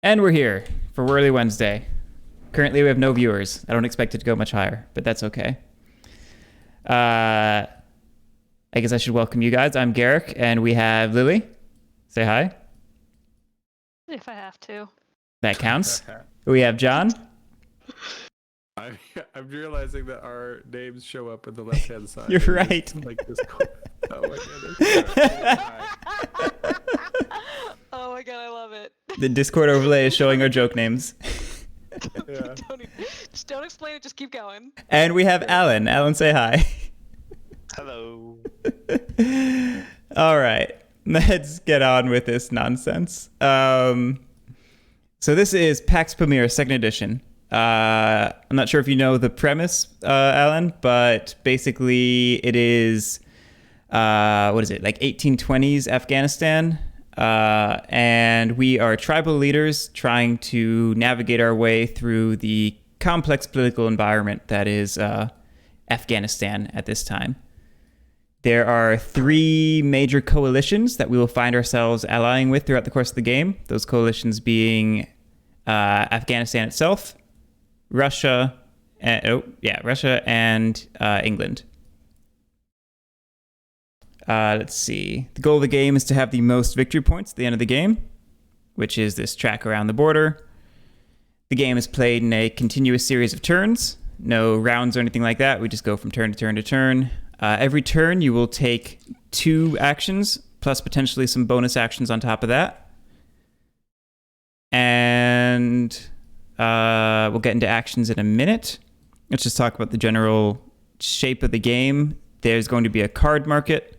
And we're here for Wehrle Wednesday. Currently, we have no viewers. I don't expect it to go much higher, but that's okay. I guess I should welcome you guys. I'm Garrick, and we have Lily. Say hi. If I have to. That counts. We have John. I'm realizing that our names show up in the left-hand side. You're right. Like this. Oh my goodness. Oh my god, I love it. The Discord overlay is showing our joke names. Yeah. Just don't explain it, just keep going. And we have Alan. Alan, say hi. Hello. All right. Let's get on with this nonsense. So this is Pax Pamir, 2nd edition. I'm not sure if you know the premise, Alan, but basically it is, what is it, like 1820s Afghanistan? And we are tribal leaders trying to navigate our way through the complex political environment that is Afghanistan at this time. There are 3 major coalitions that we will find ourselves allying with throughout the course of the game. Those coalitions being Afghanistan itself, Russia, Russia and England. Let's see. The goal of the game is to have the most victory points at the end of the game, which is this track around the border. The game is played in a continuous series of turns. No rounds or anything like that. We just go from turn to turn to turn. Every turn, you will take 2 actions, plus potentially some bonus actions on top of that. And we'll get into actions in a minute. Let's just talk about the general shape of the game. There's going to be a card market.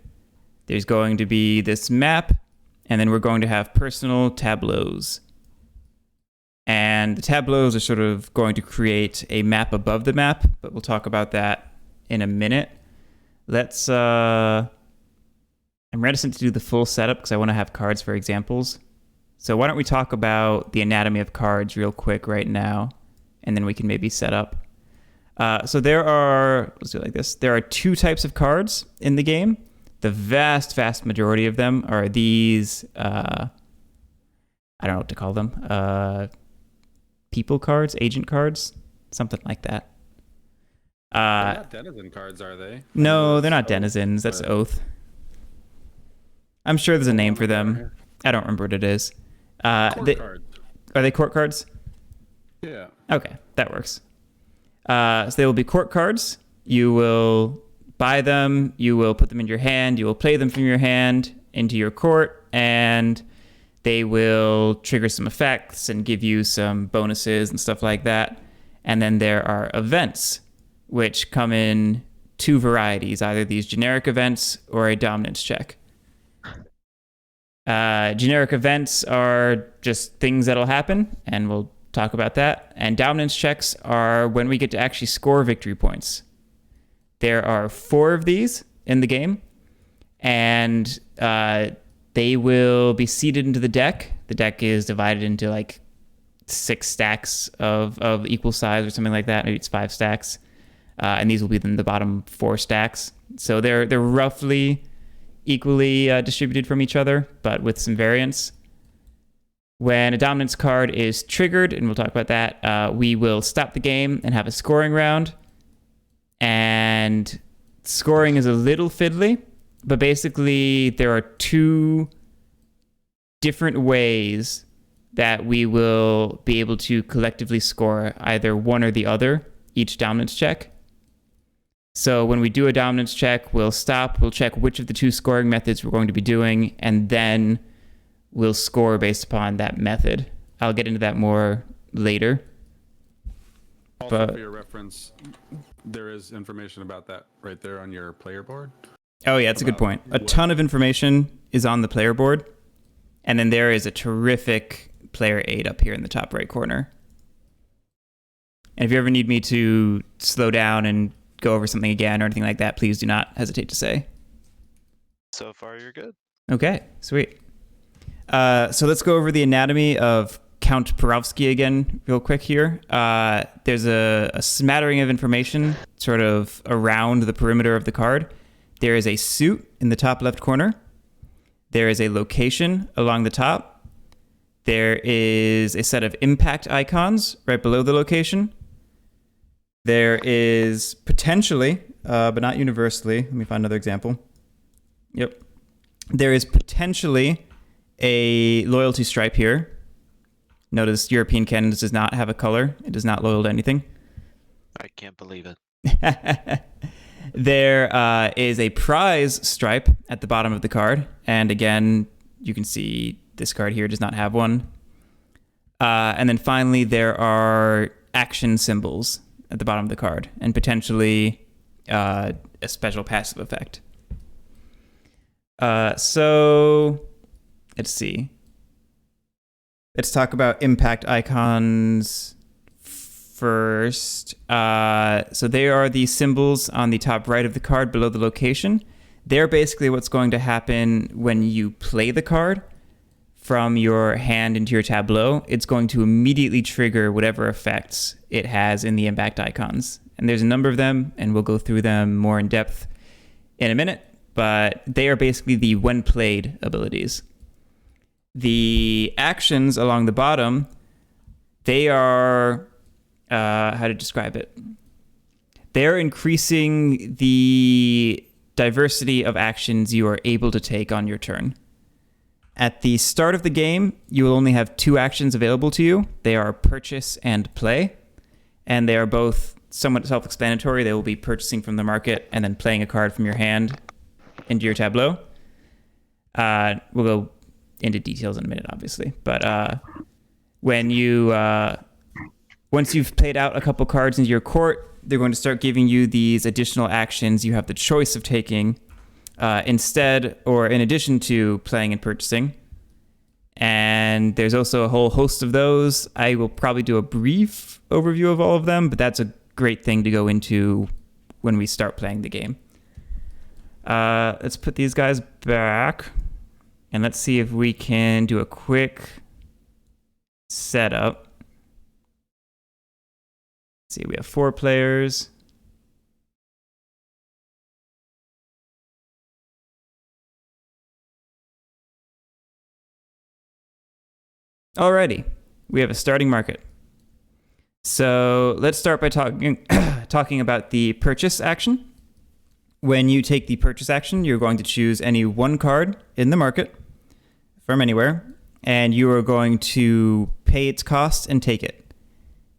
There's going to be this map. And then we're going to have personal tableaus. And the tableaus are sort of going to create a map above the map, but we'll talk about that in a minute. I'm reticent to do the full setup because I want to have cards for examples. So why don't we talk about the anatomy of cards real quick right now, and then we can maybe set up. Let's do it like this. There are 2 types of cards in the game. The vast majority of them are these, I don't know what to call them, people cards, agent cards, something like that. They're not denizen cards, are they? No, they're not denizens. That's Oath. I'm sure there's a name for them. I don't remember what it is. Court cards. Are they court cards? Yeah. Okay, that works. So they will be court cards. You will buy them. You will put them in your hand. You will play them from your hand into your court, and they will trigger some effects and give you some bonuses and stuff like that. And then there are events, which come in 2 varieties, either these generic events or a dominance check. Generic events are just things that'll happen, and we'll talk about that. And dominance checks are when we get to actually score victory points. There are 4 of these in the game, and they will be seeded into the deck. The deck is divided into like 6 stacks of equal size or something like that. Maybe it's 5 stacks. And these will be in the bottom 4 stacks. So they're roughly equally distributed from each other, but with some variance. When a dominance card is triggered, and we'll talk about that, we will stop the game and have a scoring round. And scoring is a little fiddly, but basically there are 2 different ways that we will be able to collectively score either one or the other each dominance check. So when we do a dominance check, we'll stop, we'll check which of the 2 scoring methods we're going to be doing, and then we'll score based upon that method. I'll get into that more later. Also, for your reference, there is information about that right there on your player board. Oh yeah, that's a good point. A ton of information is on the player board, and then there is a terrific player aid up here in the top right corner. And if you ever need me to slow down and go over something again or anything like that, please do not hesitate to say. So far, you're good. Okay, sweet. So let's go over the anatomy of Count Perovsky again real quick here. There's a smattering of information sort of around the perimeter of the card. There is a suit in the top left corner. There is a location along the top. There is a set of impact icons right below the location. There is potentially, but not universally. Let me find another example. Yep. There is potentially a loyalty stripe here. Notice European cannons does not have a color. It is not loyal to anything. I can't believe it. There is a prize stripe at the bottom of the card. And again, you can see this card here does not have one. And then finally, there are action symbols at the bottom of the card and potentially a special passive effect. So let's see. Let's talk about impact icons first. So they are the symbols on the top right of the card below the location. They're basically what's going to happen when you play the card from your hand into your tableau. It's going to immediately trigger whatever effects it has in the impact icons. And there's a number of them, and we'll go through them more in depth in a minute. But they are basically the when played abilities. The actions along the bottom, they are, how to describe it? They're increasing the diversity of actions you are able to take on your turn. At the start of the game, you will only have 2 actions available to you. They are purchase and play, and they are both somewhat self-explanatory. They will be purchasing from the market and then playing a card from your hand into your tableau. We'll go into details in a minute, obviously. But when you once you've played out a couple cards into your court, they're going to start giving you these additional actions you have the choice of taking instead or in addition to playing and purchasing. And there's also a whole host of those. I will probably do a brief overview of all of them, but that's a great thing to go into when we start playing the game. Let's put these guys back and let's see if we can do a quick setup. Let's see, we have 4 players. Alrighty, we have a starting market. So let's start by talking about the purchase action. When you take the purchase action, you're going to choose any one card in the market from anywhere, and you are going to pay its cost and take it.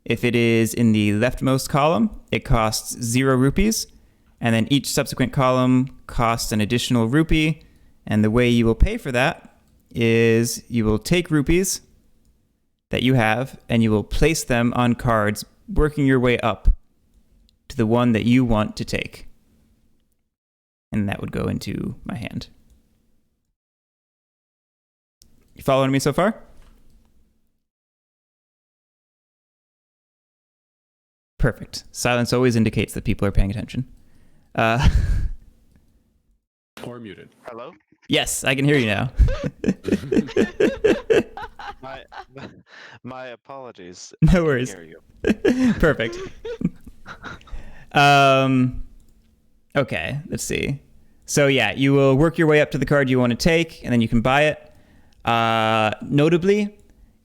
If it is in the leftmost column, it costs 0 rupees, and then each subsequent column costs an additional rupee, and the way you will pay for that is you will take rupees that you have, and you will place them on cards, working your way up to the one that you want to take. And that would go into my hand. You following me so far? Perfect. Silence always indicates that people are paying attention. Or muted. Hello? Yes, I can hear you now. My apologies. No worries. I can hear you. Perfect. Okay, let's see. So yeah, you will work your way up to the card you want to take, and then you can buy it. Notably,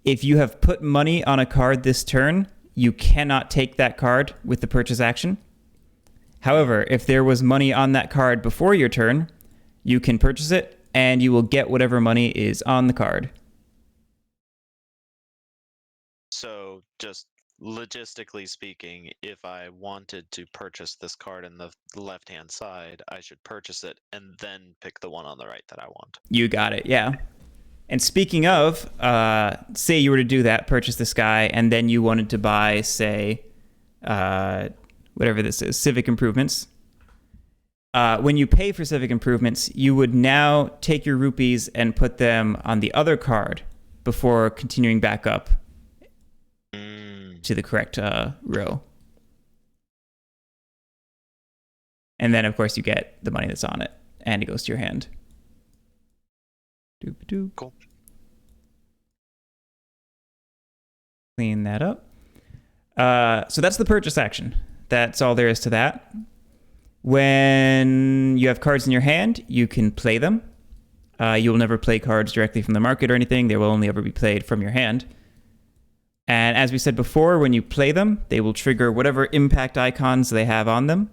if you have put money on a card this turn, you cannot take that card with the purchase action. However, if there was money on that card before your turn, you can purchase it, and you will get whatever money is on the card. So, just logistically speaking, if I wanted to purchase this card in the left-hand side, I should purchase it and then pick the one on the right that I want. You got it, yeah. And speaking of, say you were to do that, purchase this guy, and then you wanted to buy, say, whatever this is, civic improvements. When you pay for civic improvements, you would now take your rupees and put them on the other card before continuing back up to the correct row. And then, of course, you get the money that's on it, and it goes to your hand. Doop-a-doop. Cool. Clean that up. So that's the purchase action. That's all there is to that. When you have cards in your hand, you can play them. You will never play cards directly from the market or anything. They will only ever be played from your hand. And as we said before, when you play them, they will trigger whatever impact icons they have on them.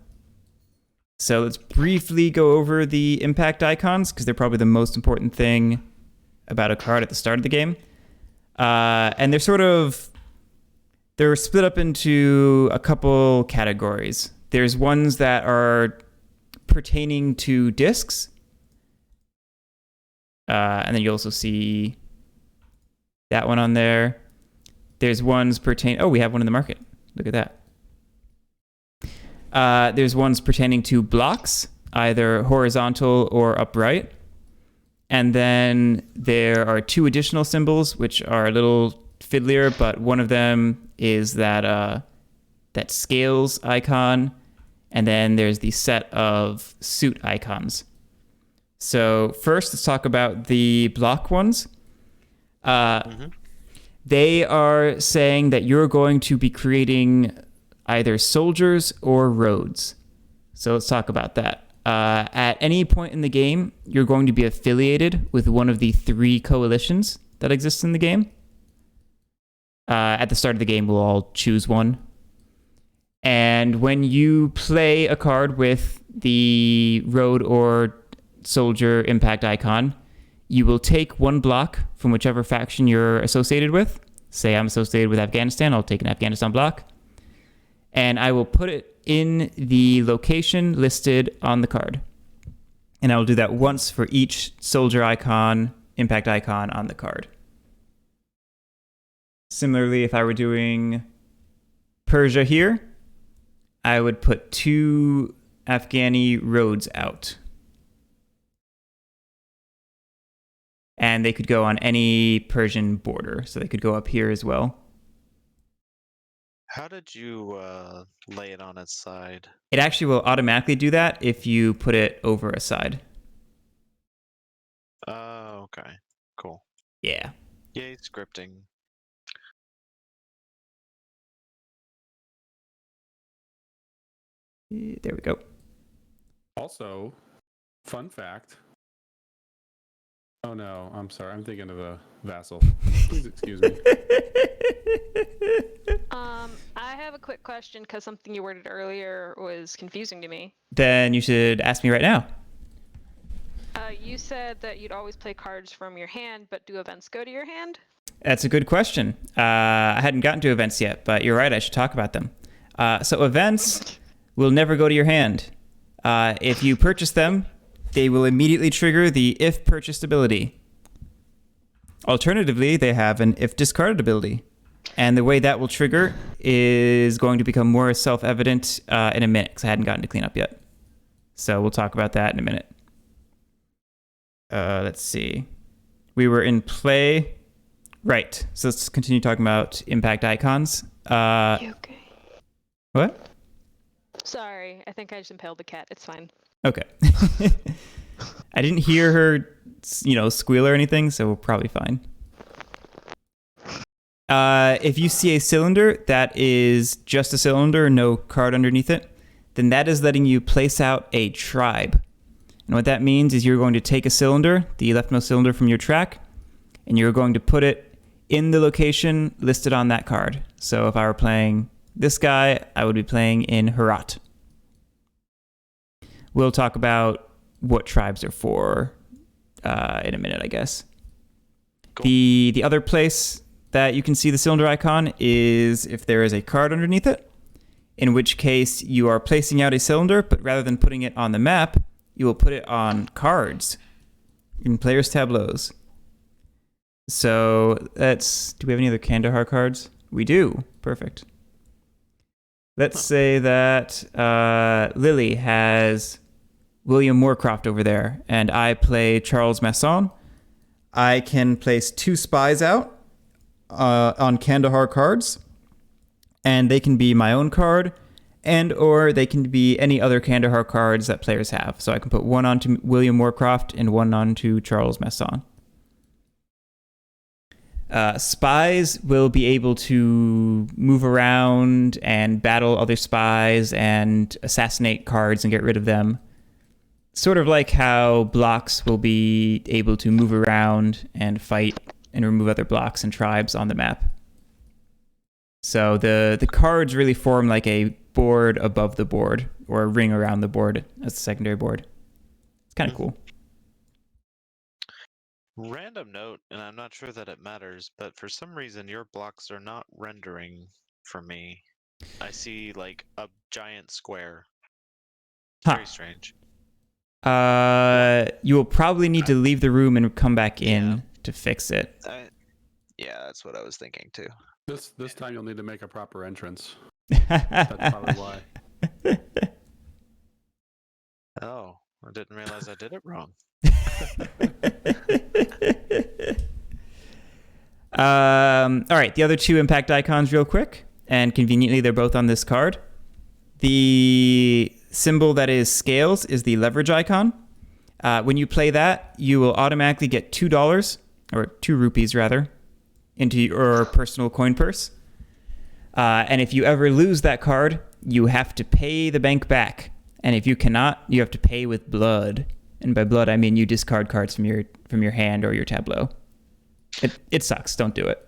So let's briefly go over the impact icons, because they're probably the most important thing about a card at the start of the game. And they're split up into a couple categories. There's ones that are pertaining to discs. And then you also see that one on there. There's ones we have one in the market. Look at that. There's ones pertaining to blocks, either horizontal or upright. And then there are 2 additional symbols, which are a little fiddlier, but one of them is that scales icon. And then there's the set of suit icons. So first, let's talk about the block ones. They are saying that you're going to be creating either soldiers or roads. So let's talk about that. At any point in the game, you're going to be affiliated with one of the 3 coalitions that exist in the game. At the start of the game, we'll all choose one. And when you play a card with the road or soldier impact icon, you will take 1 block from whichever faction you're associated with. Say I'm associated with Afghanistan, I'll take an Afghanistan block. And I will put it in the location listed on the card. And I will do that once for each soldier icon, impact icon on the card. Similarly, if I were doing Persia here, I would put 2 Afghani roads out. And they could go on any Persian border, so they could go up here as well. How did you lay it on its side? It actually will automatically do that if you put it over a side. Oh, okay. Cool. Yeah. Yay, scripting. There we go. Also, fun fact. Oh no, I'm sorry. I'm thinking of a vassal. Please excuse me. I have a quick question because something you worded earlier was confusing to me. Then you should ask me right now. You said that you'd always play cards from your hand, but do events go to your hand? That's a good question. I hadn't gotten to events yet, but you're right. I should talk about them. So events will never go to your hand. If you purchase them, they will immediately trigger the if purchased ability. Alternatively, they have an if discarded ability. And the way that will trigger is going to become more self-evident in a minute, because I hadn't gotten to clean up yet. So we'll talk about that in a minute. Let's see. We were in play. Right. So let's continue talking about impact icons. Okay. What? Sorry, I think I just impaled the cat. It's fine. Okay. I didn't hear her, squeal or anything, so we're probably fine. If you see a cylinder that is just a cylinder, no card underneath it, then that is letting you place out a tribe. And what that means is you're going to take a cylinder, the leftmost cylinder from your track, and you're going to put it in the location listed on that card. So if I were playing this guy, I would be playing in Herat. We'll talk about what tribes are for in a minute, I guess. Cool. The other place that you can see the cylinder icon is if there is a card underneath it, in which case you are placing out a cylinder, but rather than putting it on the map, you will put it on cards in players' tableaus. So do we have any other Kandahar cards? We do. Perfect. Let's say that Lily has William Moorcroft over there, and I play Charles Masson. I can place 2 spies out on Kandahar cards, and they can be my own card, and or they can be any other Kandahar cards that players have. So I can put one onto William Moorcroft and one onto Charles Masson. Spies will be able to move around and battle other spies and assassinate cards and get rid of them. sort of like how blocks will be able to move around and fight and remove other blocks and tribes on the map. So the cards really form like a board above the board, or a ring around the board as a secondary board. It's kind of cool. Random note, and I'm not sure that it matters, but for some reason your blocks are not rendering for me. I see like a giant square. Very strange. You will probably need to leave the room and come back in to fix it. Yeah, that's what I was thinking too. This time you'll need to make a proper entrance. That's probably why. Oh, I didn't realize I did it wrong. All right, the other two impact icons real quick, and conveniently they're both on this card. The symbol that is scales is the leverage icon. When you play that, you will automatically get $2, or 2 rupees rather, into your personal coin purse. And if you ever lose that card, you have to pay the bank back. And if you cannot, you have to pay with blood. And by blood, I mean you discard cards from your hand or your tableau. It sucks. Don't do it.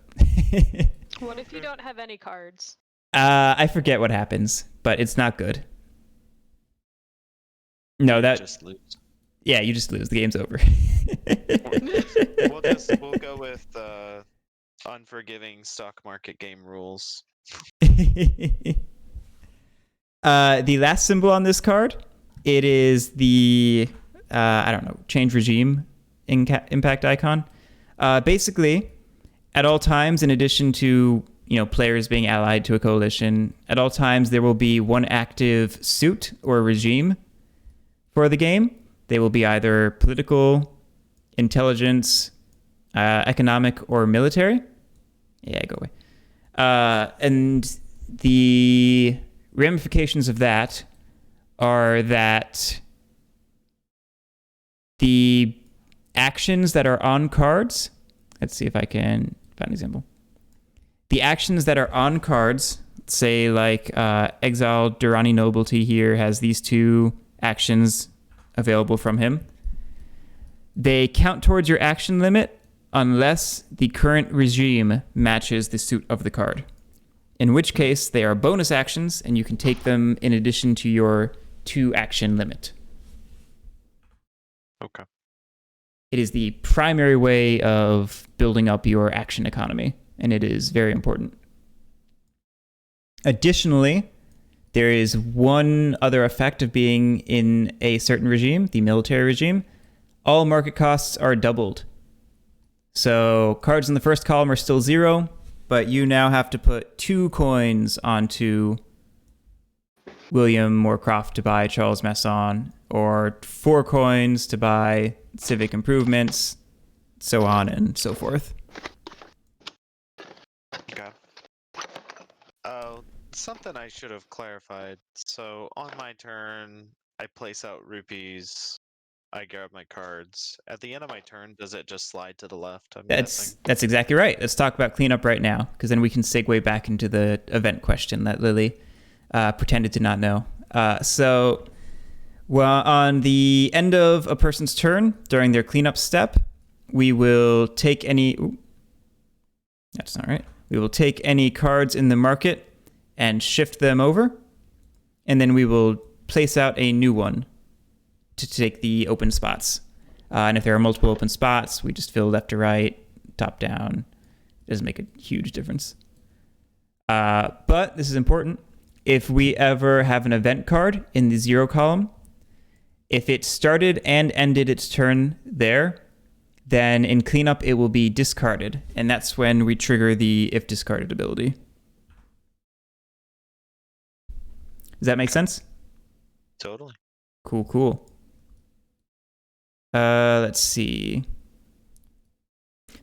What if you don't have any cards? I forget what happens, but it's not good. No, that Just lose. Yeah, you just lose. The game's over. We'll go with unforgiving stock market game rules. The last symbol on this card, it is the change regime impact icon. Basically, at all times, in addition to players being allied to a coalition, at all times there will be one active suit or regime for the game. They will be either political, intelligence, economic, or military. Yeah, go away. And the ramifications of that are that the actions that are on cards, let's see if I can find an example. The actions that are on cards, say like Exile Durrani Nobility here has these 2 actions available from him. They count towards your action limit unless the current regime matches the suit of the card. In which case, they are bonus actions, and you can take them in addition to your 2 action limit. Okay. It is the primary way of building up your action economy, and it is very important. Additionally, there is one other effect of being in a certain regime, the military regime. All market costs are doubled. So cards in the first column are still 0, but you now have to put 2 coins onto William Moorcroft to buy Charles Masson, or 4 coins to buy civic improvements, so on and so forth. Okay. Something I should have clarified. So on my turn, I place out rupees. I grab my cards. At the end of my turn, does it just slide to the left? I'm guessing. That's exactly right. Let's talk about cleanup right now, because then we can segue back into the event question that Lily pretended to not know. On the end of a person's turn, during their cleanup step, we will take any... That's not right. We will take any cards in the market and shift them over, and then we will place out a new one to take the open spots. And if there are multiple open spots, we just fill left to right, top down. It doesn't make a huge difference. But this is important. If we ever have an event card in the 0 column, if it started and ended its turn there, then in cleanup it will be discarded. And that's when we trigger the if discarded ability. Does that make sense? Totally. Cool. Let's see.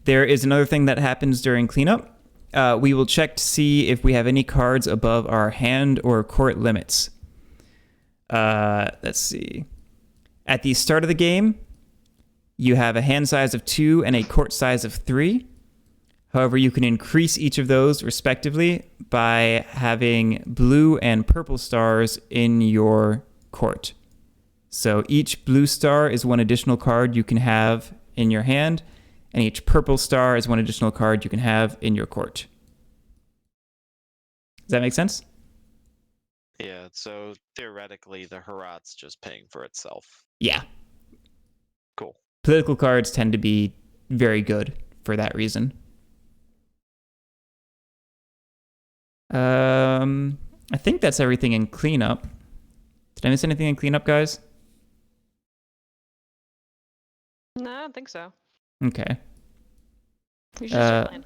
There is another thing that happens during cleanup. We will check to see if we have any cards above our hand or court limits. Let's see. At the start of the game, you have a hand size of 2 and a court size of 3. However, you can increase each of those respectively by having blue and purple stars in your court. So each blue star is one additional card you can have in your hand, and each purple star is one additional card you can have in your court. Does that make sense? Yeah, so theoretically, the Herat's just paying for itself. Yeah. Cool. Political cards tend to be very good for that reason. I think that's everything in cleanup. Did I miss anything in cleanup, guys? No, I don't think so. Okay. We should start playing.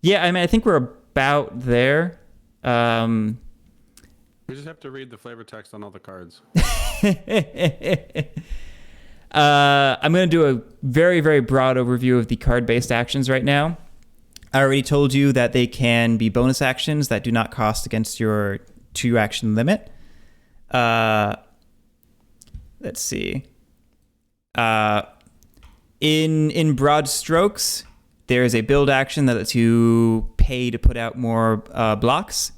Yeah, I mean, I think we're about there. We just have to read the flavor text on all the cards. I'm going to do a very, very broad overview of the card-based actions right now. I already told you that they can be bonus actions that do not cost against your 2-action limit. Let's see. In broad strokes, there is a build action that lets you pay to put out more blocks.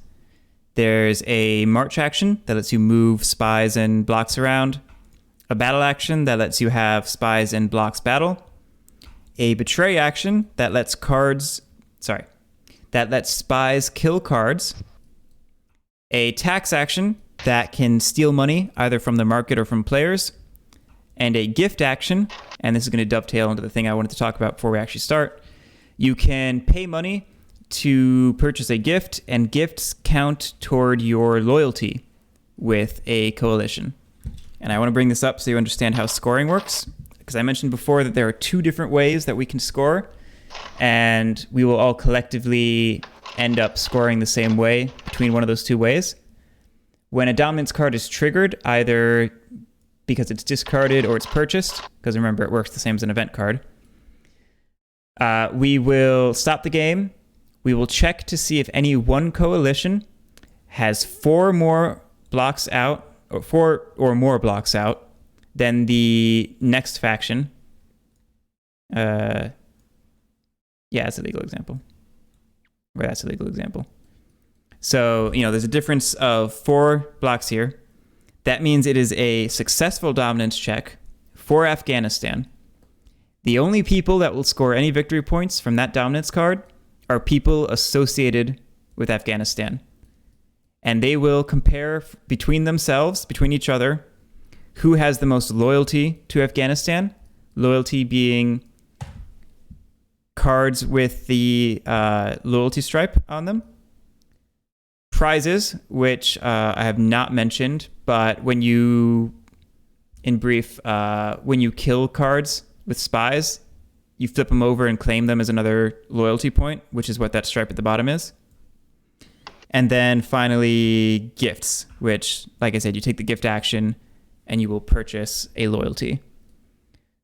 There's a march action that lets you move spies and blocks around. A battle action that lets you have spies and blocks battle. A betray action that lets spies kill cards. A tax action that can steal money either from the market or from players. And a gift action, and this is going to dovetail into the thing I wanted to talk about before we actually start. You can pay money to purchase a gift, and gifts count toward your loyalty with a coalition. And I want to bring this up so you understand how scoring works, because I mentioned before that there are 2 different ways that we can score, and we will all collectively end up scoring the same way between one of those 2 ways. When a dominance card is triggered, either because it's discarded or it's purchased, because remember, it works the same as an event card, we will stop the game. We will check to see if any one coalition has 4 more blocks out, or 4 or more blocks out, than the next faction. Yeah, that's a legal example. Or that's a legal example. So, there's a difference of 4 blocks here. That means it is a successful dominance check for Afghanistan. The only people that will score any victory points from that dominance card are people associated with Afghanistan. And they will compare between themselves, between each other, who has the most loyalty to Afghanistan. Loyalty being cards with the loyalty stripe on them. Prizes, which I have not mentioned, but when you kill cards with spies, you flip them over and claim them as another loyalty point, which is what that stripe at the bottom is. And then finally, gifts, which, like I said, you take the gift action and you will purchase a loyalty.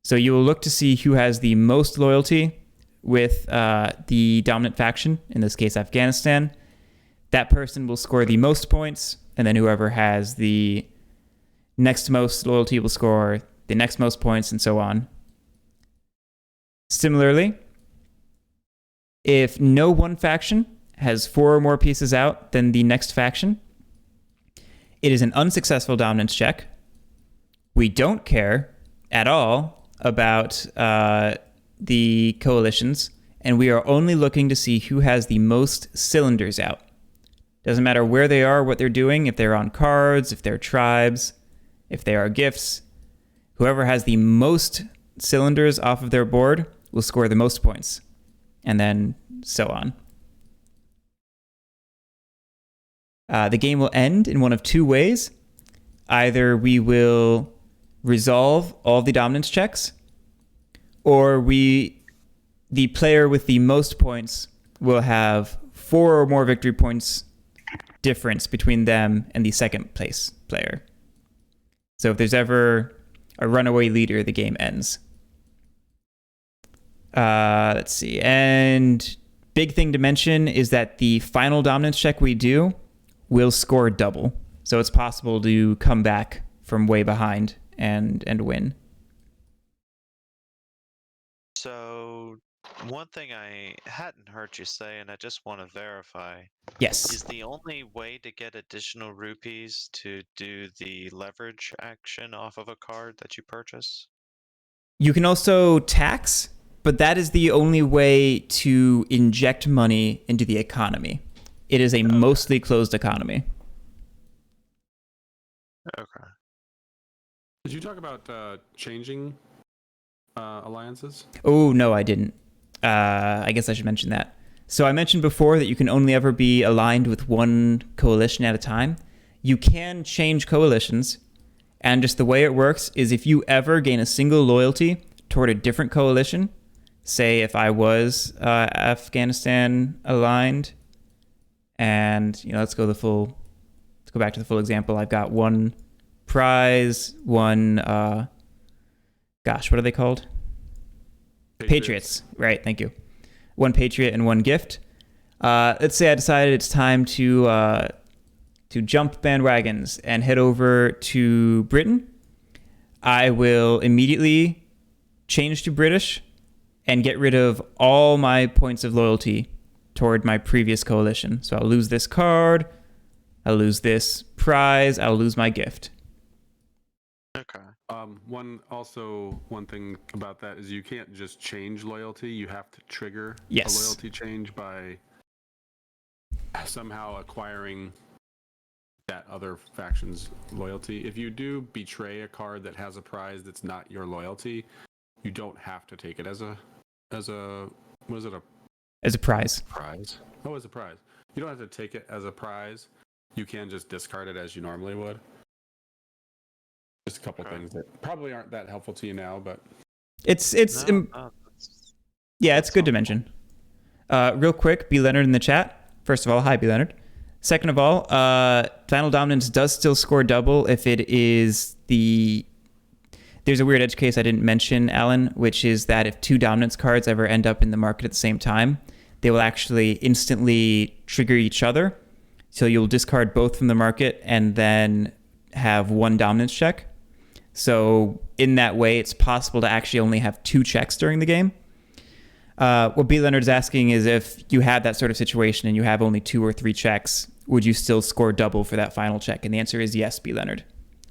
So you will look to see who has the most loyalty with the dominant faction, in this case, Afghanistan. That person will score the most points, and then whoever has the next most loyalty will score the next most points, and so on. Similarly, if no one faction has 4 or more pieces out than the next faction, it is an unsuccessful dominance check. We don't care at all about the coalitions, and we are only looking to see who has the most cylinders out. Doesn't matter where they are, what they're doing, if they're on cards, if they're tribes, if they are gifts. Whoever has the most cylinders off of their board will score the most points, and then so on. The game will end in one of 2 ways. Either we will resolve all the dominance checks, or the player with the most points will have 4 or more victory points difference between them and the second place player. So if there's ever a runaway leader, the game ends. Let's see. And big thing to mention is that the final dominance check we do will score double. So it's possible to come back from way behind and win. So one thing I hadn't heard you say, and I just want to verify, Yes. is the only way to get additional rupees to do the leverage action off of a card that you purchase? You can also tax, but that is the only way to inject money into the economy. It is a mostly closed economy. Okay. Did you talk about changing alliances? Oh, no, I didn't. I guess I should mention that. So I mentioned before that you can only ever be aligned with one coalition at a time. You can change coalitions, and just the way it works is if you ever gain a single loyalty toward a different coalition, say if I was Afghanistan aligned, and let's go back to the full example. I've got one prize, one what are they called? Patriots, right? Thank you. One patriot and one gift. Let's say I decided it's time to jump bandwagons and head over to Britain. I will immediately change to British and get rid of all my points of loyalty toward my previous coalition. So I'll lose this card, I'll lose this prize, I'll lose my gift. Okay. One thing about that is you can't just change loyalty. You have to trigger Yes. a loyalty change by somehow acquiring that other faction's loyalty. If you do betray a card that has a prize that's not your loyalty, you don't have to take it as a prize? Oh, as a prize. You don't have to take it as a prize. You can just discard it as you normally would. Just a couple things that probably aren't that helpful to you now, but It's that's good to mention. Real quick, B. Leonard in the chat. First of all, hi, B. Leonard. Second of all, Final Dominance does still score double if it is There's a weird edge case I didn't mention, Alan, which is that if two dominance cards ever end up in the market at the same time, they will actually instantly trigger each other. So you'll discard both from the market and then have one dominance check. So in that way, it's possible to actually only have two checks during the game. What B. Leonard's asking is if you had that sort of situation and you have only 2 or 3 checks, would you still score double for that final check? And the answer is yes, B. Leonard.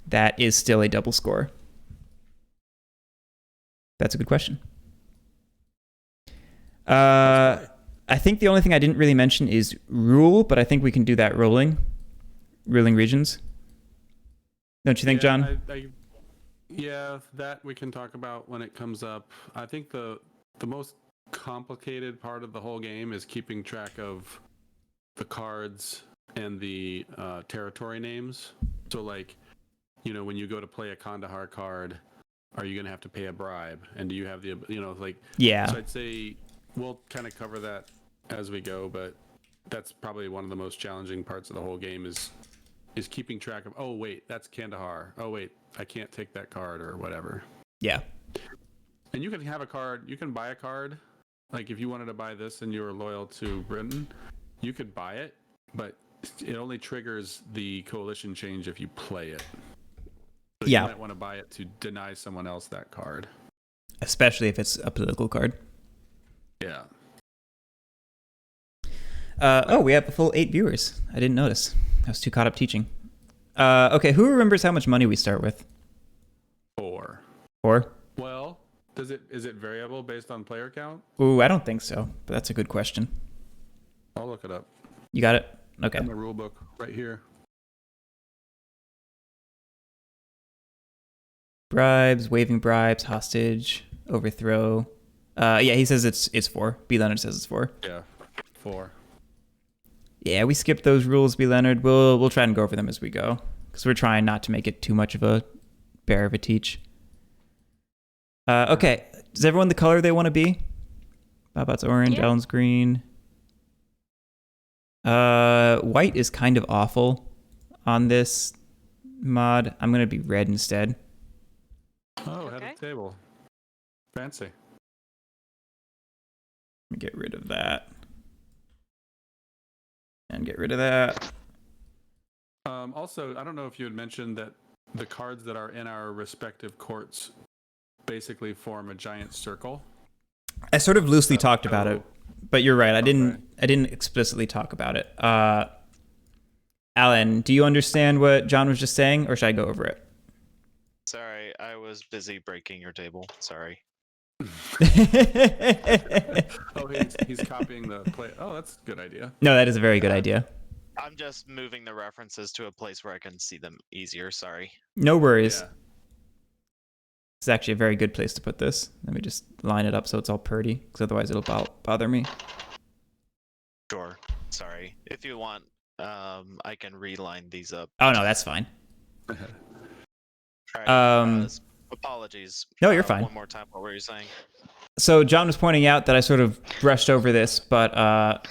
That is still a double score. That's a good question. I think the only thing I didn't really mention is rule, but I think we can do that ruling regions. Don't you think, John? Yeah, that we can talk about when it comes up. I think the most complicated part of the whole game is keeping track of the cards and the territory names. So when you go to play a Kandahar card, are you going to have to pay a bribe? And do you have the, Yeah. So I'd say we'll kind of cover that as we go, but that's probably one of the most challenging parts of the whole game is keeping track of, oh, wait, that's Kandahar. Oh, wait, I can't take that card or whatever. Yeah. And you can have a card, you can buy a card. Like if you wanted to buy this and you were loyal to Britain, you could buy it, but it only triggers the coalition change if you play it. So Yeah. You might want to buy it to deny someone else that card. Especially if it's a political card. Yeah. We have a full 8 viewers. I didn't notice. I was too caught up teaching. Okay, who remembers how much money we start with? 4. 4? Well, is it variable based on player count? Ooh, I don't think so, but that's a good question. I'll look it up. You got it? Okay. I have my rule book right here. Bribes, waiving bribes, hostage, overthrow. Yeah, he says it's 4. B. Leonard says it's 4. Yeah, 4. Yeah, we skipped those rules, B. Leonard. We'll try and go over them as we go, because we're trying not to make it too much of a bear of a teach. Okay, is everyone the color they want to be? Babot's orange, Yeah. Alan's green. White is kind of awful on this mod. I'm gonna be red instead. Oh, head Okay. of the table. Fancy. Let me get rid of that. And get rid of that. Also, I don't know if you had mentioned that the cards that are in our respective courts basically form a giant circle. I sort of loosely talked about it, but you're right. I Okay. didn't explicitly talk about it. Alan, do you understand what John was just saying, or should I go over it? Sorry, I was busy breaking your table. Sorry. Oh, he's copying the play. Oh, that's a good idea. No, that is a very good idea. I'm just moving the references to a place where I can see them easier. Sorry. No worries. Yeah. It's actually a very good place to put this. Let me just line it up so it's all pretty, because otherwise it'll bother me. Sure. Sorry. If you want, I can reline these up. Oh, no, that's fine. All right. Um, Apologies. No, you're fine. One more time. What were you saying? So John was pointing out that I sort of brushed over this, but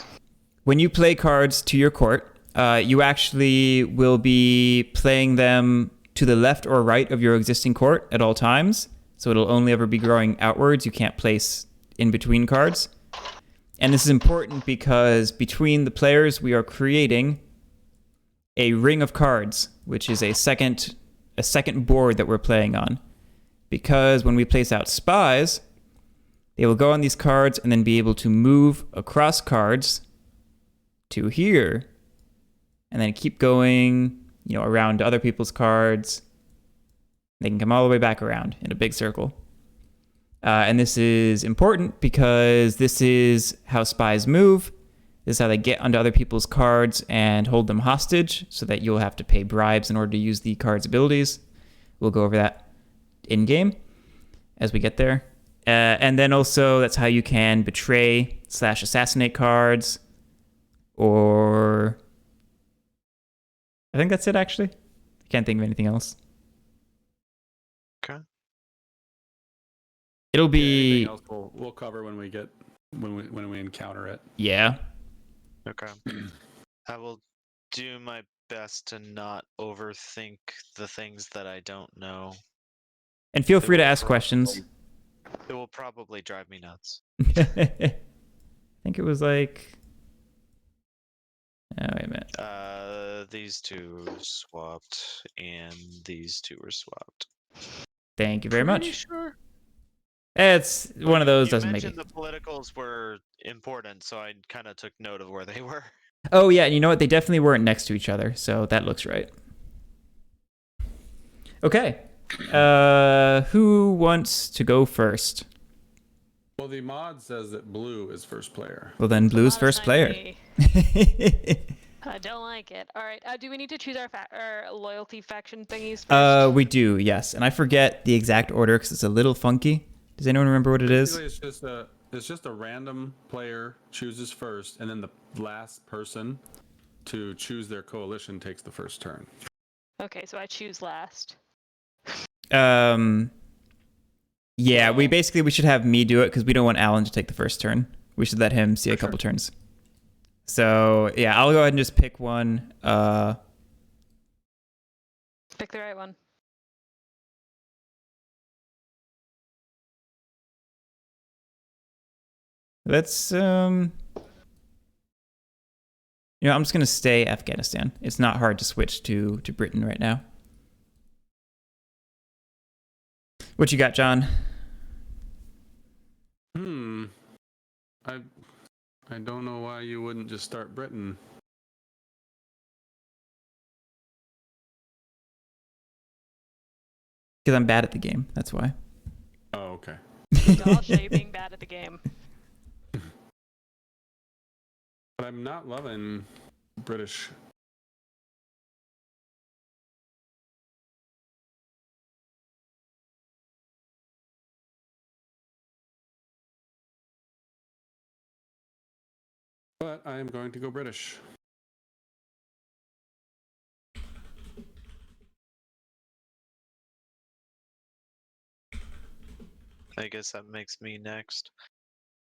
when you play cards to your court, you actually will be playing them to the left or right of your existing court at all times. So it'll only ever be growing outwards. You can't place in between cards. And this is important because between the players, we are creating a ring of cards, which is a second board that we're playing on. Because when we place out spies, they will go on these cards and then be able to move across cards to here, and then keep going, around to other people's cards. They can come all the way back around in a big circle. And this is important because this is how spies move. This is how they get onto other people's cards and hold them hostage, so that you'll have to pay bribes in order to use the card's abilities. We'll go over that in-game as we get there. And then also, that's how you can betray / assassinate cards, or... I think that's it, actually. I can't think of anything else. Okay. It'll Yeah, be... anything else we'll cover when we encounter it. Yeah. Okay. I will do my best to not overthink the things that I don't know. And feel free to ask questions. It will probably drive me nuts. I think it was like... Oh, wait a minute. These two swapped, and these two were swapped. Thank you very much. Sure. It's one of those, You doesn't make it. mentioned the politicals were important, so I kind of took note of where they were. Oh, yeah, and you know what? They definitely weren't next to each other, so that looks right. Okay. Who wants to go first? Well, the mod says that blue is first player. Well, then Blue's Not first assigned player. me. I don't like it. All right. Do we need to choose our loyalty faction thingies first? We do, yes. And I forget the exact order because it's a little funky. Does anyone remember what it is? Basically, it's just a random player chooses first, and then the last person to choose their coalition takes the first turn. Okay, so I choose last. Yeah, we should have me do it because we don't want Alan to take the first turn. We should let him see a couple turns. So, yeah, I'll go ahead and just pick one. Pick the right one. Let's, I'm just going to stay Afghanistan. It's not hard to switch to Britain right now. What you got, John? I don't know why you wouldn't just start Britain. Because I'm bad at the game. That's why. Oh, okay. I'll show you being bad at the game. But I'm not loving British. But I am going to go British. I guess that makes me next.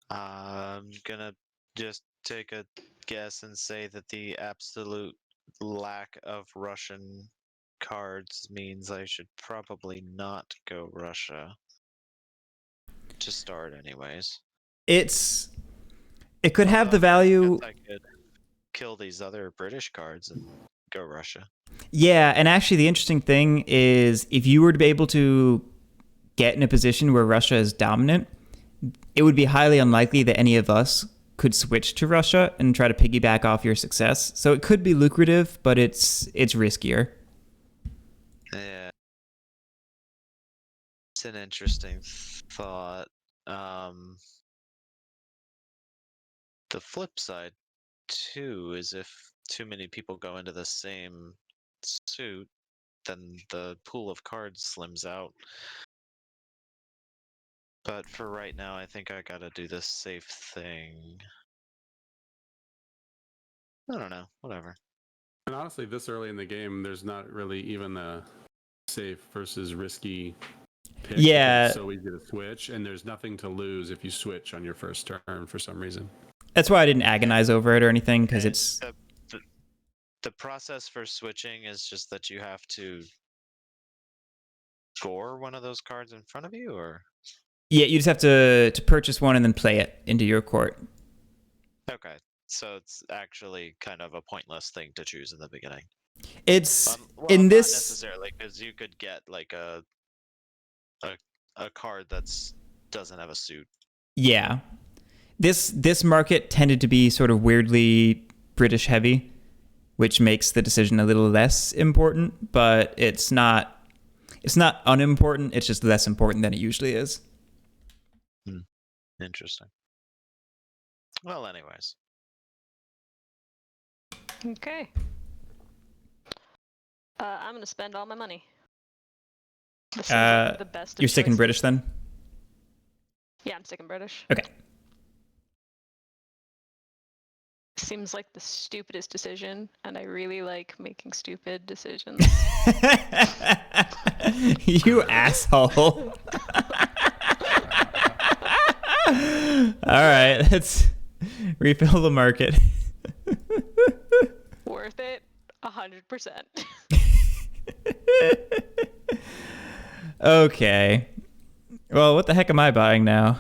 I'm gonna just take a guess and say that the absolute lack of Russian cards means I should probably not go Russia to start anyways. It could have the value. I could kill these other British cards and go Russia. Yeah, and actually the interesting thing is if you were to be able to get in a position where Russia is dominant, it would be highly unlikely that any of us could switch to Russia and try to piggyback off your success. So it could be lucrative, but it's riskier. Yeah. It's an interesting thought. The flip side, too, is if too many people go into the same suit, then the pool of cards slims out. But for right now, I think I gotta do this safe thing. I don't know. Whatever. And honestly, this early in the game, there's not really even a safe versus risky pick. Yeah. It's so easy to switch, and there's nothing to lose if you switch on your first turn for some reason. That's why I didn't agonize over it or anything, because And it's... the process for switching is just that you have to score one of those cards in front of you, or? Yeah, you just have to purchase one and then play it into your court. Okay, so it's actually kind of a pointless thing to choose in the beginning. It's Well, in not this... necessarily, because you could get like a card that's doesn't have a suit. Yeah. This market tended to be sort of weirdly British heavy, which makes the decision a little less important, but it's not unimportant, it's just less important than it usually is. Interesting. Well, anyways. Okay. I'm gonna spend all my money. This seems like the best of You're sticking choices. British then? Yeah, I'm sticking British. Okay. Seems like the stupidest decision, and I really like making stupid decisions. You asshole. All right, let's refill the market. Worth it, 100%. Okay. Well, what the heck am I buying now?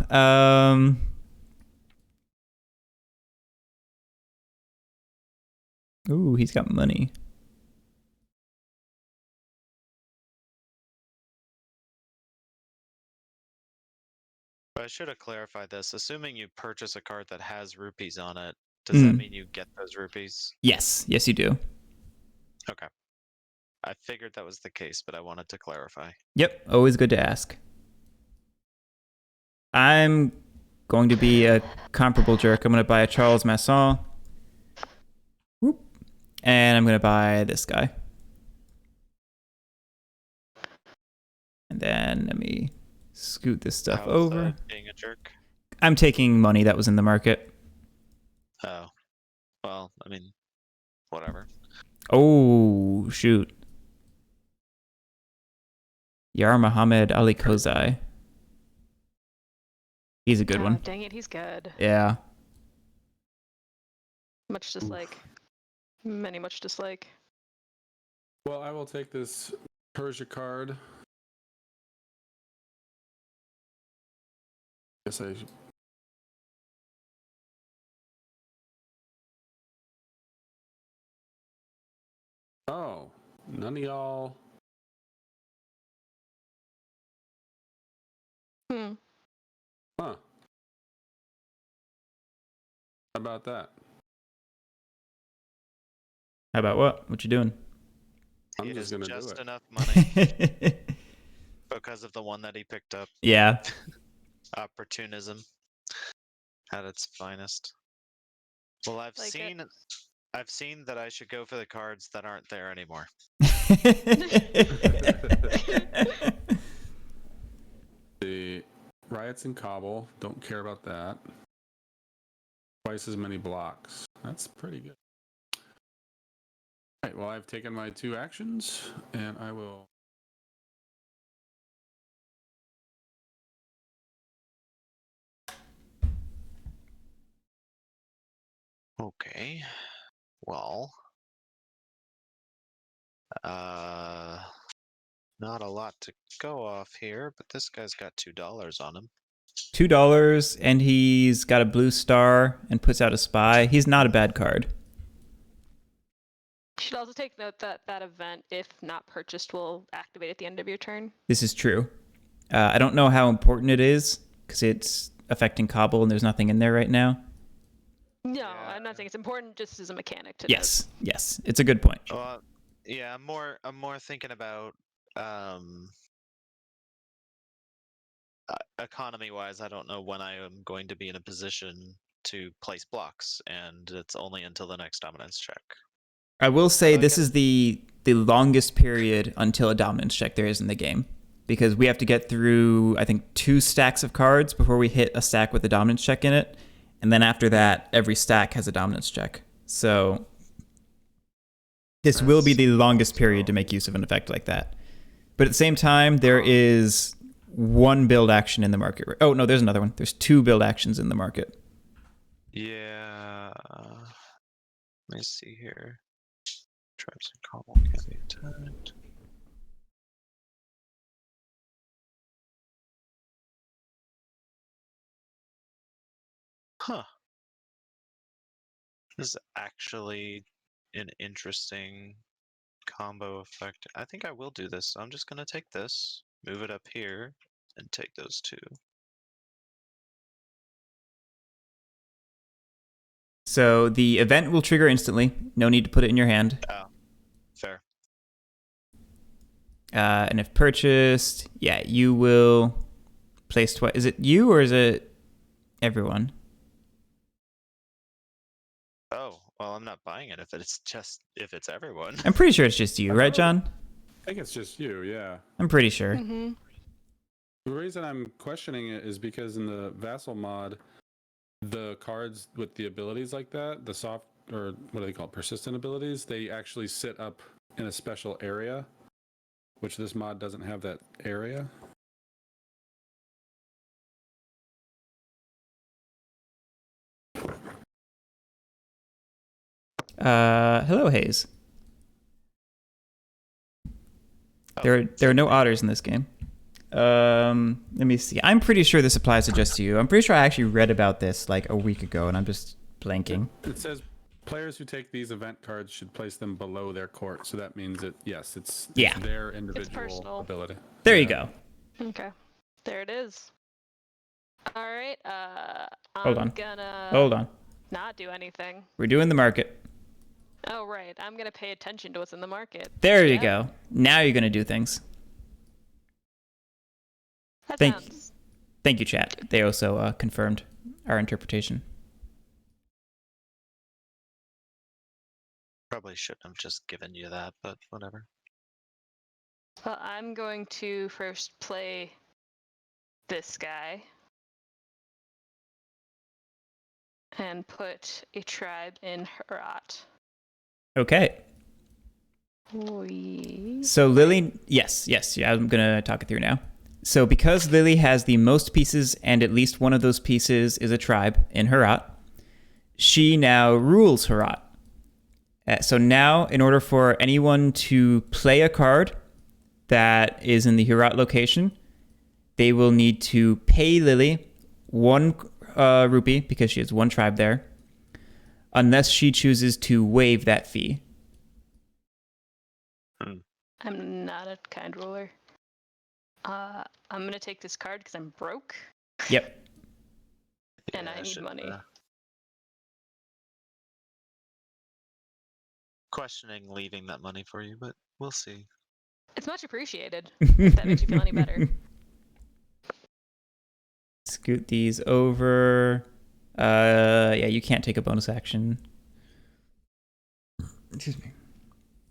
Ooh, he's got money. But I should have clarified this. Assuming you purchase a card that has rupees on it, does that mean you get those rupees? Yes, you do. Okay. I figured that was the case, but I wanted to clarify. Yep, always good to ask. I'm going to be a comparable jerk. I'm going to buy a Charles Masson. Whoop. And I'm going to buy this guy. And then let me scoot this stuff How is over. that being a jerk? I'm taking money that was in the market. Oh. Well, I mean, whatever. Oh, shoot. Yar Muhammad Ali Kozai. He's a good one. Dang it, he's good. Yeah. Much dislike. Many much dislike. Well, I will take this Persia card. Guess I... Oh, none of y'all... Hmm. Huh. How about that? How about what? What you doing? I'm He just has gonna do just it. enough money because of the one that he picked up. Yeah. Opportunism at its finest. Well, I've Like seen that I should go for the cards that aren't there anymore. The riots in Kabul, don't care about that. Twice as many blocks. That's pretty good. All right, well, I've taken my 2 actions, and I will... Okay. Well, not a lot to go off here, but this guy's got $2 on him. $2, and he's got a blue star and puts out a spy. He's not a bad card. You should also take note that that event, if not purchased, will activate at the end of your turn. This is true. I don't know how important it is, because it's affecting Cobble, and there's nothing in there right now. No, Yeah. I'm not saying it's important. Just as a mechanic to Yes, it's a good point. Well, yeah, I'm more thinking about economy-wise. I don't know when I am going to be in a position to place blocks, and it's only until the next dominance check. I will say So I this guess- is the longest period until a dominance check there is in the game, because we have to get through, I think, 2 stacks of cards before we hit a stack with a dominance check in it, and then after that, every stack has a dominance check. So this will be the longest period to make use of an effect like that. But at the same time, there is 1 build action in the market. Oh no, there's another one. There's 2 build actions in the market. Yeah. Let me see here. Tribes and Cobble can be attacked. Huh. This is actually an interesting combo effect. I think I will do this. I'm just going to take this, move it up here, and take those 2. So the event will trigger instantly. No need to put it in your hand. Oh, fair. And if purchased, yeah, you will place twice. Is it you or is it everyone? Oh, well, I'm not buying it if it's everyone. I'm pretty sure it's just you, right, John? I think it's just you, yeah. I'm pretty sure. Mm-hmm. The reason I'm questioning it is because in the Vassal mod, the cards with the abilities like that, the soft, or what do they call it, persistent abilities, they actually sit up in a special area, which this mod doesn't have that area. Hello, Hayes. Oh, There are no otters in this game. Let me see. I'm pretty sure this applies to just you. I'm pretty sure I actually read about this like a week ago, and I'm just blanking. It says players who take these event cards should place them below their court. So that means it's their individual personal. ability. There you Yeah. go. Okay. There it is. All right. Hold I'm on. gonna Hold on. not do anything. We're doing the market. Oh, right. I'm gonna pay attention to what's in the market. There you Yeah. go. Now you're gonna do things. That Thank- sounds. Thank you, chat. They also confirmed our interpretation. Probably shouldn't have just given you that, but whatever. Well, I'm going to first play this guy and put a tribe in Herat. Okay. So Lily, yes, yeah, I'm gonna talk it through now. So because Lily has the most pieces, and at least one of those pieces is a tribe in Herat, she now rules Herat. So now, in order for anyone to play a card that is in the Herat location, they will need to pay Lily 1 rupee, because she has 1 tribe there, unless she chooses to waive that fee. I'm not a kind ruler. I'm gonna take this card because I'm broke Yep. and Yeah, I need should, money. Questioning leaving that money for you, but we'll see. It's much appreciated. If that makes you feel any better. Scoot these over. Yeah, you can't take a bonus action. Excuse me.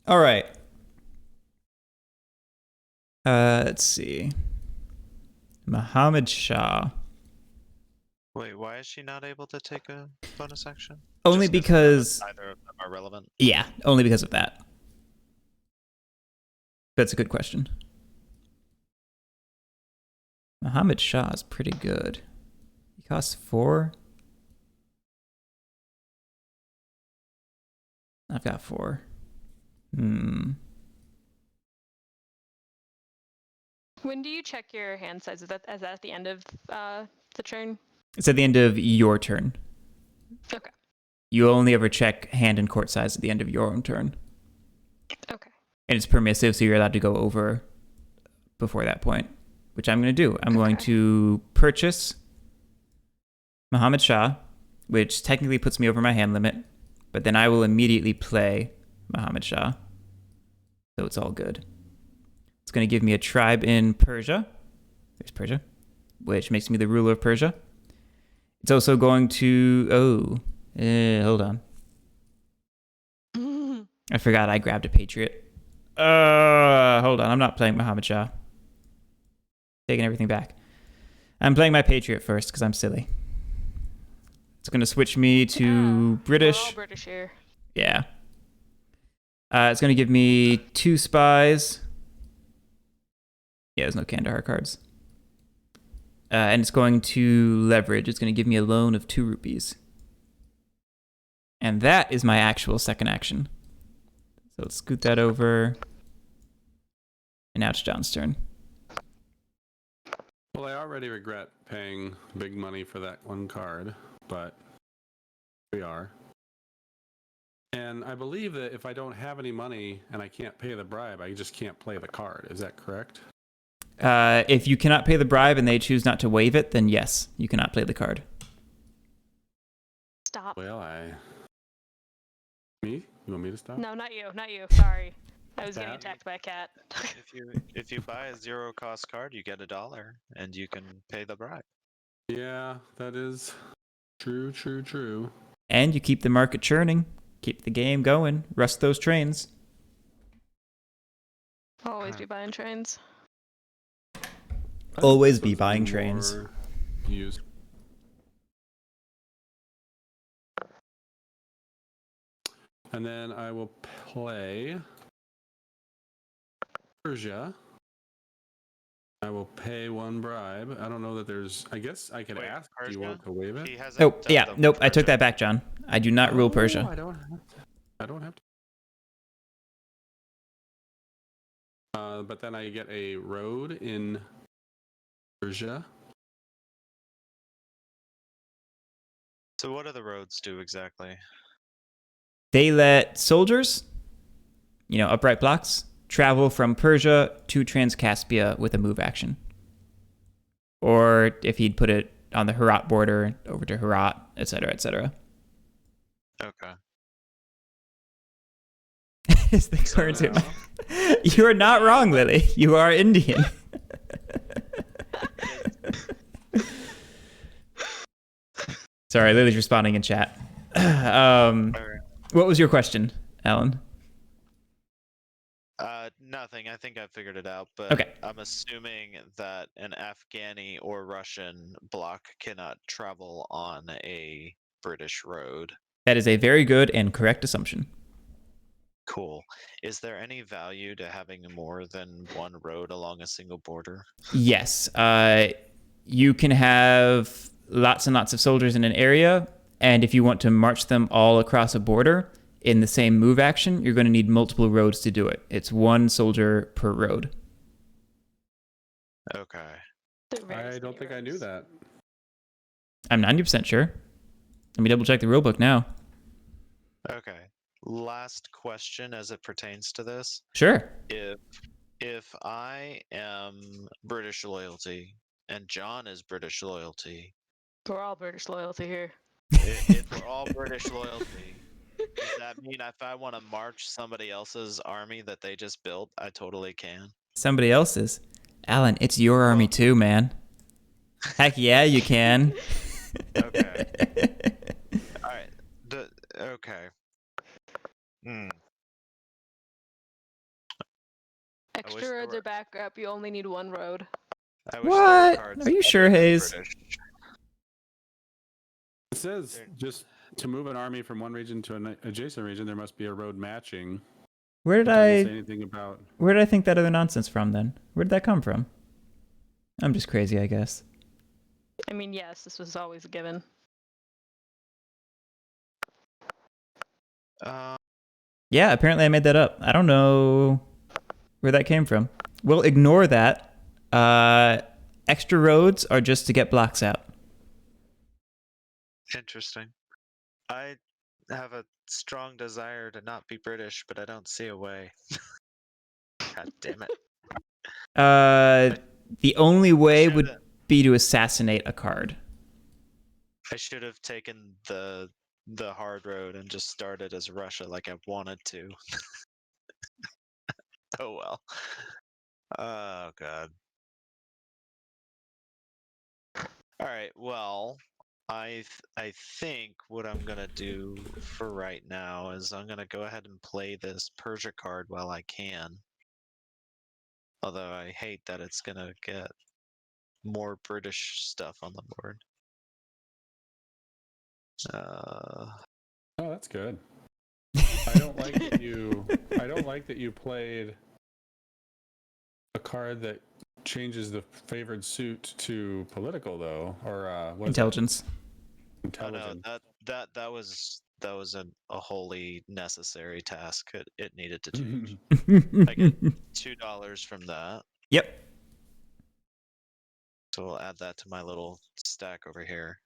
All right. Let's see. Muhammad Shah. Wait, why is she not able to take a bonus action? Only Just because, neither of them are relevant. yeah, only because of that. That's a good question. Muhammad Shah is pretty good. He costs 4. I've got 4. When do you check your hand size? Is that at the end of the turn? It's at the end of your turn. Okay. You only ever check hand and court size at the end of your own turn. Okay. And it's permissive, so you're allowed to go over before that point, which I'm going to do. I'm going Okay. to purchase Muhammad Shah, which technically puts me over my hand limit, but then I will immediately play Muhammad Shah. So it's all good. It's going to give me a tribe in Persia. There's Persia, which makes me the ruler of Persia. It's also going to... hold on. I forgot I grabbed a patriot. Hold on. I'm not playing Muhammad Shah. Taking everything back. I'm playing my patriot first because I'm silly. It's going to switch me to British. We're all British here. Yeah. It's going to give me 2 spies. Yeah, there's no Kandahar cards. And it's going to leverage. It's going to give me a loan of 2 rupees. And that is my actual second action. So let's scoot that over. And now it's John's turn. Well, I already regret paying big money for that one card, but we are. And I believe that if I don't have any money and I can't pay the bribe, I just can't play the card. Is that correct? If you cannot pay the bribe and they choose not to waive it, then yes, you cannot play the card. Stop. Well, Me? You want me to stop? No, not you. Not you. Sorry. I was getting Cat? attacked by a cat. If you buy a 0 cost card, you get $1 and you can pay the bribe. Yeah, that is true. And you keep the market churning. Keep the game going. Rust those trains. Always be buying trains. Always be buying trains. Use. And then I will play Persia. I will pay 1 bribe. I don't know that there's... I guess I could Wait, ask, do you Persia? want to waive it? He hasn't Oh, done yeah. the Nope. I took Persia. that back, John. I do not rule Persia. I don't have to. I don't have to. But then I get a road in Persia. So what do the roads do exactly? They let soldiers, upright blocks, travel from Persia to Transcaspia with a move action. Or if he'd put it on the Herat border, over to Herat, etc., etc. Okay. Is the currency? You are not wrong, Lily. You are Indian. Sorry, Lily's responding in chat. What was your question, Alan? Nothing. I think I figured it out, but Okay. I'm assuming that an Afghani or Russian bloc cannot travel on a British road. That is a very good and correct assumption. Cool. Is there any value to having more than 1 road along a single border? Yes. You can have lots and lots of soldiers in an area, and if you want to march them all across a border in the same move action, you're going to need multiple roads to do it. It's 1 soldier per road. Okay. I don't think I knew that. I'm 90% sure. Let me double check the rulebook now. Okay. Last question as it pertains to this. Sure. If I am British loyalty and John is British loyalty, We're all British loyalty here. if we're all British loyalty, does that mean if I want to march somebody else's army that they just built, I totally can? Somebody else's. Alan, it's your army too, man. Heck yeah, you can. Okay. All right. Okay. Extra roads are back up. You only need 1 road. I wish there were What? cards Are you that sure, were Hayes? British. It says just to move an army from one region to an adjacent region, there must be a road matching. Where did It doesn't say I anything about... Where did I think that other nonsense from then? Where did that come from? I'm just crazy, I guess. I mean, yes, this was always a given. Yeah, apparently I made that up. I don't know where that came from. We'll ignore that. Extra roads are just to get blocks out. Interesting. I have a strong desire to not be British, but I don't see a way. God damn it. The only way Sure would that- be to assassinate a card. I should have taken the hard road and just started as Russia like I wanted to. Oh well. Oh god. All right. Well, I think what I'm gonna do for right now is I'm gonna go ahead and play this Persia card while I can. Although I hate that it's gonna get more British stuff on the board. Oh, that's good. I don't like that you. I don't like that you played a card that changes the favored suit to political, though, or what is it? Intelligence. Oh Intelligence. no, that was a wholly necessary task. It needed to change. I get $2 from that, Yep. so we'll add that to my little stack over here.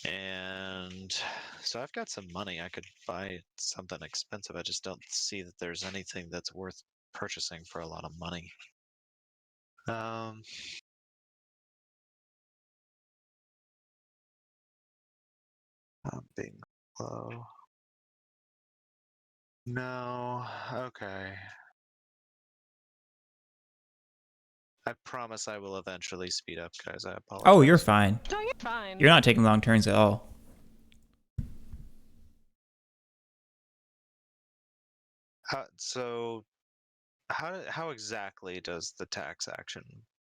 And so I've got some money. I could buy something expensive. I just don't see that there's anything that's worth purchasing for a lot of money. I'm being low. No, okay. I promise I will eventually speed up, guys. I apologize. Oh, you're fine. No, you're fine. You're not taking long turns at all. So, how exactly does the tax action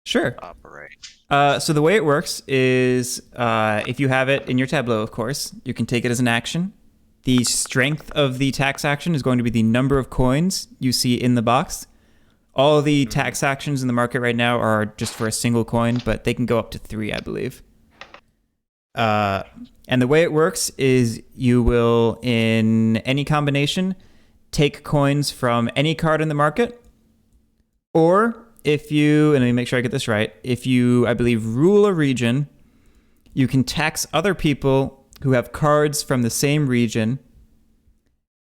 Sure. operate? So the way it works is if you have it in your tableau, of course, you can take it as an action. The strength of the tax action is going to be the number of coins you see in the box. All the tax actions in the market right now are just for a single coin, but they can go up to 3, I believe. And the way it works is you will, in any combination, take coins from any card in the market, or if you, and let me make sure I get this right, if you, I believe, rule a region, you can tax other people who have cards from the same region.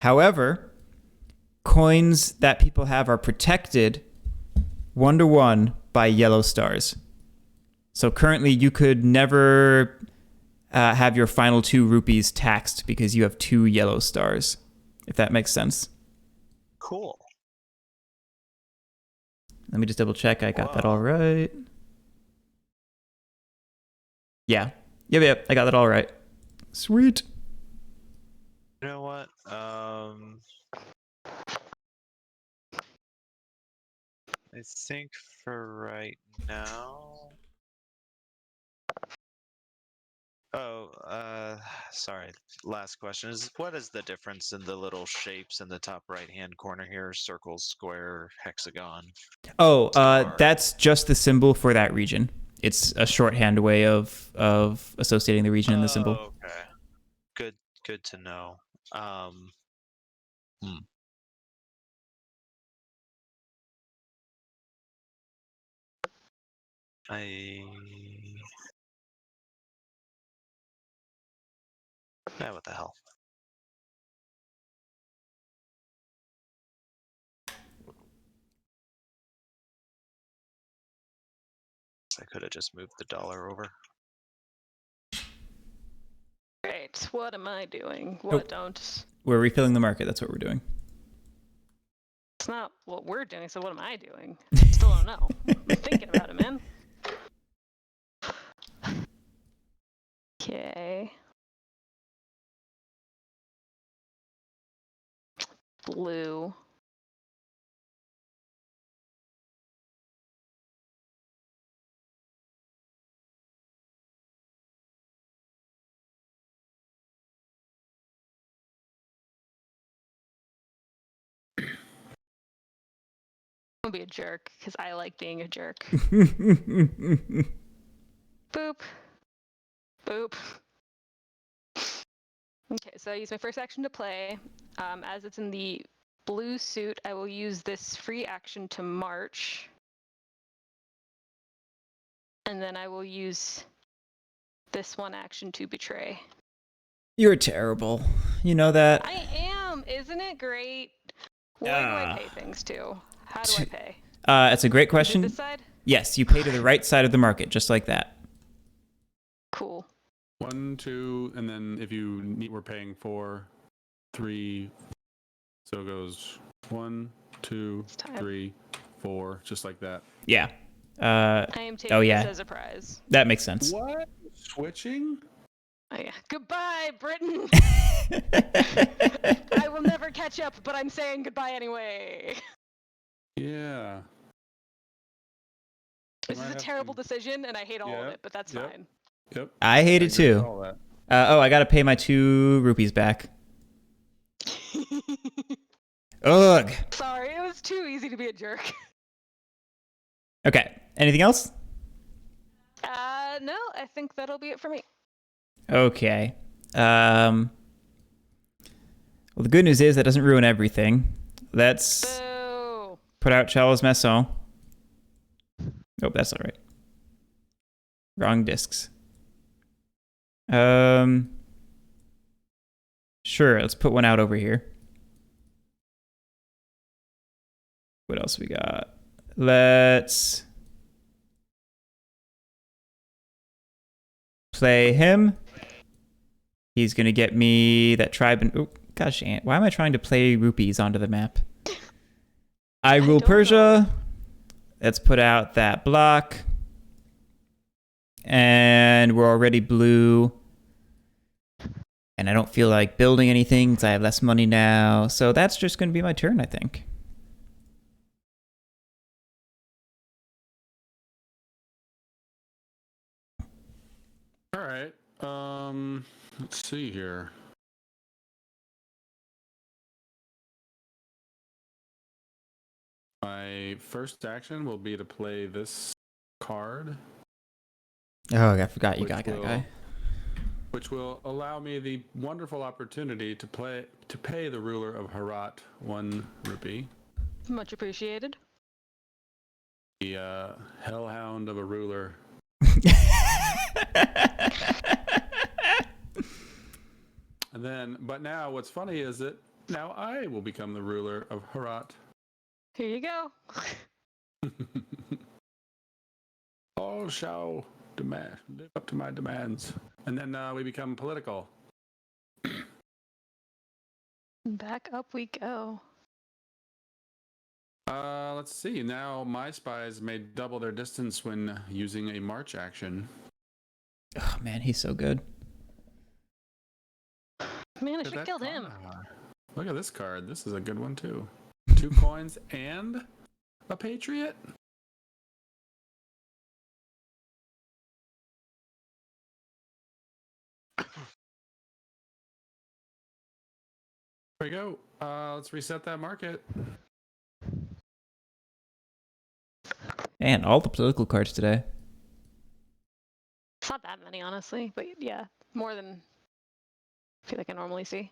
However, coins that people have are protected 1-to-1 by yellow stars. So currently you could never have your final 2 rupees taxed because you have 2 yellow stars, if that makes sense. Cool. Let me just double check I got that all right. Yeah. Yep, I got that all right. Sweet. You know what? I think for right now. Oh, sorry. Last question is: what is the difference in the little shapes in the top right-hand corner here? Circle, square, hexagon. Oh, that's just the symbol for that region. It's a shorthand way of associating the region in the symbol. Okay. Good to know. What the hell? I could have just moved the dollar over. Great. What am I doing? What don't? We're refilling the market. That's what we're doing. It's not what we're doing, so what am I doing? Still don't know. I'm thinking about it, man. Okay. Blue. I'm gonna be a jerk because I like being a jerk. Boop. Boop. Okay, so I use my first action to play. As it's in the blue suit, I will use this free action to march. And then I will use this one action to betray. You're terrible. You know that? I am. Isn't it great? Where do I pay things to? How do I pay? It's a great question. This side? Yes, you pay to the right side of the market, just like that. Cool. 1, 2, and then if you need, we're paying 4, 3. So it goes 1, 2, It's time. 3, 4, just like that. Yeah. I am taking Oh, this yeah. as a prize. That makes sense. What? Switching? Oh, yeah. Goodbye, Britain. I will never catch up, but I'm saying goodbye anyway. Yeah. This might is a have terrible to- decision, and I hate all of Yep, it, but that's yep. fine. Yep. I hate I it agree with too. all that. Oh, I got to pay my 2 rupees back. Ugh. Sorry, it was too easy to be a jerk. Okay. Anything else? No, I think that'll be it for me. Okay. Well, the good news is that doesn't ruin everything. Let's Boo. put out Charles Masson. Oh, that's all right. Wrong discs. Sure, let's put one out over here. What else we got? Let's play him. He's gonna get me that tribe and oh gosh, why am I trying to play rupees onto the map? I rule don't Persia. Let's put out that block. And we're already blue. And I don't feel like building anything because I have less money now. So that's just going to be my turn, I think. All right. Let's see here. My first action will be to play this card, Oh, I forgot you Which got that will- guy. which will allow me the wonderful opportunity to pay the ruler of Herat 1 rupee. Much appreciated. The hellhound of a ruler. And then, but now what's funny is that now I will become the ruler of Herat. Here you go. All shall live up to my demands. And then we become political. Back up we go. Let's see. Now my spies may double their distance when using a march action. Oh, man, he's so good. Man, I Look should at have killed that him. card. Look at this card. This is a good one too. 2 coins and a patriot. There we go. Let's reset that market. And all the political cards today. It's not that many, honestly, but yeah, more than I feel like I normally see.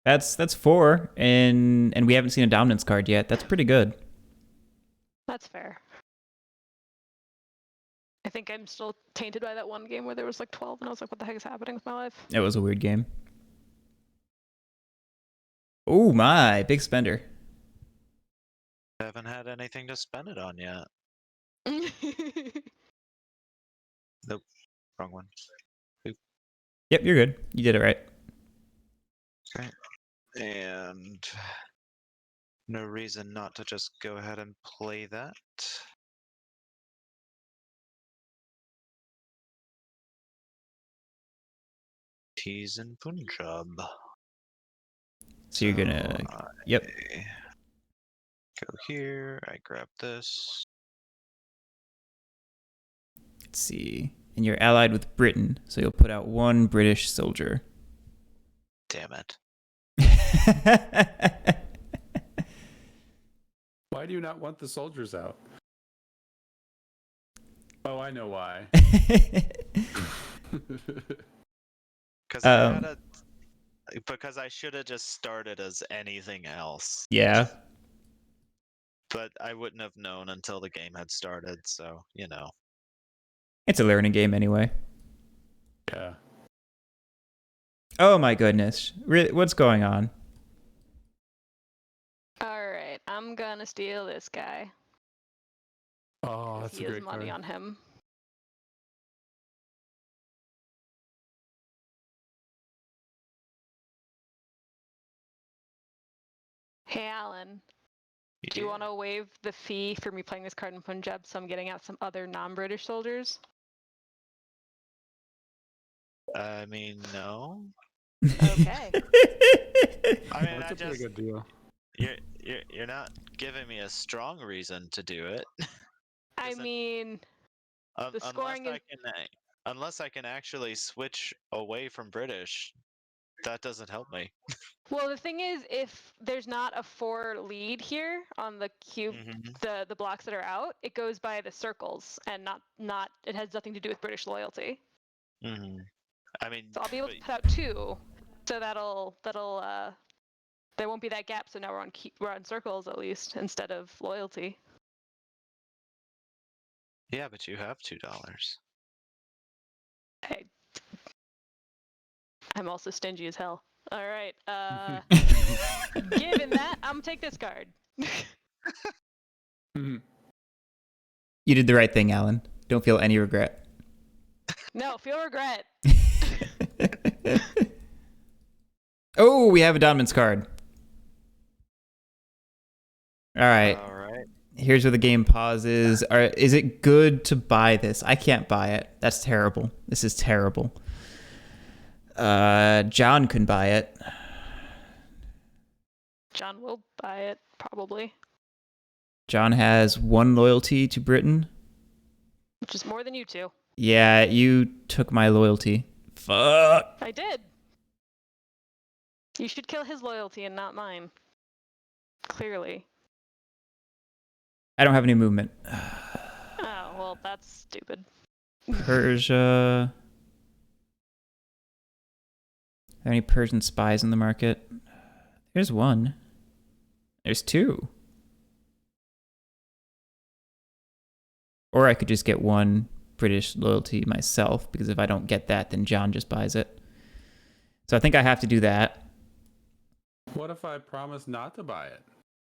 That's 4, and we haven't seen a dominance card yet. That's pretty good. That's fair. I think I'm still tainted by that one game where there was like 12, and I was like, what the heck is happening with my life? It was a weird game. Oh my, big spender. Haven't had anything to spend it on yet. Nope. Wrong one. Yep, you're good. You did it right. Okay. And no reason not to just go ahead and play that. Teas and Punjab. So you're gonna, yep. I go here, I grab this. Let's see. And you're allied with Britain, so you'll put out 1 British soldier. Damn it. Why do you not want the soldiers out? Oh, I know why. Because I should have just started as anything else. Yeah. But I wouldn't have known until the game had started, so, you know. It's a learning game anyway. Yeah. Oh my goodness. Really, what's going on? Alright, I'm gonna steal this guy. Oh, that's He a has great money card. on him. Hey, Alan. Do you want to waive the fee for me playing this card in Punjab so I'm getting out some other non-British soldiers? I mean, no. Okay. I mean, That's a pretty good deal. you're not giving me a strong reason to do it. I Isn't- mean, the scoring is... Unless I can actually switch away from British, that doesn't help me. Well, the thing is, if there's not a 4 lead here on the cube, the blocks that are out, it goes by the circles and not it has nothing to do with British loyalty. I mean, So I'll be able to put out 2, so that'll there won't be that gap. So now we're on circles at least instead of loyalty. yeah, but you have $2. I'm also stingy as hell. All right. Given that, I'm gonna take this card. You did the right thing, Alan. Don't feel any regret. No, feel regret. Oh, we have a dominance card. All right. All right. Here's where the game pauses. Is it good to buy this? I can't buy it. That's terrible. This is terrible. John can buy it. John will buy it, probably. John has 1 loyalty to Britain. Which is more than you two. Yeah, you took my loyalty. Fuck. I did. You should kill his loyalty and not mine. Clearly. I don't have any movement. Oh, well, that's stupid. Persia. Are there any Persian spies in the market? There's 1. There's 2. Or I could just get 1 British loyalty myself, because if I don't get that, then John just buys it. So I think I have to do that. What if I promise not to buy it?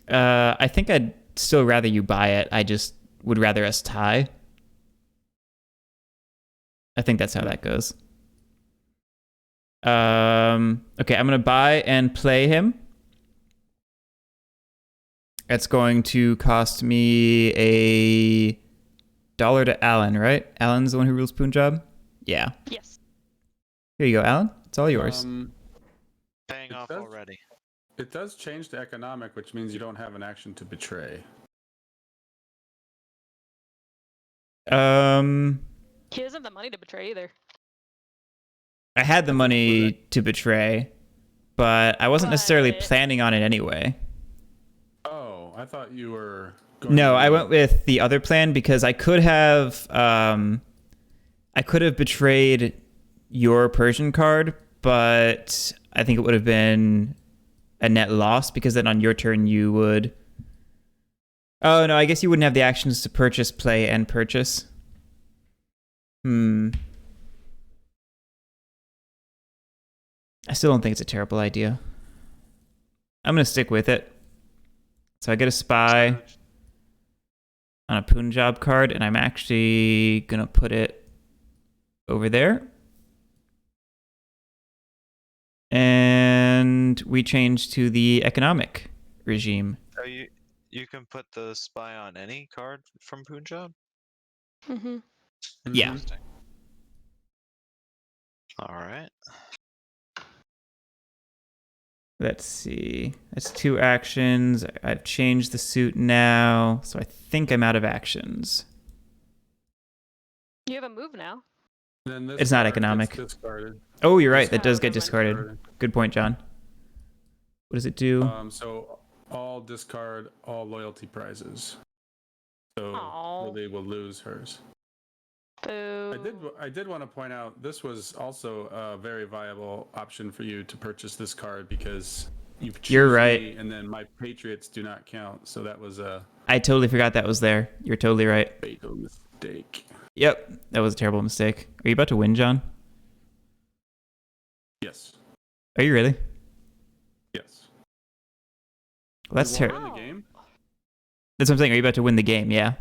I think I'd still rather you buy it. I just would rather us tie. I think that's how that goes. Okay, I'm going to buy and play him. It's going to cost me $1 to Alan, right? Alan's the one who rules Punjab? Yeah. Yes. Here you go, Alan. It's all yours. Paying off already. It does change to economic, which means you don't have an action to betray. He doesn't have the money to betray either. I had the money to betray, but I wasn't necessarily planning on it anyway. Oh, I thought you were... No, I went with the other plan because I could have betrayed your Persian card, but I think it would have been a net loss because then on your turn you would... Oh, no, I guess you wouldn't have the actions to purchase, play, and purchase. I still don't think it's a terrible idea. I'm going to stick with it. So I get a spy on a Punjab card, and I'm actually going to put it over there. And we change to the economic regime. So you can put the spy on any card from Punjab? Mm-hmm. Yeah. Interesting. All right. Let's see. That's 2 actions. I've changed the suit now, so I think I'm out of actions. You have a move now. Then this It's not card economic. gets discarded. Oh, you're right. That does Oh, get never mind. discarded. Good point, John. What does it do? So all discard all loyalty prizes. So Aw. Lily will lose hers. Boo. I did want to point out this was also a very viable option for you to purchase this card because you've chosen You're right. me, and then my Patriots do not count. So that was a I totally forgot that was there. You're totally right. fatal mistake. Yep, that was a terrible mistake. Are you about to win, John? Yes. Are you really? Yes. Well, that's You terrible. won't win the game That's what I'm saying. Are you about to win the game? Yeah.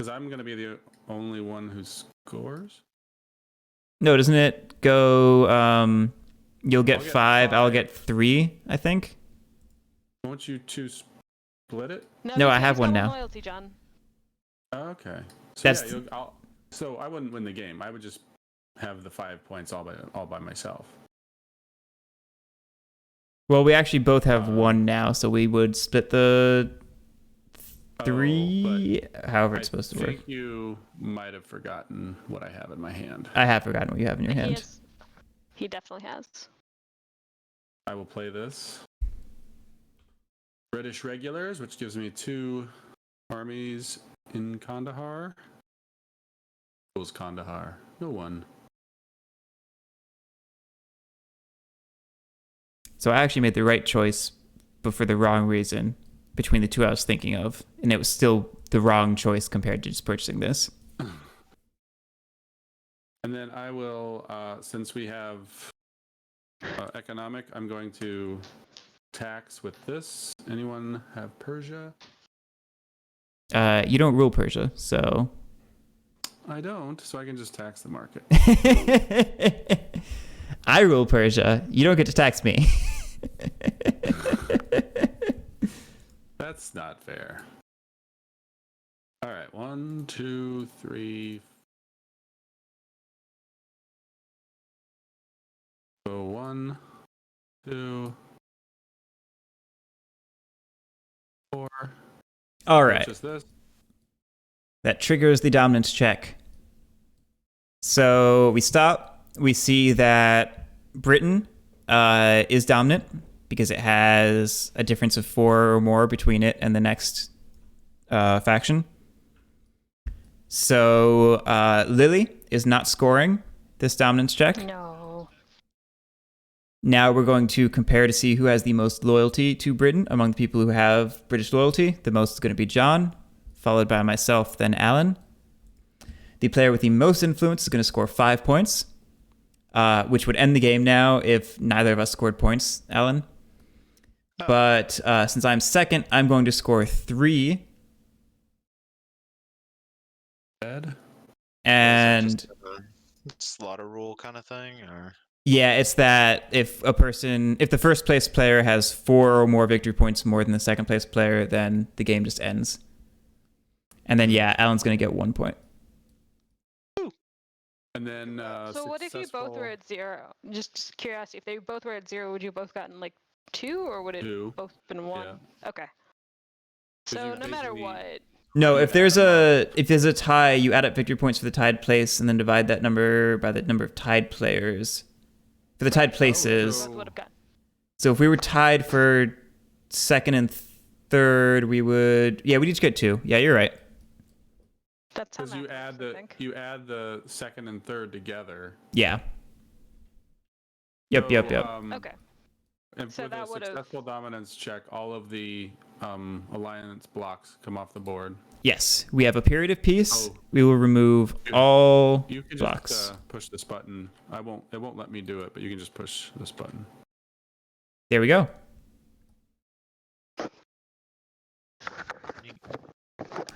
because I'm going to be the only one who scores. No, doesn't it go? You'll get I'll get 5. I'll 5. get 3. I think. It Don't you two split it? No, I because have he's one got now. Loyalty, John. Okay. So That's- so I wouldn't win the game. I would just have the 5 points all by myself. Well, we actually both have one now, so we would split the 3. However, it's supposed to I work. think you might have forgotten what I have in my hand. I have forgotten what you have in your hand. He definitely has. I will play this. British regulars, which gives me 2 armies in Kandahar. Who was Kandahar? No one. So I actually made the right choice, but for the wrong reason between the two I was thinking of, and it was still the wrong choice compared to just purchasing this. And then I will, since we have economic, I'm going to tax with this. Anyone have Persia? You don't rule Persia, so. I don't, so I can just tax the market. I rule Persia. You don't get to tax me. That's not fair. All right, 1, 2, 3. So 1, 2, 4. All right. Just this. That triggers the dominance check. So we stop. We see that Britain is dominant because it has a difference of 4 or more between it and the next faction. So Lily is not scoring this dominance check. No. Now we're going to compare to see who has the most loyalty to Britain among the people who have British loyalty. The most is going to be John, followed by myself, then Alan. The player with the most influence is going to score 5 points, which would end the game now if neither of us scored points, Alan. Oh. But since I'm second, I'm going to score 3. Bad. And Just a slaughter rule kind of thing, or yeah, it's that if the first place player has 4 or more victory points more than the second place player, then the game just ends. And then yeah, Alan's going to get 1 point. And then So what if you both were at 0? Just curiosity, if they both were at 0, would you both gotten like 2, or would it 2. both been 1? Yeah. Okay. 'Cause So you no matter basically- what. No, You if there's add a tie, you add up victory points for the tied place and then divide that number by the number of tied players. For the tied places. so- Both would have gotten. So if we were tied for second and third, we'd each get 2. Yeah, you're right. That's how Because you that add works, I think. the second and third together. Yeah. Yep. Okay. And So with a that would've- successful dominance check, all of the alliance blocks come off the board. Yes, we have a period of peace. Oh. We will remove all You can blocks. just push this button. It won't let me do it, but you can just push this button. There we go.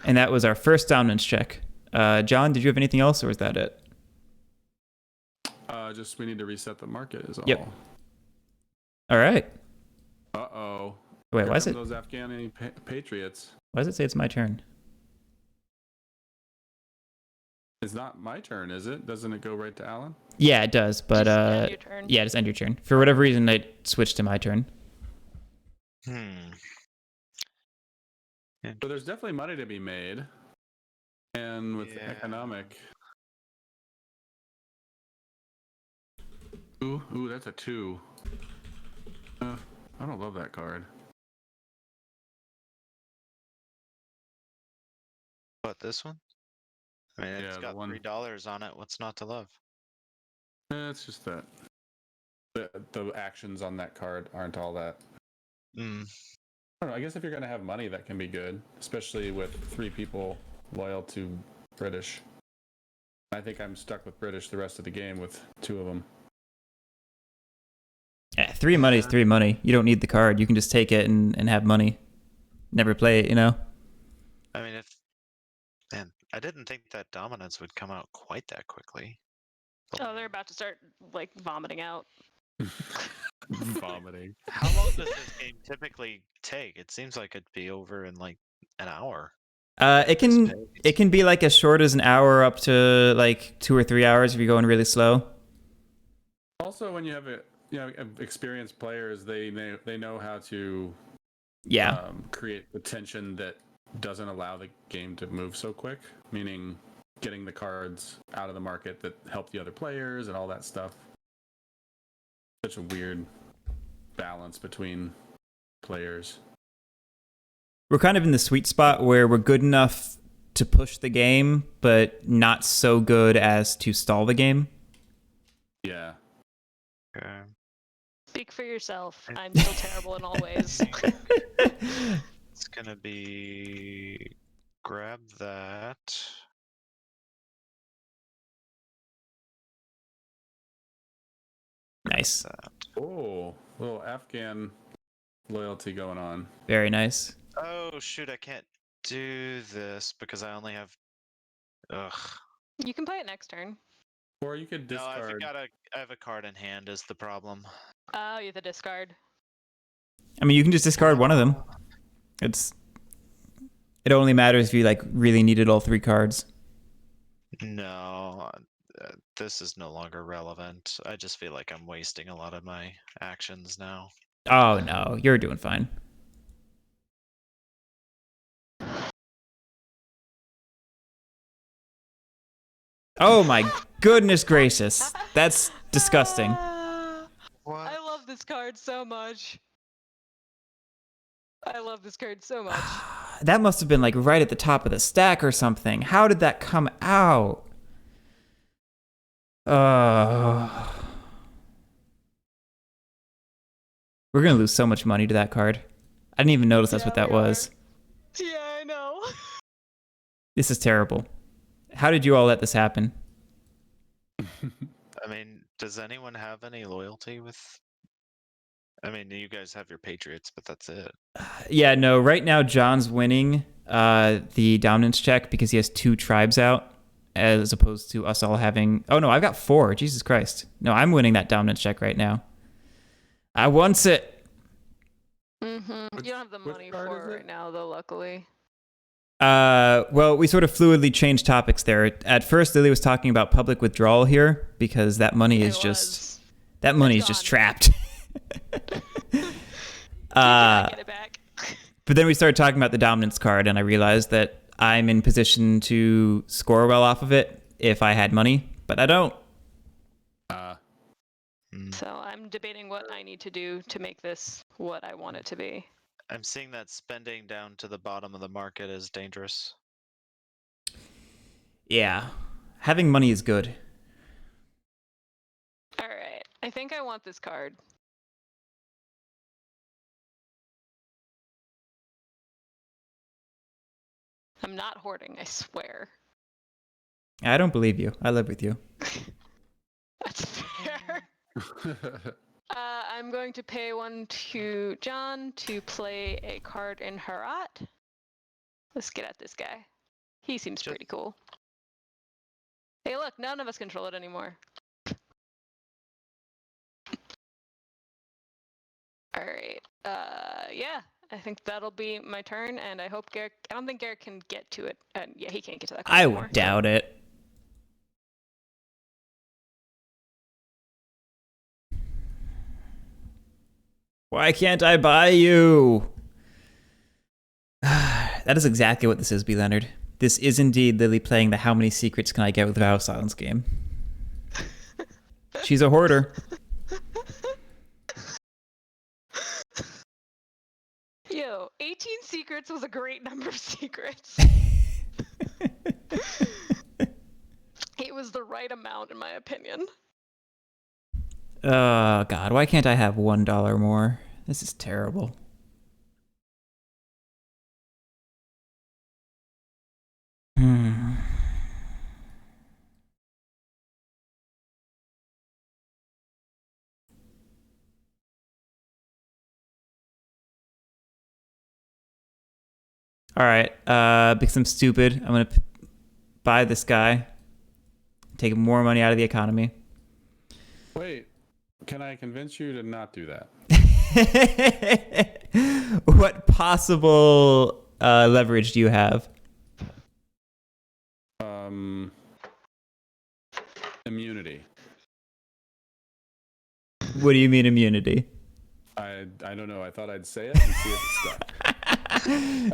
And that was our first dominance check. John, did you have anything else, or was that it? Just we need to reset the market is all. Yep. All right. Uh-oh. Wait, Here why is come it? those Afghani patriots. Why does it say it's my turn? It's not my turn, is it? Doesn't it go right to Alan? Yeah, it does, but Just end your turn. yeah, just end your turn. For whatever reason, I switched to my turn. So there's definitely money to be made. And with Yeah. economic. Ooh, that's a 2. I don't love that card. what, this one? I mean, Yeah, it's the got one- $3 on it. What's not to love? It's just that the actions on that card aren't all that. Mm. I don't know. I guess if you're gonna have money, that can be good, especially with 3 people loyal to British. I think I'm stuck with British the rest of the game with 2 of them. Yeah, 3 money is 3 money. You don't need the card. You can just take it and have money. Never play it, you know? I mean, man, I didn't think that dominance would come out quite that quickly. Oh, they're about to start like vomiting out. Vomiting. How long does this game typically take? It seems like it'd be over in like an hour. It can be like as short as an hour up to like 2 or 3 hours if you're going really slow. Also, when you have experienced players, they know how to create the tension that doesn't allow the game to move so quick. Meaning, getting the cards out of the market that help the other players and all that stuff. Such a weird balance between players. We're kind of in the sweet spot where we're good enough to push the game, but not so good as to stall the game. Yeah. Okay. Speak for yourself. I'm still terrible in all ways. It's gonna be grab that. Nice. That. Oh, little Afghan loyalty going on. Very nice. Oh shoot! I can't do this because I only have. Ugh. You can play it next turn. Or you could discard. No, I have a card in hand. Is the problem? Oh, you have to discard. I mean, you can just discard one of them. It only matters if you like really needed all 3 cards. No, this is no longer relevant. I just feel like I'm wasting a lot of my actions now. Oh no, you're doing fine. Oh my goodness gracious. That's disgusting. What? I love this card so much. I love this card so much. That must have been like right at the top of the stack or something. How did that come out? We're gonna lose so much money to that card. I didn't even notice that's what that was. Yeah, I know. This is terrible. How did you all let this happen? I mean, does anyone have any loyalty with? I mean, you guys have your Patriots, but that's it. Yeah, no. Right now, John's winning the dominance check because he has 2 tribes out, as opposed to us all having. Oh no, I've got 4. Jesus Christ! No, I'm winning that dominance check right now. I wants it. Mm-hmm. You don't have the money for it right now, though. Luckily. Well, we sort of fluidly changed topics there. At first, Lily was talking about public withdrawal here because that money is just trapped. Get it back. But then we started talking about the dominance card, and I realized that I'm in position to score well off of it if I had money, but I don't. So I'm debating what I need to do to make this what I want it to be. I'm seeing that spending down to the bottom of the market is dangerous. Yeah, having money is good. All right, I think I want this card. I'm not hoarding, I swear. I don't believe you. I live with you. That's fair. I'm going to pay 1 to John to play a card in Herat. Let's get at this guy. He seems pretty cool. Hey, look, none of us control it anymore. All right. Yeah, I think that'll be my turn, and I hope Garrick. I don't think Garrick can get to it. Yeah, he can't get to that card I anymore. would doubt it. Why can't I buy you? That is exactly what this is, B. Leonard. This is indeed Lily playing the How Many Secrets Can I Get with Vow of Silence game. She's a hoarder. Yo, 18 secrets was a great number of secrets. It was the right amount, in my opinion. Oh, God. Why can't I have $1 more? This is terrible. All right. Because I'm stupid, I'm going to buy this guy. Take more money out of the economy. Wait, can I convince you to not do that? What possible leverage do you have? Immunity. What do you mean immunity? I don't know. I thought I'd say it and see if it stuck.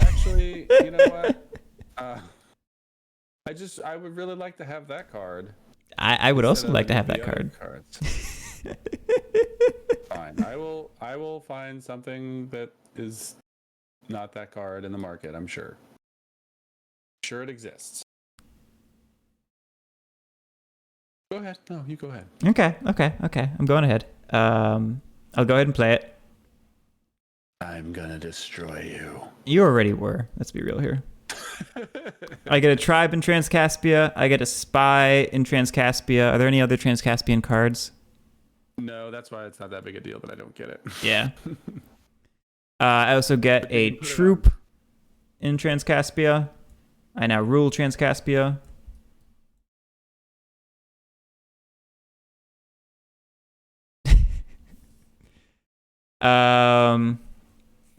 Actually, you know what? I would really like to have that card. I would also instead like to of have that the other card. cards. Fine. I will find something that is not that card in the market, I'm sure. Sure it exists. Go ahead. No, you go ahead. Okay. I'm going ahead. I'll go ahead and play it. I'm gonna destroy you. You already were. Let's be real here. I get a tribe in Transcaspia. I get a spy in Transcaspia. Are there any other Transcaspian cards? No, that's why it's not that big a deal that I don't get it. Yeah. I also get a troop in Transcaspia. I now rule Transcaspia.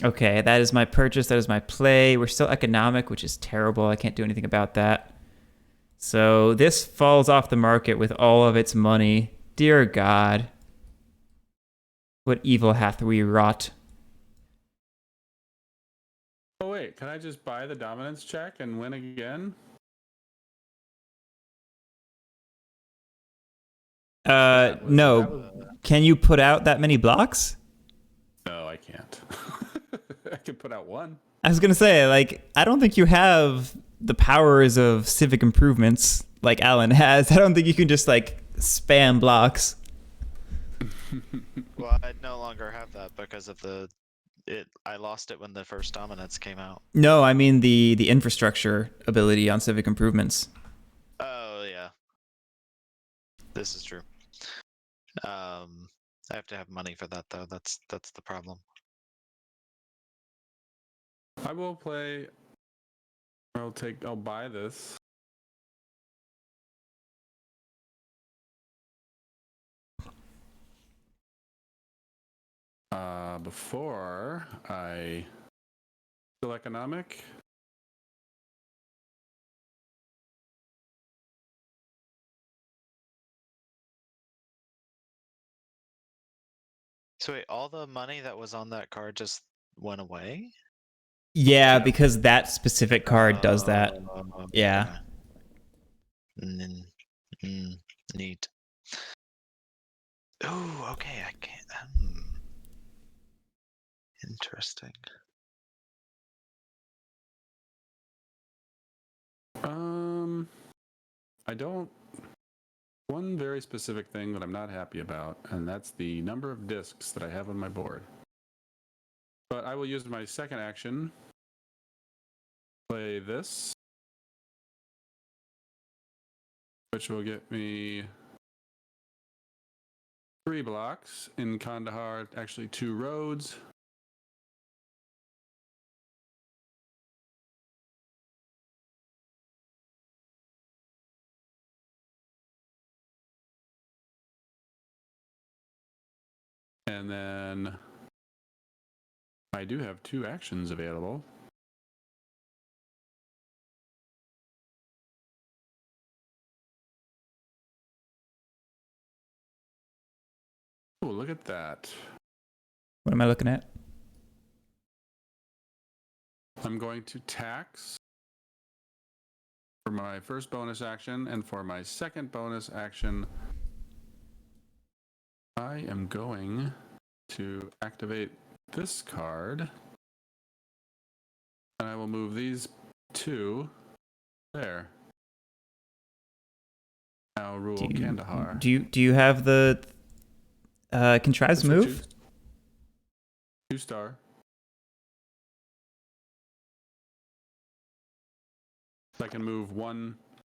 Okay, that is my purchase. That is my play. We're still economic, which is terrible. I can't do anything about that. So this falls off the market with all of its money. Dear God. What evil hath we wrought? Oh wait, can I just buy the dominance check and win again? No. Can you put out that many blocks? No, I can't. I can put out one. I was gonna say, like, I don't think you have the powers of civic improvements like Alan has. I don't think you can just like spam blocks. Well, I no longer have that because of I lost it when the first dominance came out. No, I mean the infrastructure ability on civic improvements. Oh yeah, this is true. I have to have money for that though. That's the problem. I will play. I'll buy this. Before I still economic. So wait, all the money that was on that card just went away? Yeah, because that specific card does that. Yeah. Neat. Oh, okay. I can't. Interesting. I don't. One very specific thing that I'm not happy about, and that's the number of discs that I have on my board. But I will use my second action. Play this, which will get me 3 blocks in Kandahar, actually 2 roads. And then I do have 2 actions available. Oh, look at that. What am I looking at? I'm going to tax for my first bonus action, and for my second bonus action, I am going to activate this card, and I will move these 2 there. Now rule Kandahar. Do you have the can tribes move? 2-star. I can move 1.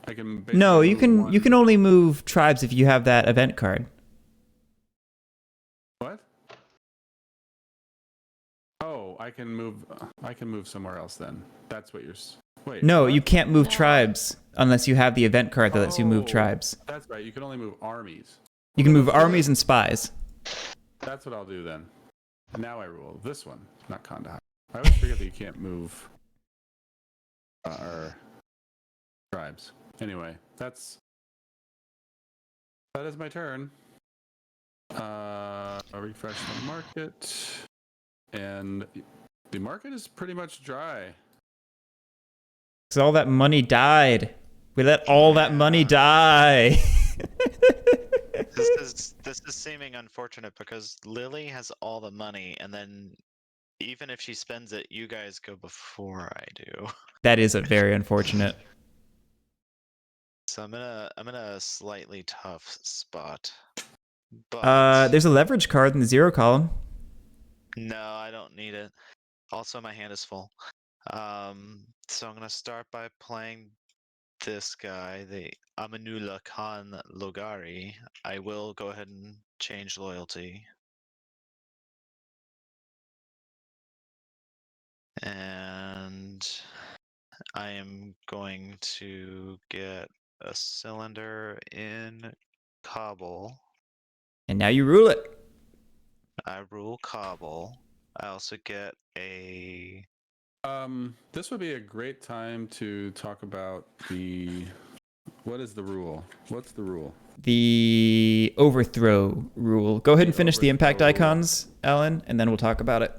I can. No, you can only move tribes if you have that event card. What? Oh, I can move somewhere else then. That's what you're. Wait. No, what? you can't move tribes unless you have the event card that lets you move tribes. That's right. You can only move armies. You can move armies and spies. That's what I'll do then. Now I rule this one, not Kandahar. I always forget that you can't move our tribes. Anyway, that is my turn. I'll refresh the market, and the market is pretty much dry. Because all that money died. We let all that money die. This is seeming unfortunate because Lily has all the money, and then even if she spends it, you guys go before I do. That is a very unfortunate. So I'm in a slightly tough spot. But There's a leverage card in the 0 column. no, I don't need it. Also, my hand is full. So I'm gonna start by playing this guy, the Aminullah Khan Logari. I will go ahead and change loyalty. And I am going to get a cylinder in Kabul. And now you rule it. I rule Kabul. I also get a... This would be a great time to talk about what is the rule? What's the rule? The overthrow rule. Go ahead and finish the impact overthrow icons, Alan, and then we'll talk about it.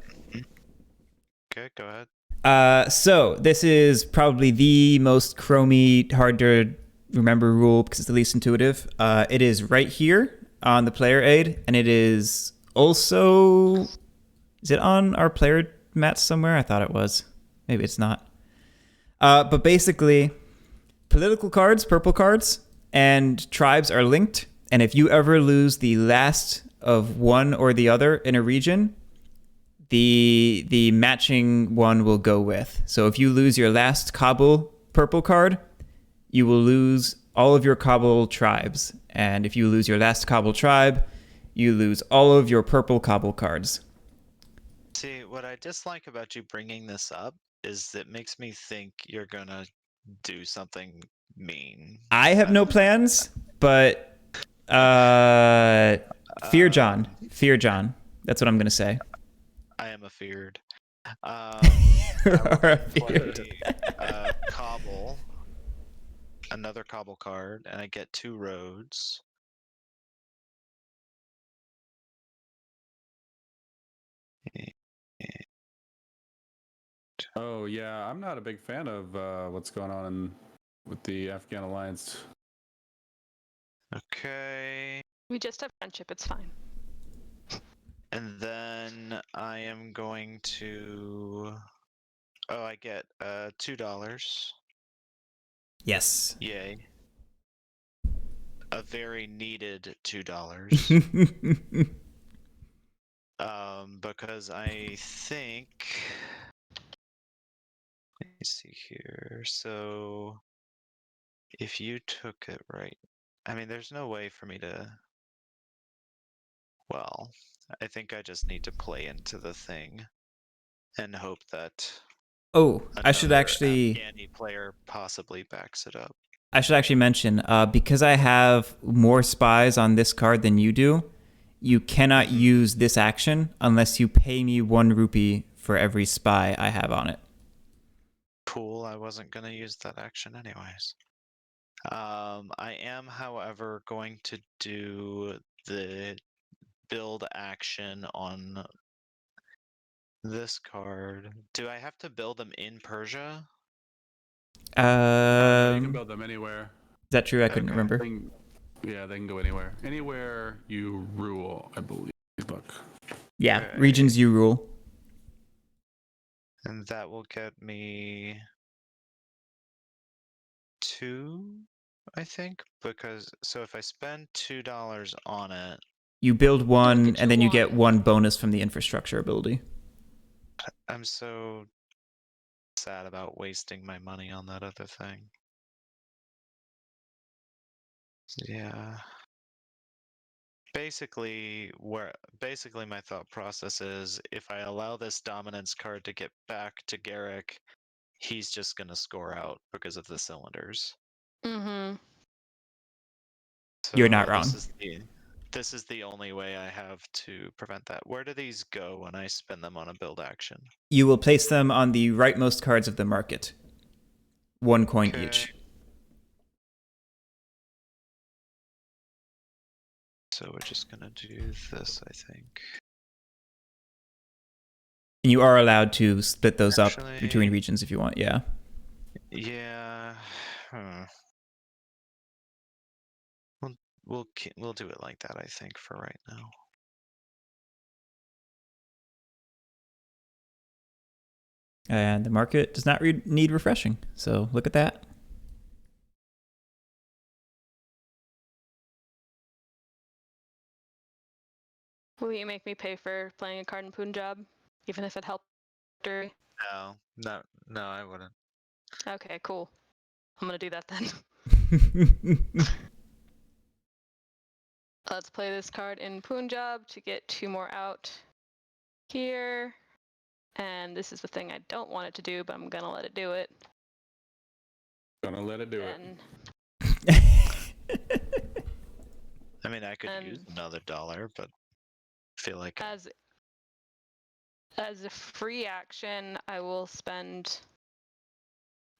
Okay, go ahead. So this is probably the most chromy, hard to remember rule because it's the least intuitive. It is right here on the player aid, and it is also... Is it on our player mat somewhere? I thought it was. Maybe it's not. But basically, political cards, purple cards, and tribes are linked. And if you ever lose the last of one or the other in a region, the matching one will go with. So if you lose your last Kabul purple card, you will lose all of your Kabul tribes. And if you lose your last Kabul tribe, you lose all of your purple Kabul cards. See, what I dislike about you bringing this up is it makes me think you're gonna do something mean. I have no plans, but Fear John. That's what I'm gonna say. I am afeared. Or Play Kabul, another Kabul card, and I get 2 roads. Oh yeah, I'm not a big fan of what's going on with the Afghan alliance. Okay. We just have friendship. It's fine. And then I am going to... Oh, I get $2. Yes. Yay. A very needed $2. Because I think... Let me see here. So, if you took it right... I mean, there's no way for me to... Well, I think I just need to play into the thing and hope that I should another actually Afghani player possibly backs it up. I should actually mention because I have more spies on this card than you do, you cannot use this action unless you pay me 1 rupee for every spy I have on it. Cool, I wasn't going to use that action anyways. I am, however, going to do the build action on this card. Do I have to build them in Persia? You can build them anywhere. Is that true? I couldn't remember. Yeah, they can go anywhere. Anywhere you rule, I believe. Look. Yeah, Okay. regions you rule. And that will get me 2, I think, because so if I spend $2 on it, You build one, get and then you get 1. 1 bonus from the infrastructure ability. I'm so sad about wasting my money on that other thing. Yeah. Basically, my thought process is if I allow this dominance card to get back to Garrick, he's just gonna score out because of the cylinders. Mm-hmm. So You're not wrong. This is the only way I have to prevent that. Where do these go when I spend them on a build action? You will place them on the rightmost cards of the market. 1 coin Okay. each. So we're just gonna do this, I think. And you are allowed to split those up Actually- between regions if you want, yeah. Yeah. We'll do it like that, I think, for right now. And the market does not need refreshing, so look at that. Will you make me pay for playing a card in Punjab, even if it helped? Or... No, I wouldn't. Okay, cool. I'm gonna do that then. Let's play this card in Punjab to get 2 more out here. And this is the thing I don't want it to do, but I'm gonna let it do it. Gonna let it do it. And I mean, I could use another $1, but I feel like as a free action, I will spend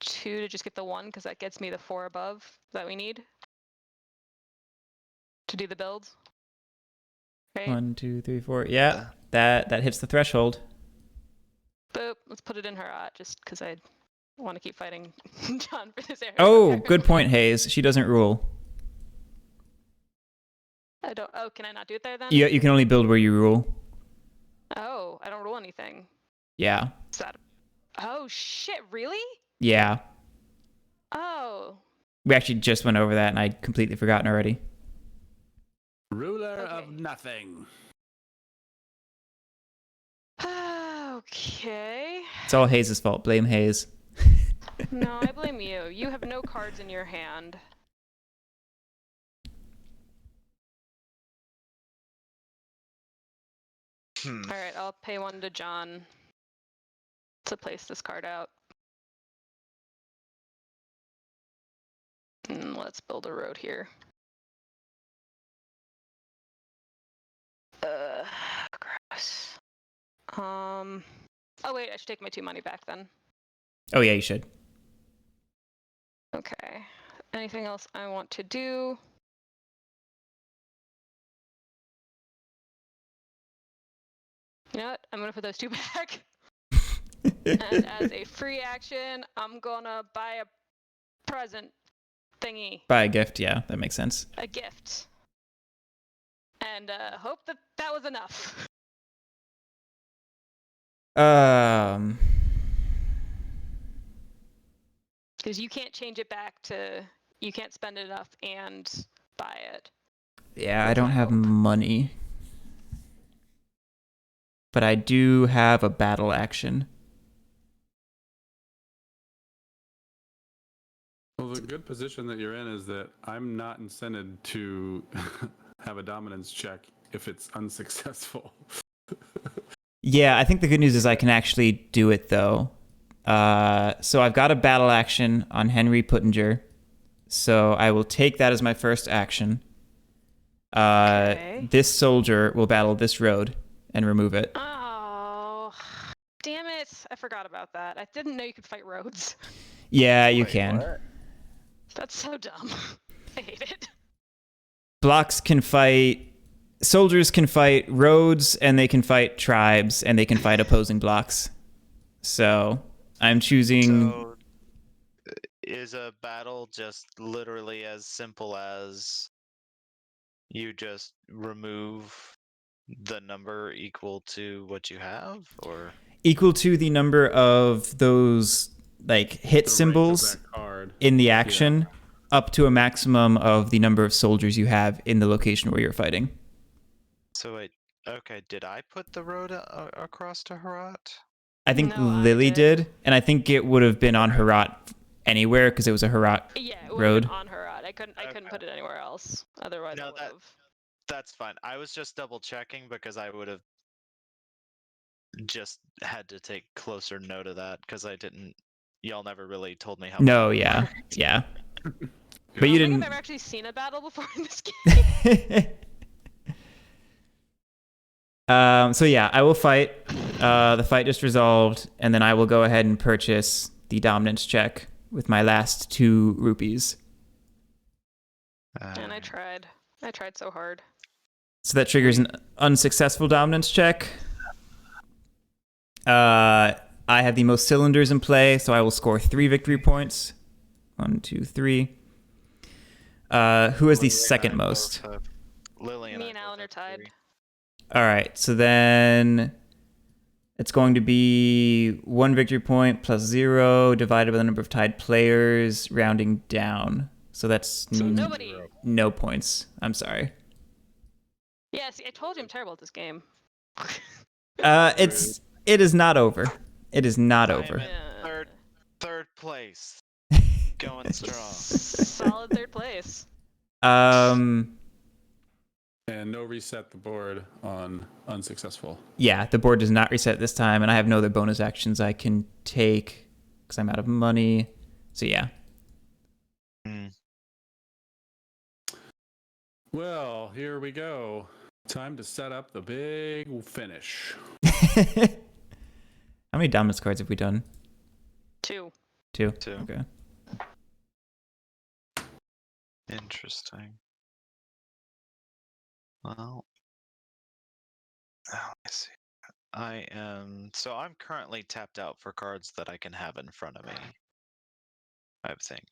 2 to just get the 1, because that gets me the 4 above that we need to do the build. Right? 1, 2, 3, 4. Yeah, that hits the threshold. Boop. Let's put it in Herat, just because I want to keep fighting John for this area. Oh, good point, Hayes. She doesn't rule. I don't. Oh, can I not do it there then? You can only build where you rule. Oh, I don't rule anything. Yeah. Is that... Oh shit! Really? Yeah. Oh. We actually just went over that, and I'd completely forgotten already. Ruler Okay. of nothing. Okay. It's all Hayes' fault. Blame Hayes. No, I blame you. You have no cards in your hand. All right, I'll pay 1 to John to place this card out. And let's build a road here. Gross. Oh wait, I should take my 2 money back then. Oh, yeah, you should. Okay. Anything else I want to do? You know what? I'm gonna put those 2 back. And as a free action, I'm gonna buy a present thingy. Buy a gift, yeah, that makes sense. A gift. And hope that that was enough. Because you can't change it back to, you can't spend it enough and buy it. Yeah, I don't have money. But I do have a battle action. Well, the good position that you're in is that I'm not incented to have a dominance check if it's unsuccessful. Yeah, I think the good news is I can actually do it, though. So I've got a battle action on Henry Puttinger. So I will take that as my first action. Okay. This soldier will battle this road and remove it. Oh, damn it. I forgot about that. I didn't know you could fight roads. Yeah, you Wait, can. what? That's so dumb. I hate it. Blocks can fight... Soldiers can fight roads, and they can fight tribes, and they can fight opposing blocks. So I'm choosing... So, is a battle just literally as simple as you just remove the number equal to what you have, or equal to the number of those like hit The rank of symbols that card. in the action up to a maximum of the number of soldiers you have in the location where you're fighting. so wait, okay, did I put the road across to Herat? I think No, I Lily did. did, and I think it would have been on Herat anywhere because it was a Herat. Yeah, it would Road. have been on Herat. I couldn't Okay. put it anywhere else. Otherwise, I No, would have. That's fine. I was just double checking because I would have just had to take closer note of that because I didn't. Y'all never really told me how. No, battle yeah, worked. yeah. I But you don't think didn't. I've ever actually seen a battle before in this game. So yeah, I will fight. The fight just resolved, and then I will go ahead and purchase the dominance check with my last 2 rupees. And I tried. I tried so hard. So that triggers an unsuccessful dominance check. I have the most cylinders in play, so I will score 3 victory points. 1, 2, 3. Who is the second most? Lily and Me I and both Alan are have tied. 3. All right, so then it's going to be 1 victory point plus 0 divided by the number of tied players, rounding down. So that's So nobody. no points. I'm sorry. Yeah, see, I told you I'm terrible at this game. It is not over. It is not I am over. in third place. Going strong. Solid third place. And no reset the board on unsuccessful. Yeah, the board does not reset this time, and I have no other bonus actions I can take because I'm out of money. So yeah. Well, here we go. Time to set up the big finish. How many dominance cards have we done? 2. 2? 2. Okay. Interesting. Well, let me see. I'm currently tapped out for cards that I can have in front of me, I think.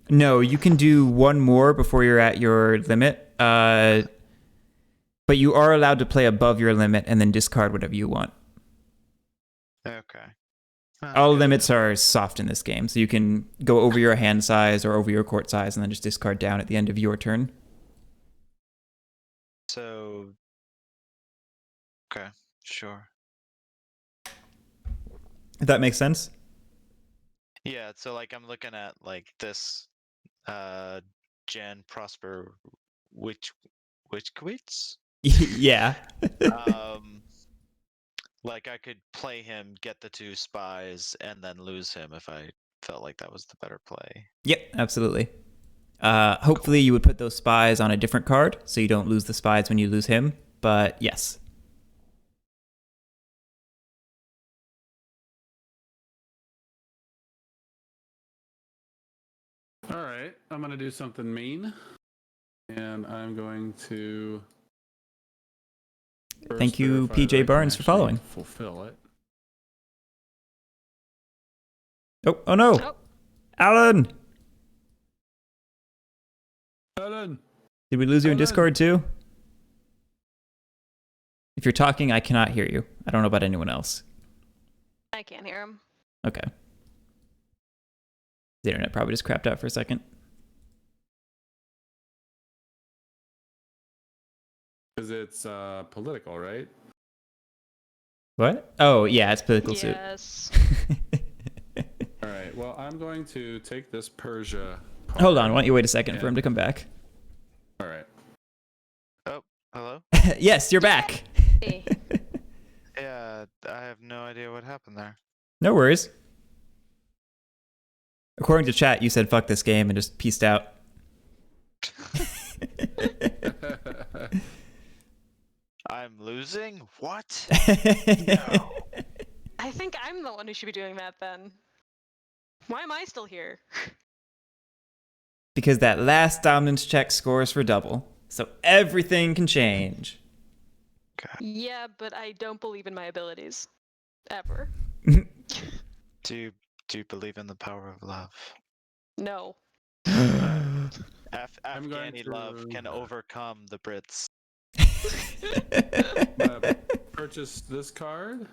No, you can do 1 more before you're at your limit. But you are allowed to play above your limit and then discard whatever you want. Okay. All limits are soft in this game, so you can go over your hand size or over your court size and then just discard down at the end of your turn. So, okay, sure. If that makes sense. Yeah, so like I'm looking at like this Jan Prosper which quits? Yeah. Like I could play him, get the 2 spies, and then lose him if I felt like that was the better play. Yep, absolutely. Hopefully you would put those spies on a different card so you don't lose the spies when you lose him, but yes. All right, I'm going to do something mean. And I'm going to... Thank you, verify that I PJ can Barnes, for actually following. Fulfill it. Oh no. Oh. Alan! Alan! Did we lose you in Alan. Discord too? If you're talking, I cannot hear you. I don't know about anyone else. I can't hear him. Okay. The internet probably just crapped out for a second. Because it's political, right? What? Oh, yeah, it's political suit. Yes. All right, well, I'm going to take this Persia card. Hold on, why don't you wait a second for him to come back? All right. Oh, hello? Yes, you're back. Hey. Yeah, I have no idea what happened there. No worries. According to chat, you said fuck this game and just peaced out. I'm losing? What? No. I think I'm the one who should be doing that then. Why am I still here? Because that last dominance check scores for double. So everything can change. Okay. Yeah, but I don't believe in my abilities. Ever. Do you believe in the power of love? No. I'm going Afghani to- love can overcome the Brits. I'm gonna purchase this card,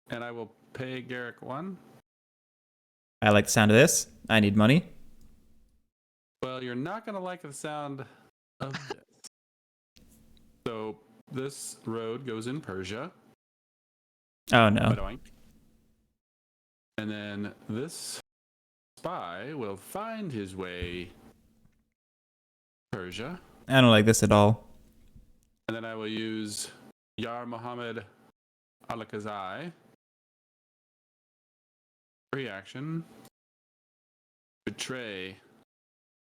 and I will pay Garrick 1. I like the sound of this. I need money. Well, you're not going to like the sound of this. So this road goes in Persia. Oh no. Ba-doink. And then this spy will find his way Persia. I don't like this at all. And then I will use Yar Muhammad Al-Khazai. Free action. Betray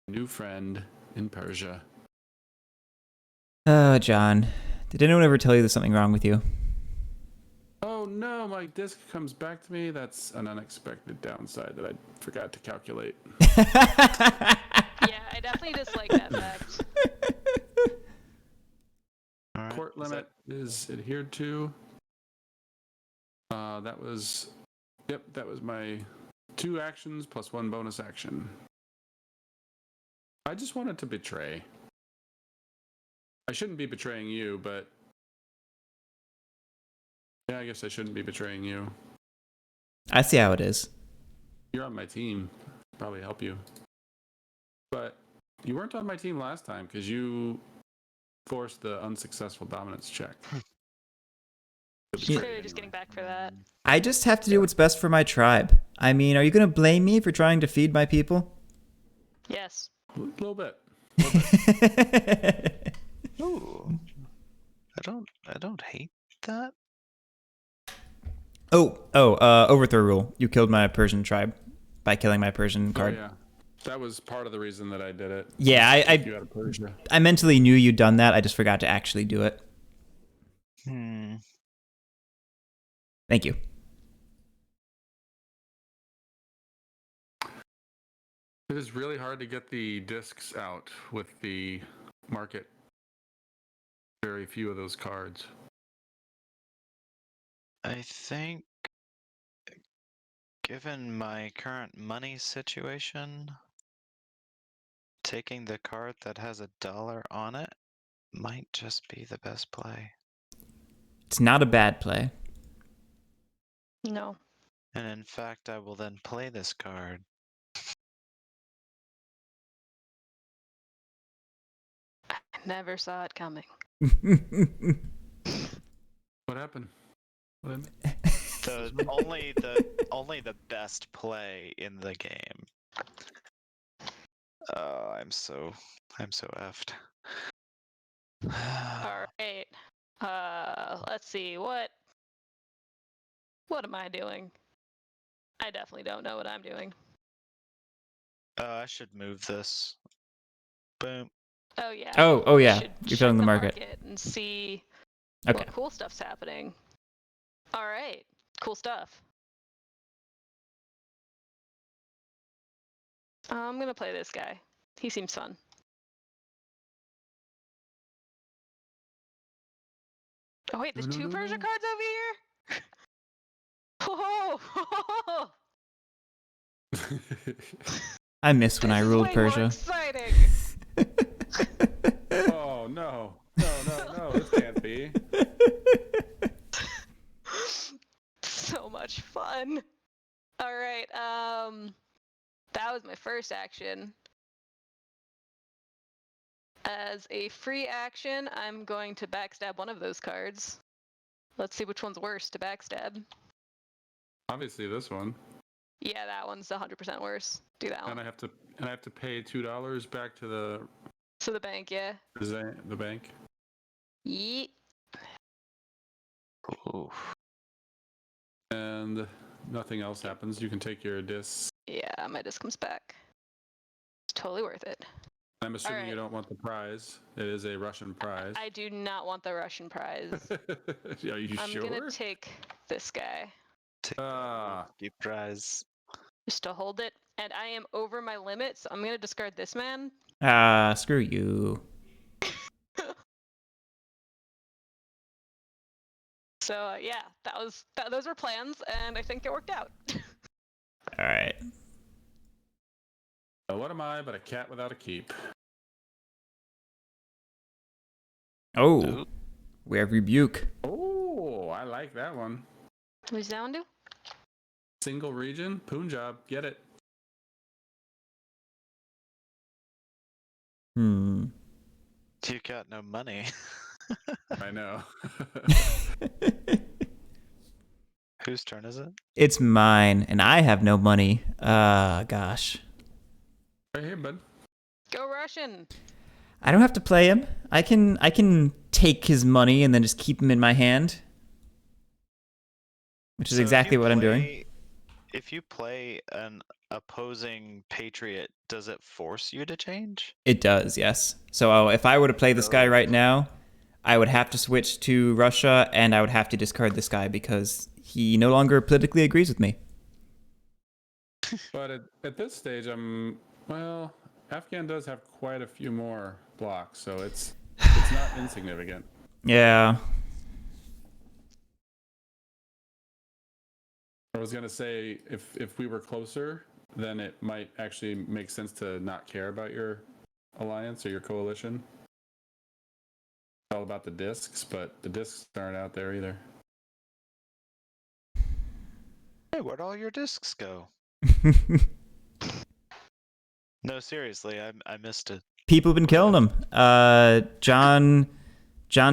new friend in Persia. Oh, John. Did anyone ever tell you there's something wrong with you? Oh no, my disc comes back to me. That's an unexpected downside that I forgot to calculate. Yeah, I definitely dislike that fact. All right. Port limit is adhered to. That was my 2 actions plus 1 bonus action. I just wanted to betray. I shouldn't be betraying you, but yeah, I guess I shouldn't be betraying you. I see how it is. You're on my team. Probably help you. But you weren't on my team last time because you forced the unsuccessful dominance check. Clearly just getting back for that. I just have to do what's best for my tribe. I mean, are you going to blame me for trying to feed my people? Yes. A little bit. Ooh. I don't hate that. Overthrow rule. You killed my Persian tribe by killing my Persian card. Oh, yeah. That was part of the reason that I did it. Yeah, You out of Persia. I mentally knew you'd done that. I just forgot to actually do it. Thank you. It is really hard to get the discs out with the market. Very few of those cards. I think, given my current money situation, taking the card that has $1 on it might just be the best play. It's not a bad play. No. And in fact, I will then play this card. I never saw it coming. What happened? Only the best play in the game. I'm so effed. All right. Let's see. What am I doing? I definitely don't know what I'm doing. I should move this. Boom. Oh yeah. Oh We yeah. should You're check filling the market. and see Okay. what cool stuff's happening. All right. Cool stuff. I'm gonna play this guy. He seems fun. Oh wait, there's No, two no, Persia no. cards over here. Oh, I miss when I this is ruled way more Persia. exciting. Oh no. No, this can't be. So much fun. All right. That was my first action. As a free action, I'm going to backstab one of those cards. Let's see which one's worse to backstab. Obviously this one. Yeah, that one's 100% worse. Do that one. And I have to pay $2 back to the So the bank, yeah. bank. Yeet. Ooh. And nothing else happens. You can take your discs. Yeah, my disc comes back. It's totally worth it. I'm assuming you Alright. don't want the prize. It is a Russian prize. I do not want the Russian prize. Are you I'm sure? gonna take this guy Deep prize. just to hold it. And I am over my limit, so I'm gonna discard this man. Screw you. So yeah, those were plans, and I think it worked out. All right. What am I but a cat without a keep? Oh, Ooh. we have rebuke. Oh, I like that one. Who's that one do? Single region, Punjab, get it. You got no money. I know. Whose turn is it? It's mine, and I have no money. Gosh. Right here, bud. Go Russian. I don't have to play him. I can take his money and then just keep him in my hand. Which is So if exactly you what I'm doing. If you play an opposing patriot, does it force you to change? It does, yes. So if I were to play this guy right now, I would have to switch to Russia, and I would have to discard this guy because he no longer politically agrees with me. But at this stage, well, Afghan does have quite a few more blocks, so it's not insignificant. Yeah. I was gonna say if we were closer, then it might actually make sense to not care about your alliance or your coalition. It's all about the discs, but the discs aren't out there either. Hey, where'd all your discs go? No, seriously, I missed it. People have been killing him. John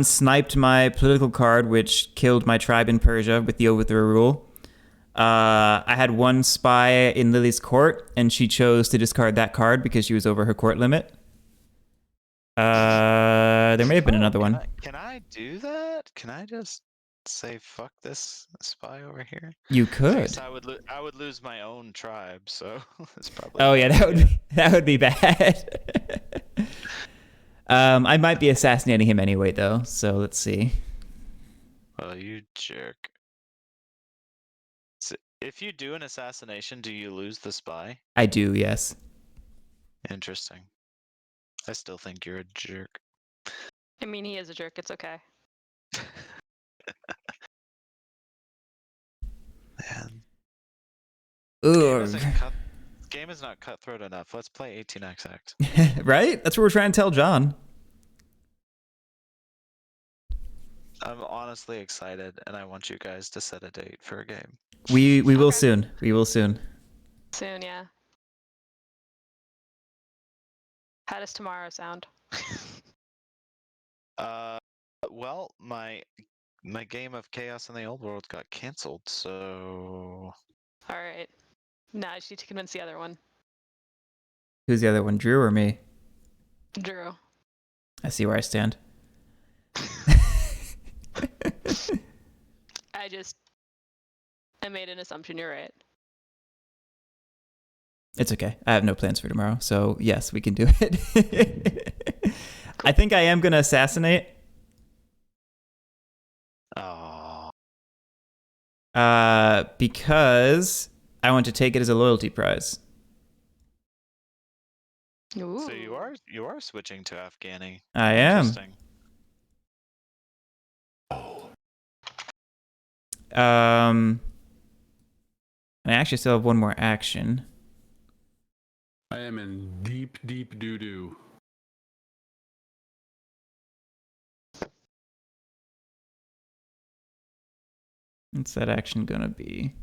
sniped my political card, which killed my tribe in Persia with the overthrow rule. I had one spy in Lily's court, and she chose to discard that card because she was over her court limit. There may have been another one. Can I do that? Can I just say fuck this spy over here? You I could. guess I would lose my own tribe, so it's probably. Oh yeah, that would be bad. I might be assassinating him anyway, though. So let's see. Oh, you jerk. So if you do an assassination, do you lose the spy? I do, yes. Interesting. I still think you're a jerk. I mean, he is a jerk. It's okay. Man. Ugh. Game is not cutthroat enough. Let's play 18xx. Right? That's what we're trying to tell John. I'm honestly excited, and I want you guys to set a date for a game. We will Okay. soon. We will soon. Soon, yeah. How does tomorrow sound? Well, my game of Chaos in the Old World got canceled, so All right. Now I just need to convince the other one. Who's the other one, Drew or me? Drew. I see where I stand. I made an assumption. You're right. It's okay. I have no plans for tomorrow, so yes, we can do it. I think I am gonna assassinate. oh, Because I want to take it as a loyalty prize. Ooh. so you are switching to Afghani. I am. Interesting. I actually still have one more action. I am in deep doo-doo. What's that action gonna be?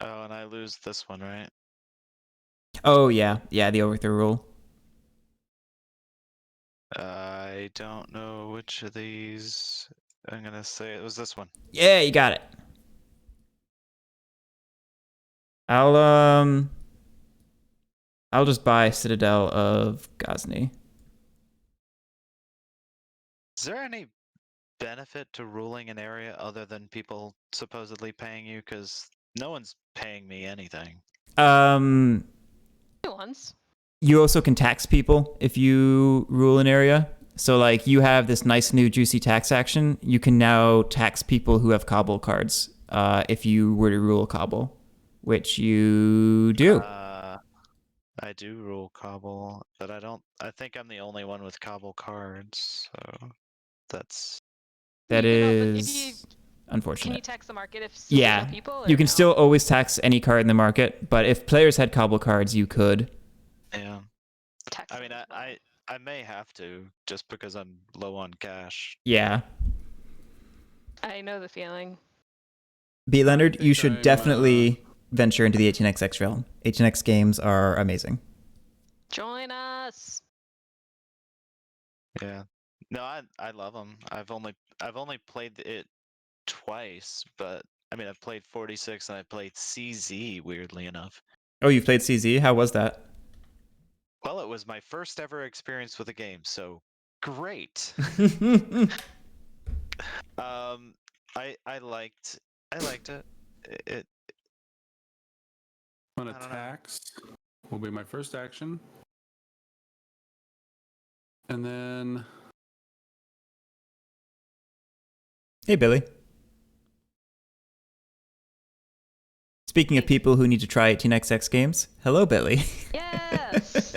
Oh, and I lose this one, right? Oh yeah, the overthrow rule. I don't know which of these. I'm gonna say it was this one. Yeah, you got it. I'll just buy Citadel of Ghazni. Is there any benefit to ruling an area other than people supposedly paying you? Because no one's paying me anything. New ones. You also can tax people if you rule an area. So like you have this nice new juicy tax action. You can now tax people who have Kabul cards if you were to rule Kabul, which you do. I do rule Kabul, but I don't. I think I'm the only one with Kabul cards, so that's. That You can also- is Can you unfortunate. tax the market if Yeah, people? you or can no? still always tax any card in the market, but if players had Kabul cards, you could. Yeah. tax I mean, them as well. I may have to just because I'm low on cash. Yeah. I know the feeling. B. Leonard, you think should I'm, definitely venture into the 18xx realm. 18x games are amazing. Join us. Yeah. No, I love them. I've only played it twice, but I mean I've played 46 and I played CZ weirdly enough. Oh, you've played CZ? How was that? Well, it was my first ever experience with a game, so great. I liked it. It I'm gonna I don't know. tax will be my first action. And then Hey, Billy. Speaking of people who need to try 18xx games, hello, Billy. Yes!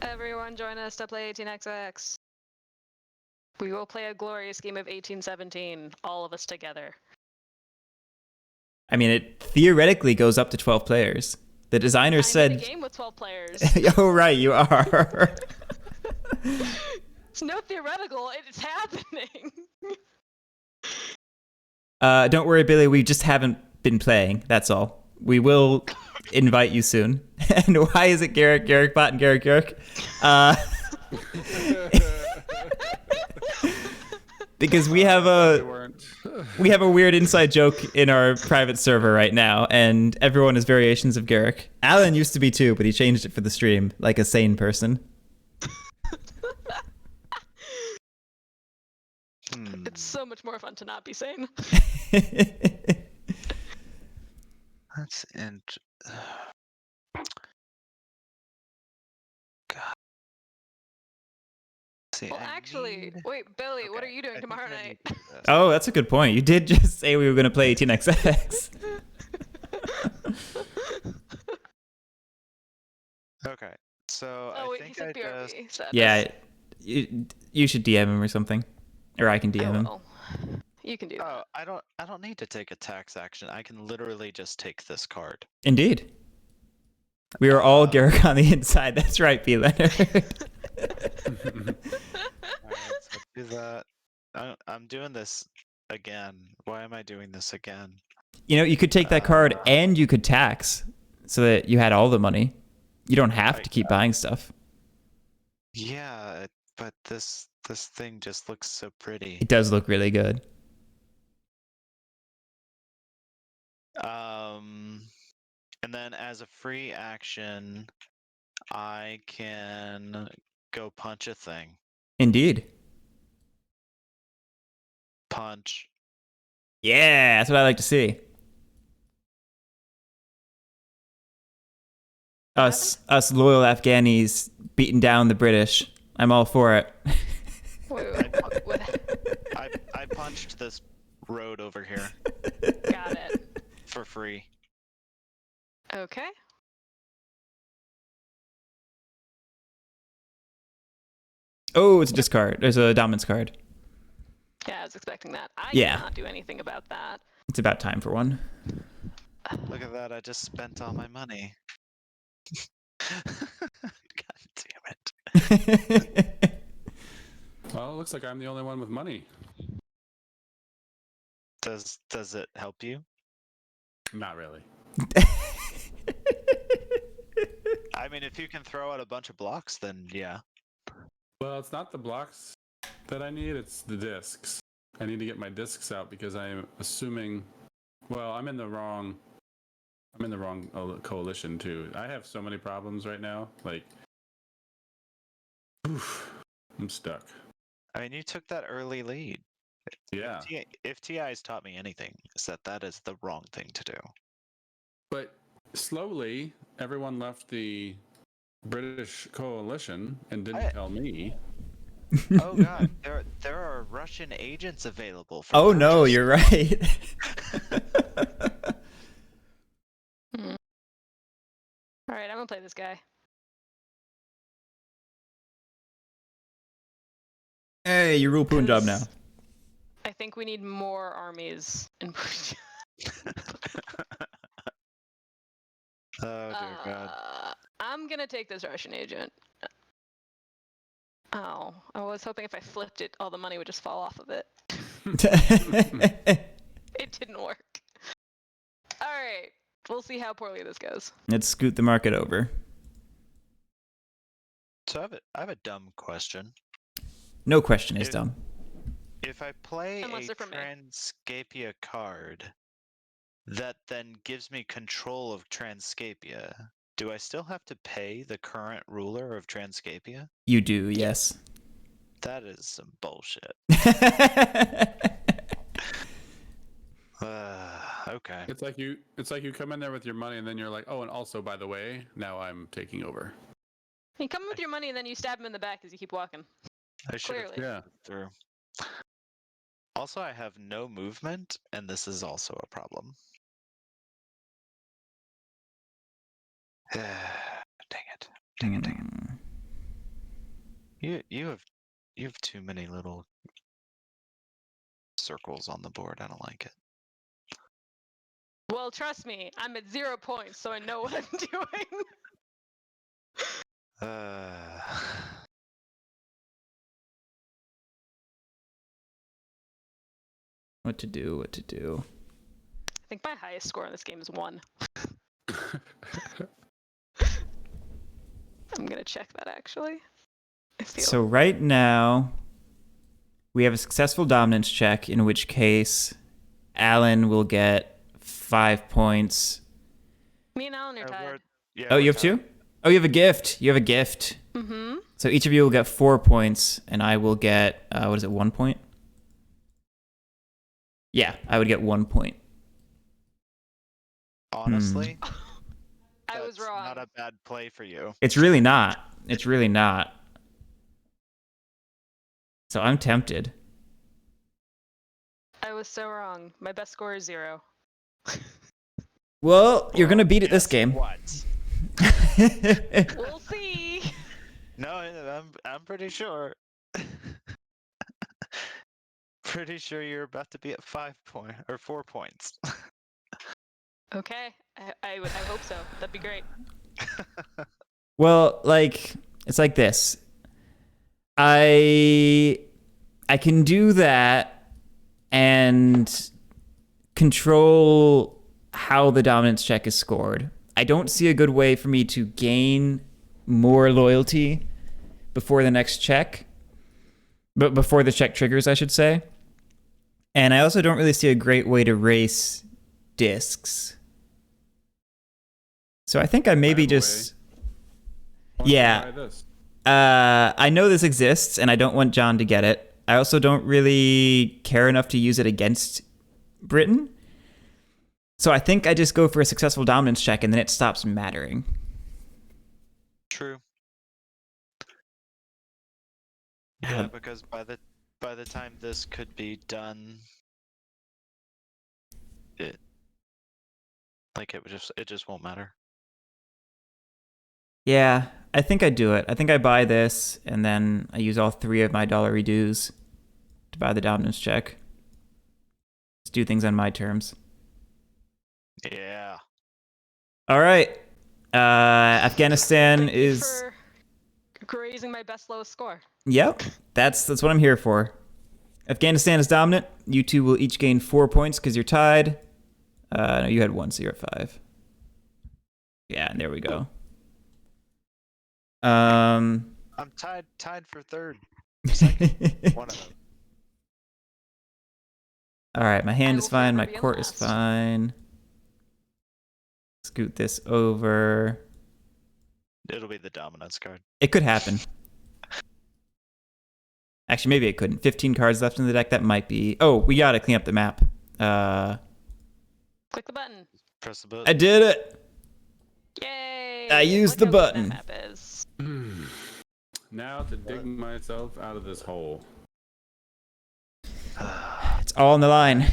Everyone join us to play 18xx. We will play a glorious game of 1817, all of us together. I mean, it theoretically goes up to 12 players. The designer I'm said... in a game with 12 players. Oh, right, you are. It's no theoretical, it's happening. Don't worry, Billy, we just haven't been playing, that's all. We will invite you soon. And why is it Garrick Bot and Garrick? Because we have a weird inside joke in our private server right now, and everyone is variations of Garrick. Alan used to be too, but he changed it for the stream, like a sane person. It's so much more fun to not be sane. That's God. See, Well, actually, wait, Billy, what are Okay, you doing I think tomorrow I night? need to do this. Oh, that's a good point. You did just say we were going to play 18xx. Okay, so Oh, I wait, he think said I just BRB. So Yeah, you should DM him or something. Or I can I DM him. will. You can do that. Oh, I don't need to take a tax action. I can literally just take this card. Indeed. We are all Garrick on the inside. That's right, B. Leonard. Alright, so do that. I'm doing this again. Why am I doing this again? You know, you could take that card and you could tax so that you had all the money. You don't have to keep buying stuff. Yeah, but this thing just looks so pretty. It does look really good. And then as a free action, I can go punch a thing. Indeed. Punch. Yeah, that's what I like to see. Us loyal Afghanis beating down the British. I'm all for it. I punched this road over here Got it. for free. Okay. Oh, it's a discard. There's a dominance card. Yeah, I was expecting that. I Yeah. cannot do anything about that. It's about time for one. Look at that, I just spent all my money. God damn it. Well, it looks like I'm the only one with money. Does it help you? Not really. I mean, if you can throw out a bunch of blocks, then yeah. Well, it's not the blocks that I need, it's the discs. I need to get my discs out because I'm assuming, well, I'm in the wrong coalition too. I have so many problems right now. Like, oof, I'm stuck. I mean, you took that early lead. Yeah. If TI's taught me anything, is that is the wrong thing to do. But slowly, everyone left the British coalition and didn't tell me. Oh god, there are Russian agents available for Oh no, purchase. you're right. All right, I'm gonna play this guy. Hey, you rule Punjab now. I think we need more armies in Punjab. Oh dear god. I'm gonna take this Russian agent. Oh, I was hoping if I flipped it, all the money would just fall off of it. It didn't work. All right, we'll see how poorly this goes. Let's scoot the market over. So I have a dumb question. No question is dumb. If I play Unless a they're from me. Transcapia card that then gives me control of Transcapia, do I still have to pay the current ruler of Transcapia? You do, yes. That is some bullshit. Okay. It's like you come in there with your money and then you're like, oh, and also by the way, now I'm taking over. You come with your money and then you stab him in the back as you keep walking. I should have Clearly. Yeah. through. Also, I have no movement, and this is also a problem. Dang it! Dang it! Dang it! You have too many little circles on the board. I don't like it. Well, trust me, I'm at 0 points, so I know what I'm doing. What to do? What to do? I think my highest score in this game is 1. I'm gonna check that actually. I feel So right now, we have a successful dominance check, in which case Alan will get 5 points. me and Alan are tied. Yeah, Oh, we're you have tied. 2? Oh, you have a gift. You have a gift. Mm-hmm. So each of you will get 4 points, and I will get, 1 point? Yeah, I would get 1 point. Honestly, I was that's wrong. Not a bad play for you. It's really not. It's really not. So I'm tempted. I was so wrong. My best score is 0. Well, you're going to beat it this Guess game. What? We'll see. No, I'm pretty sure. Pretty sure you're about to be at 4 points. Okay, I hope so. That'd be great. Well, it's like this. I can do that and control how the dominance check is scored. I don't see a good way for me to gain more loyalty before the next check. But before the check triggers, I should say. And I also don't really see a great way to race discs. So I think I maybe just... Yeah. Try this. I know this exists, and I don't want John to get it. I also don't really care enough to use it against Britain. So I think I just go for a successful dominance check, and then it stops mattering. True. Yeah, because by the time this could be done, it just won't matter. Yeah, I think I do it. I think I buy this, and then I use all 3 of my dollar dues to buy the dominance check. Let's do things on my terms. Yeah. All right. Afghanistan Thank you is... for raising my best lowest score. Yep, that's what I'm here for. Afghanistan is dominant. You two will each gain 4 points because you're tied. No, you had 1, so you're at 5. Yeah, and there we go. I'm tied for third. Second. One of them. All right, my hand I is will fine. My forever be on court is last. fine. Scoot this over. It'll be the dominance card. It could happen. Actually, maybe it couldn't. 15 cards left in the deck. That might be... Oh, we got to clean up the map. Click the button. Press the button. I did it. Yay! I used Look the how good button. That map is. Now to dig myself out of this hole. It's all on the line.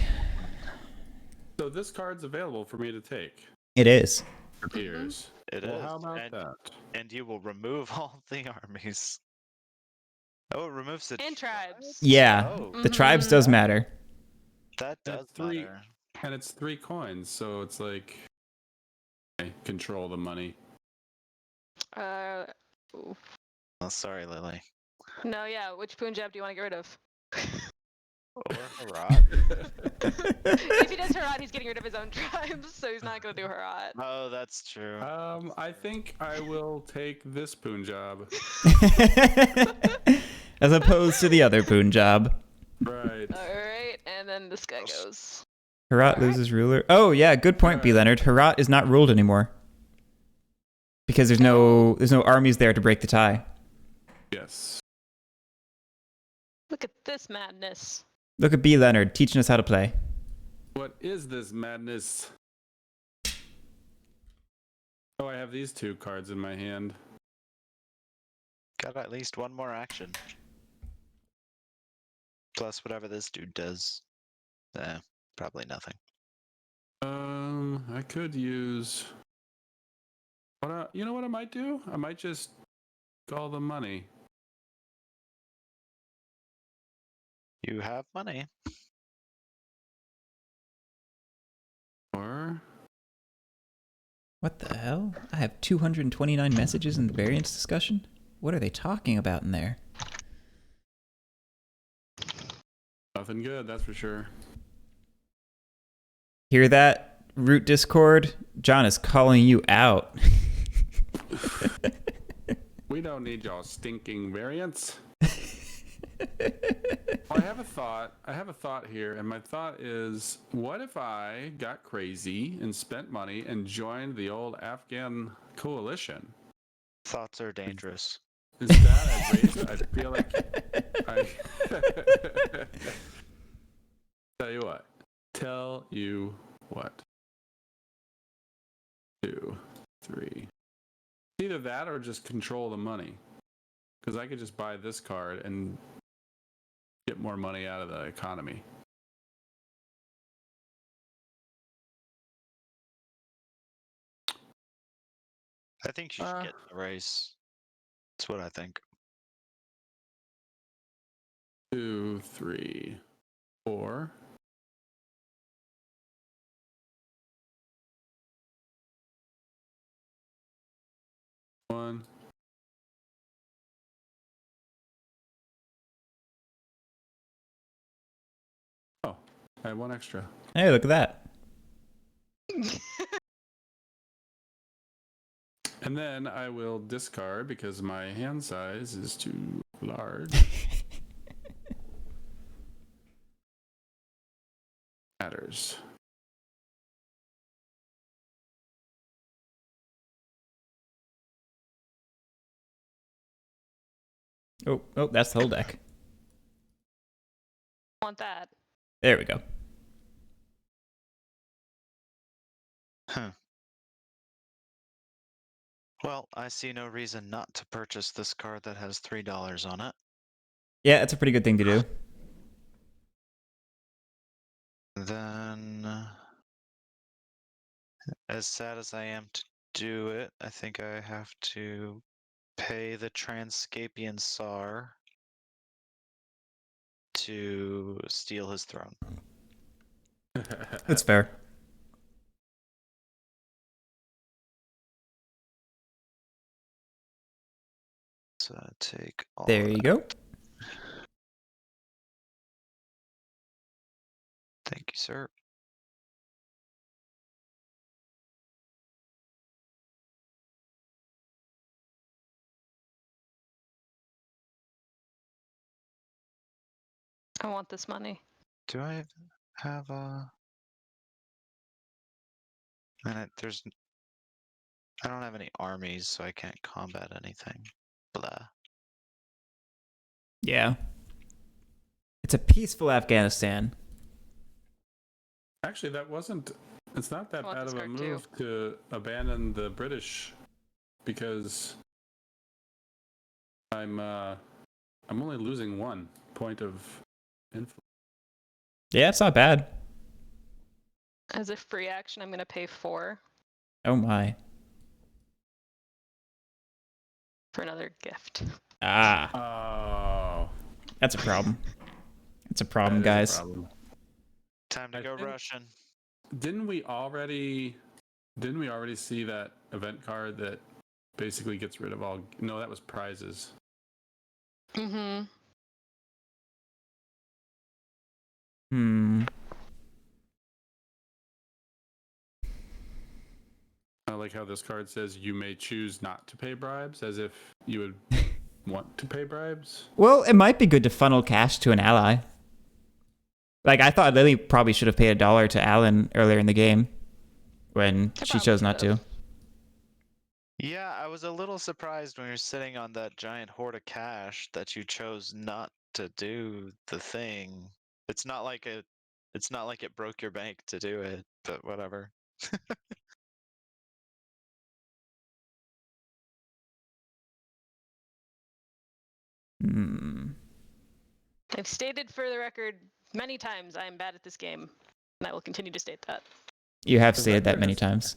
So this card's available for me to take. It is. Mm-hmm. Appears. It Well, is. how about and, that? and you will remove all the armies. Oh, it removes the And tribes. Yeah, Oh, the tribes does matter. that does That's 3, matter. and it's 3 coins, so it's like I control the money. Ooh. Oh, sorry, Lily. No, yeah. Which Punjab do you want to get rid of? Or Herat. If he does Herat, he's getting rid of his own tribes, so he's not going to do Herat. Oh, that's true. I think I will take this Punjab. As opposed to the other Punjab. Right. Alright, and then this guy goes. Herat loses ruler. Oh yeah, good point, B. Leonard. Herat is not ruled anymore because there's no armies there to break the tie. Yes. Look at this madness. Look at B. Leonard teaching us how to play. What is this madness? Oh, I have these 2 cards in my hand. Got at least one more action. Plus whatever this dude does. Probably nothing. I could use. You know what I might do? I might just call the money. You have money. Or What the hell? I have 229 messages in the variance discussion? What are they talking about in there? nothing good, that's for sure. Hear that, Root Discord? John is calling you out. We don't need y'all stinking variants. I have a thought here, and my thought is, what if I got crazy and spent money and joined the old Afghan coalition? Thoughts are dangerous. Is that a race? I feel like I tell you what. 2, 3. Either that or just control the money. Because I could just buy this card and get more money out of the economy. I think you should get in the race. That's what I think. 2, 3, 4. One. Oh, I had one extra. Hey, look at that. And then I will discard because my hand size is too large. Matters. Oh, that's the whole deck. Want that? There we go. Huh. Well, I see no reason not to purchase this card that has $3 on it. Yeah, it's a pretty good thing to do. Then, as sad as I am to do it, I think I have to pay the Transcapian Tsar to steal his throne. That's fair. So take all There you go. Thank you, sir. I want this money. Do I have a... And I don't have any armies, so I can't combat anything. Blah. Yeah. It's a peaceful Afghanistan. Actually, it's not that I want bad this of a card too. move to abandon the British because I'm only losing 1 point of influence. Yeah, it's not bad. As a free action, I'm gonna pay 4 Oh my. for another gift. Ah, Oh, that's a problem. It's a problem, that is guys. a problem. Time to I go think- Russian. Didn't we already see that event card that basically gets rid of all? No, that was prizes. Mm-hmm. I like how this card says you may choose not to pay bribes, as if you would want to pay bribes. Well, it might be good to funnel cash to an ally. Like, I thought Lily probably should have paid $1 to Alan earlier in the game when I she chose not probably to. Yeah, I was a little surprised when you're sitting on that giant hoard of cash that you chose not to do the thing. It's not like it broke your bank to do it, but whatever. Hmm. I've stated for the record many times I am bad at this game, and I will continue to state that. You have The stated that record many has- times.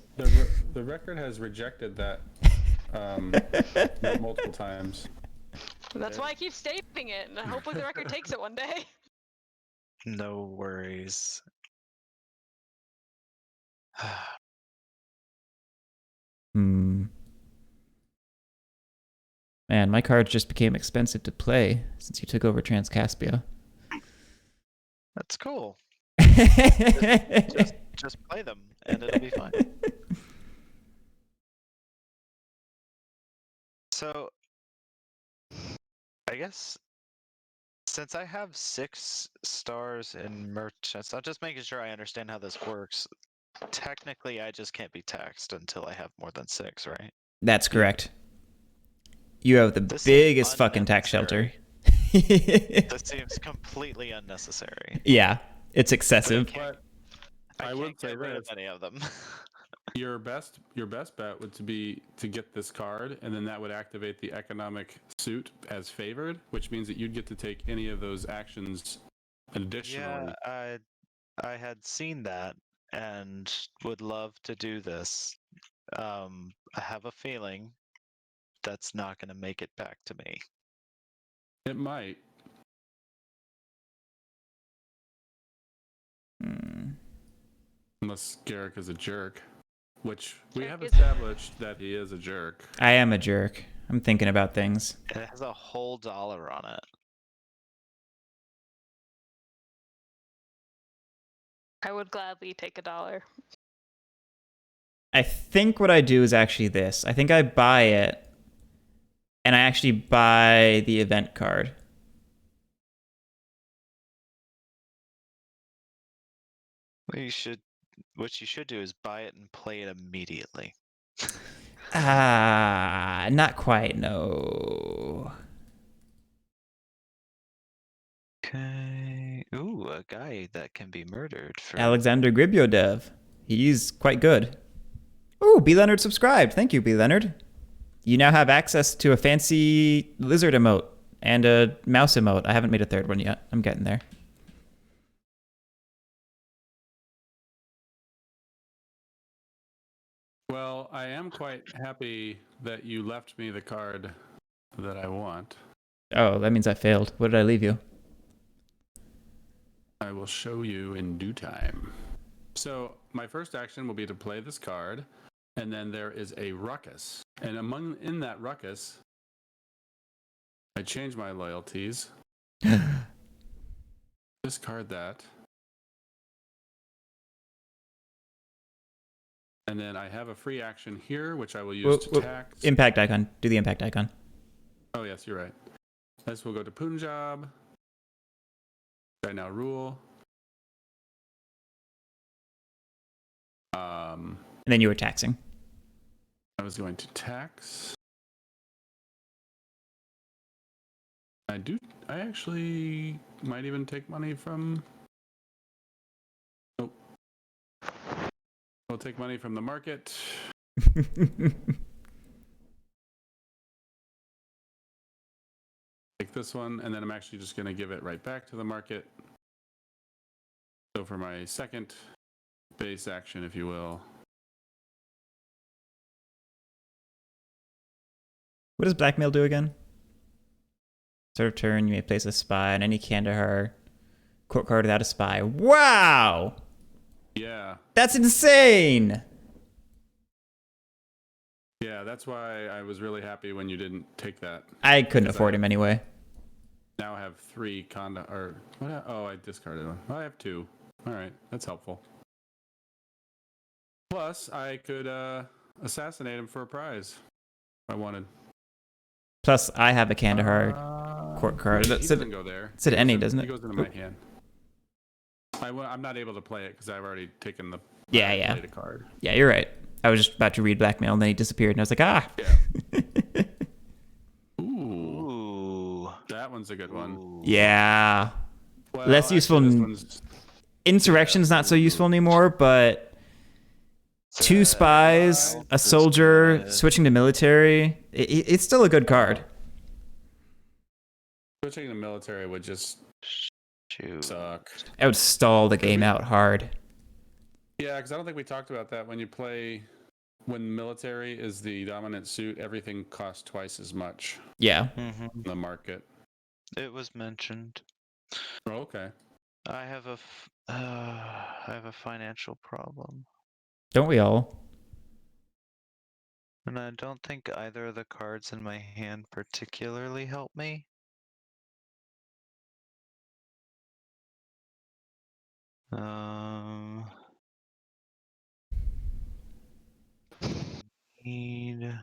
The record has rejected that multiple times. That's why I keep stating it, and hopefully the record takes it one day. No worries. Hmm. Man, my cards just became expensive to play since you took over Transcaspia. That's cool. Just play them, and it'll be fine. So, I guess since I have 6 stars in merchants, I'm just making sure I understand how this works. Technically, I just can't be taxed until I have more than 6, right? That's correct. You have the This seems biggest fucking tax shelter. This seems completely unnecessary. Yeah, it's excessive. But I I can't would say get rid this. of any of them. Your best bet would be to get this card, and then that would activate the economic suit as favored, which means that you'd get to take any of those actions additionally. Yeah, I had seen that and would love to do this. I have a feeling that's not going to make it back to me. It might. Hmm. Unless Garrick is a jerk, which we Garrick have is- established that he is a jerk. I am a jerk. I'm thinking about things. It has a whole dollar on it. I would gladly take $1. I think what I do is actually this. I think I buy it, and I actually buy the event card. What you should do is buy it and play it immediately. Not quite, no. Okay. Ooh, a guy that can be murdered for Alexander Gribyodev. He's quite good. Ooh, B. Leonard subscribed. Thank you, B. Leonard. You now have access to a fancy lizard emote and a mouse emote. I haven't made a third one yet. I'm getting there. Well, I am quite happy that you left me the card that I want. Oh, that means I failed. What did I leave you? I will show you in due time. So my first action will be to play this card, and then there is a ruckus. And in that ruckus, I change my loyalties. Discard that. And then I have a free action here, which I will use to tax. Impact icon. Do the impact icon. Oh, yes, you're right. This will go to Punjab. I now rule. And then you were taxing. I was going to tax. I actually might even take money from. Nope. I'll take money from the market. Take this one, and then I'm actually just going to give it right back to the market. So for my second base action, if you will. What does blackmail do again? Start of turn, you may place a spy on any Kandahar court card without a spy. Wow! Yeah. That's insane! Yeah, that's why I was really happy when you didn't take that. I couldn't Because afford him anyway. Now I have 3 Conda, or what? Oh, I discarded one. I have 2. All right, that's helpful. Plus, I could assassinate him for a prize if I wanted. Plus, I have a Kandahar court card. He It said, doesn't go there. it said He goes any, in- doesn't it? He goes into my hand. I'm not able to play it because I've already taken the. Yeah. Played a card. Yeah, you're right. I was just about to read blackmail and then he disappeared and I was like, ah! Yeah. Ooh, Ooh. that one's a good one. Ooh. Yeah. Well, Less actually, useful this n- one's- Insurrection's not so useful anymore, but 2 spies, a This soldier, good. switching to military, it's still a good card. Switching to military would just Shoot. suck. I would stall the game out hard. Yeah, because I don't think we talked about that. When military is the dominant suit, everything costs twice as much Yeah. in the market. It was mentioned. Oh, okay. I have a financial problem, Don't we all? and I don't think either of the cards in my hand particularly help me. Need.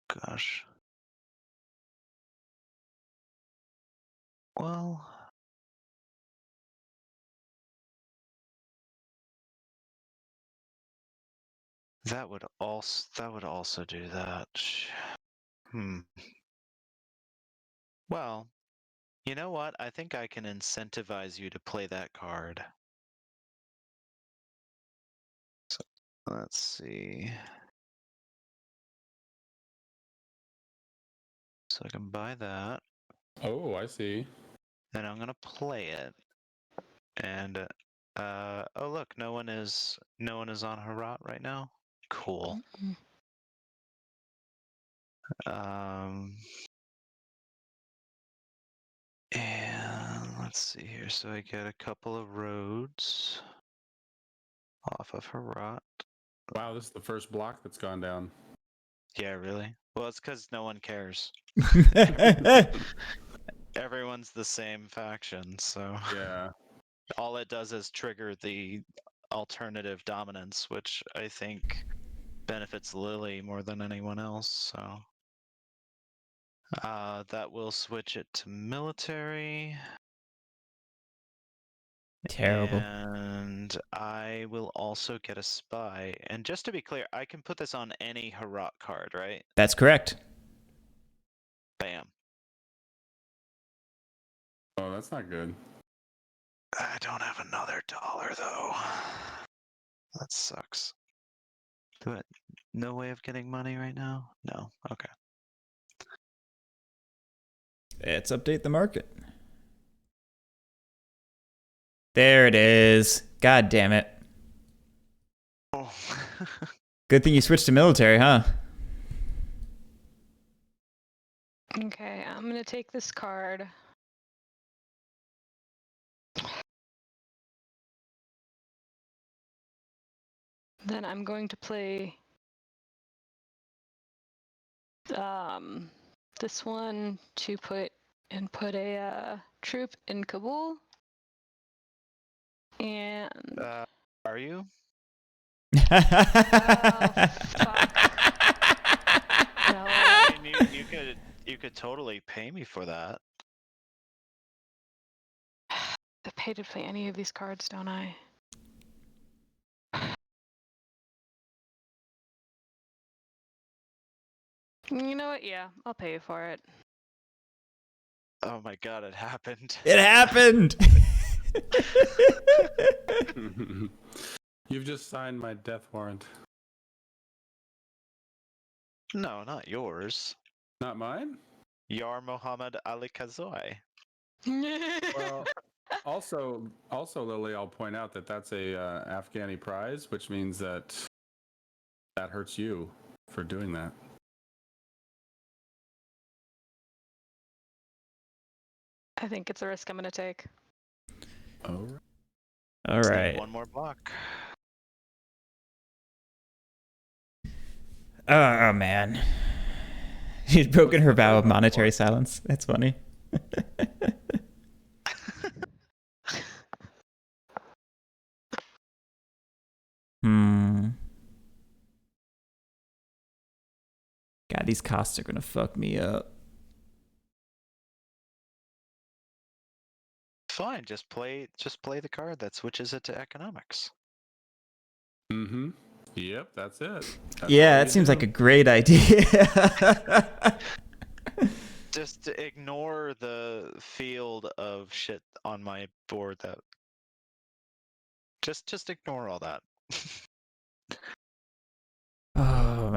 Gosh. Well. That would also do that. Well, you know what? I think I can incentivize you to play that card. So, let's see. So I can buy that, Oh, I see. and I'm gonna play it. And oh look, no one is on Harrat right now. Cool. And let's see here. So I get a couple of roads off of Harrat. Wow, this is the first block that's gone down. Yeah, really? Well, it's because no one cares. Everyone's the same faction, so Yeah. all it does is trigger the alternative dominance, which I think benefits Lily more than anyone else. So that will switch it to military. Terrible. And I will also get a spy. And just to be clear, I can put this on any Harrat card, right? That's correct. Bam. Oh, that's not good. I don't have another dollar though. That sucks. But no way of getting money right now? No. Okay. Let's update the market. There it is. God damn it. Oh. Good thing you switched to military, huh? Okay, I'm gonna take this card. Then I'm going to play this one to put a troop in Kabul. And Are you? fuck. No. I mean, you could totally pay me for that. I pay to play any of these cards, don't I? You know what? Yeah, I'll pay you for it. Oh my god, it happened. It happened! You've just signed my death warrant. No, not yours. Not mine? Yar Mohammed Ali Kazoi. Well, also, Lily, I'll point out that that's a Afghani prize, which means that hurts you for doing that. I think it's a risk I'm gonna take. Oh. All right. One more block. Oh, man. She's broken her vow of monetary silence. That's funny. God, these costs are gonna fuck me up. Fine, just play the card that switches it to economics. Mm-hmm. Yep, that's it. That's Yeah, that seems like a great idea. Just ignore the field of shit on my board that just ignore all that.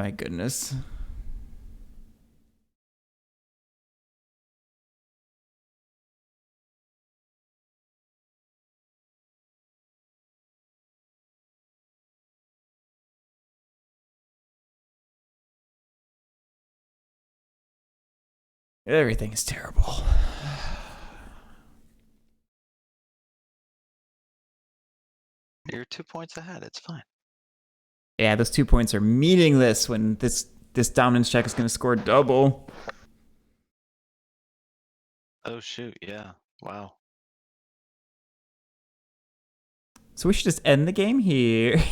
my goodness. Everything is terrible. You're 2 points ahead. It's fine. Yeah, those 2 points are meaningless when this dominance check is going to score double. Oh shoot! Yeah. Wow. So we should just end the game here.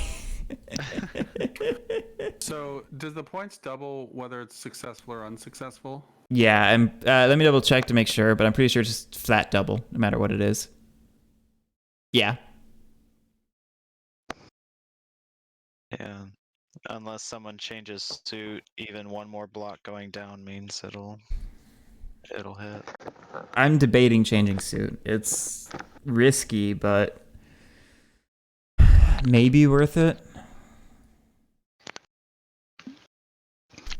So, does the points double whether it's successful or unsuccessful? Yeah, and let me double check to make sure, but I'm pretty sure it's just flat double, no matter what it is. Yeah. Yeah. Unless someone changes suit, even one more block going down means it'll hit. I'm debating changing suit. It's risky, but maybe worth it.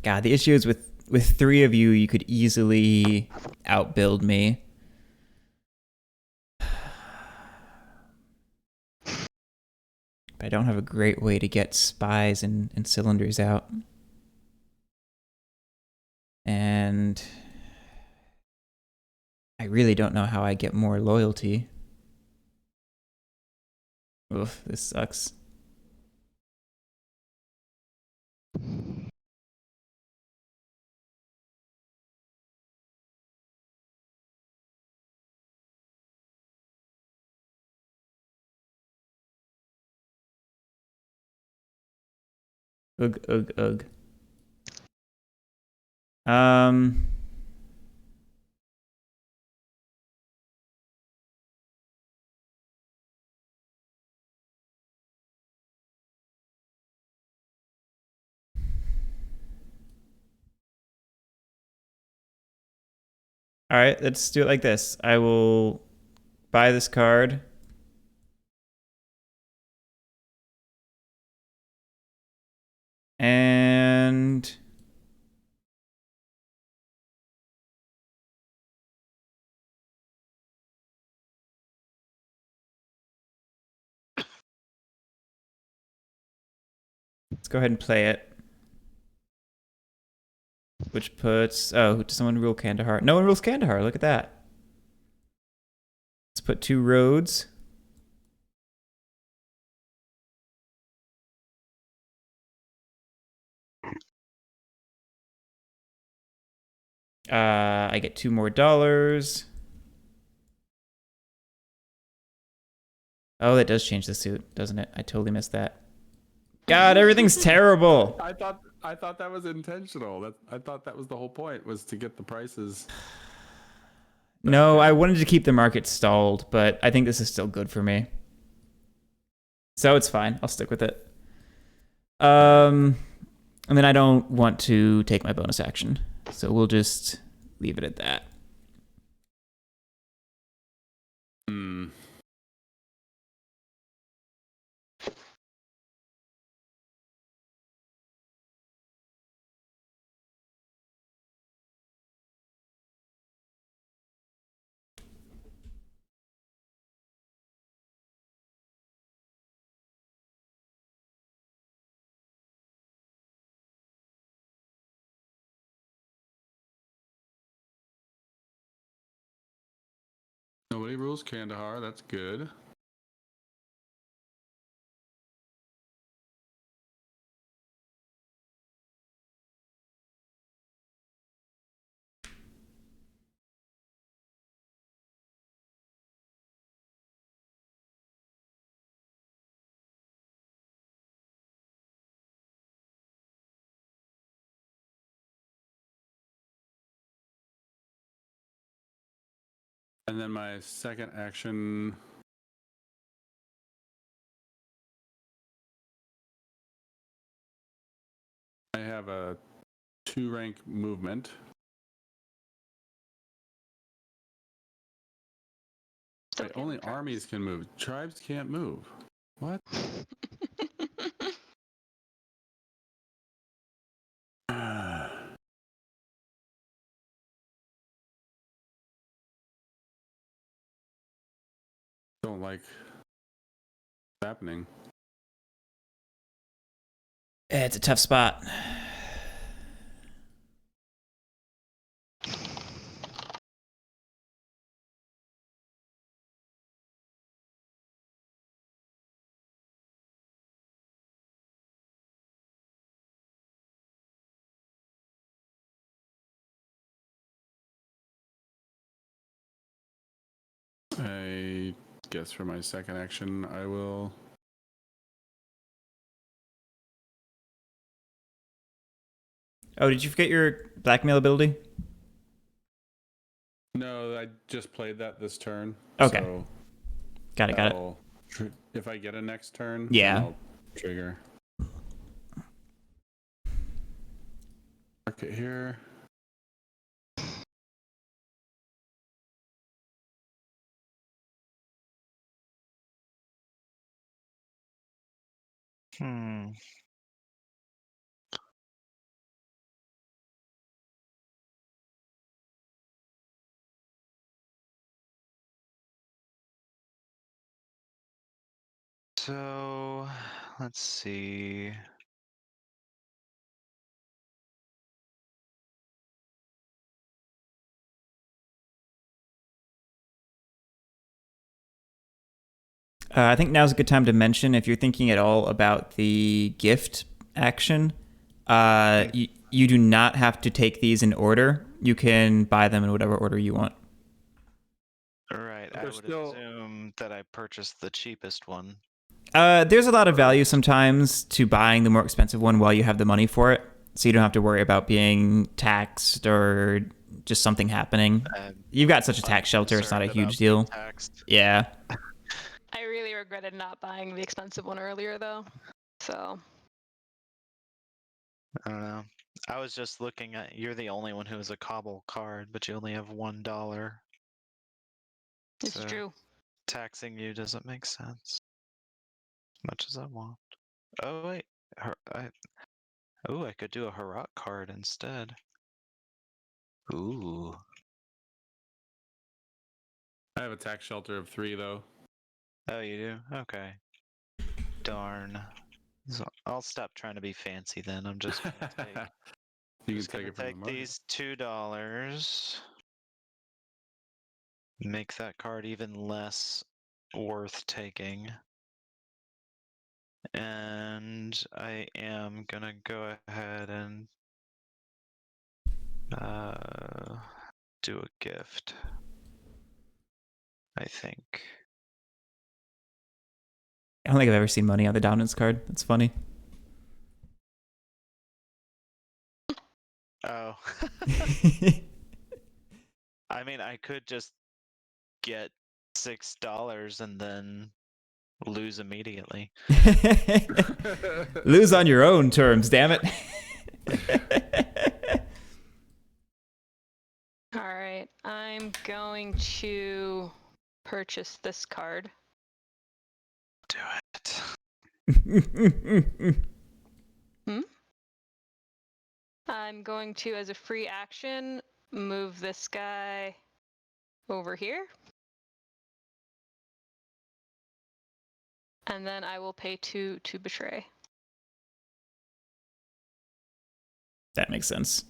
God, the issue is with 3 of you, you could easily outbuild me. But I don't have a great way to get spies and cylinders out. And I really don't know how I get more loyalty. Oof, this sucks. Ugh, ugh, ugh. All right, let's do it like this. I will buy this card. And let's go ahead and play it. Which puts... Oh, does someone rule Kandahar? No one rules Kandahar. Look at that. Let's put 2 roads. I get 2 more dollars. Oh, that does change the suit, doesn't it? I totally missed that. God, everything's terrible. I thought that was intentional. I thought that was the whole point, was to get the prices. No, I wanted to keep the market stalled, but I think this is still good for me. So it's fine. I'll stick with it. And then I don't want to take my bonus action. So we'll just leave it at that. Nobody rules Kandahar. That's good. And then my second action... I have a 2-rank movement. Wait, only armies can move. Tribes can't move. What? don't like what's happening. It's a tough spot. I guess for my second action, I will. Oh, did you forget your blackmail ability? No, I just played that this turn. Okay. So Got it. if I get a next turn, Yeah. then I'll trigger. Mark it here. Hmm. So, let's see. I think now's a good time to mention, if you're thinking at all about the gift action, you do not have to take these in order. You can buy them in whatever order you want. Right, I would assume that I purchased the cheapest one. There's a lot of value sometimes to buying the more expensive one while you have the money for it, so you don't have to worry about being taxed or just something happening. You've got such a tax shelter; it's not a huge deal. Taxed. Yeah. I really regretted not buying the expensive one earlier, though. So. I don't know. I was just looking at. You're the only one who has a cobble card, but you only have $1. It's true. Taxing you doesn't make sense. As much as I want. Oh wait, I could do a Herat card instead. Ooh. I have a tax shelter of 3 though. Oh, you do? Okay. Darn. So I'll stop trying to be fancy then. I'm just gonna take. You can Just take gonna it from the take market. these $2. Make that card even less worth taking. And I am gonna go ahead and do a gift. I think. I don't think I've ever seen money on the dominance card. That's funny. Oh. I mean, I could just get $6 and then lose immediately. Lose on your own terms, damn it. All right, I'm going to purchase this card. Do it. I'm going to, as a free action, move this guy over here. And then I will pay 2 to betray. That makes sense.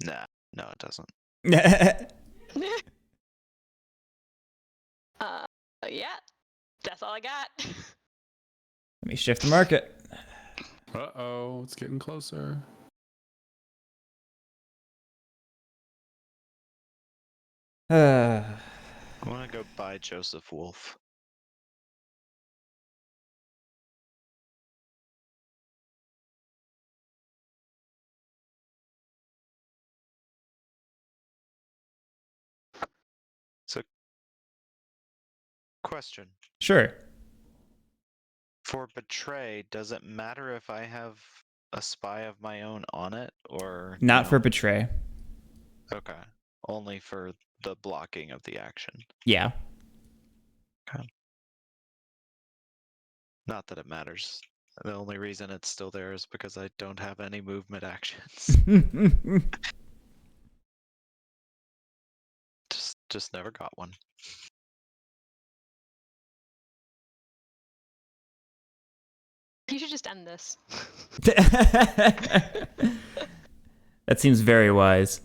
Nah, no, it doesn't. Yeah, that's all I got. Let me shift the market. Uh-oh, it's getting closer. I want to go buy Joseph Wolf. So, question. Sure. For betray, does it matter if I have a spy of my own on it, or Not no? for betray. Okay, only for the blocking of the action. Yeah. Okay. Not that it matters. The only reason it's still there is because I don't have any movement actions. just never got one. You should just end this. That seems very wise.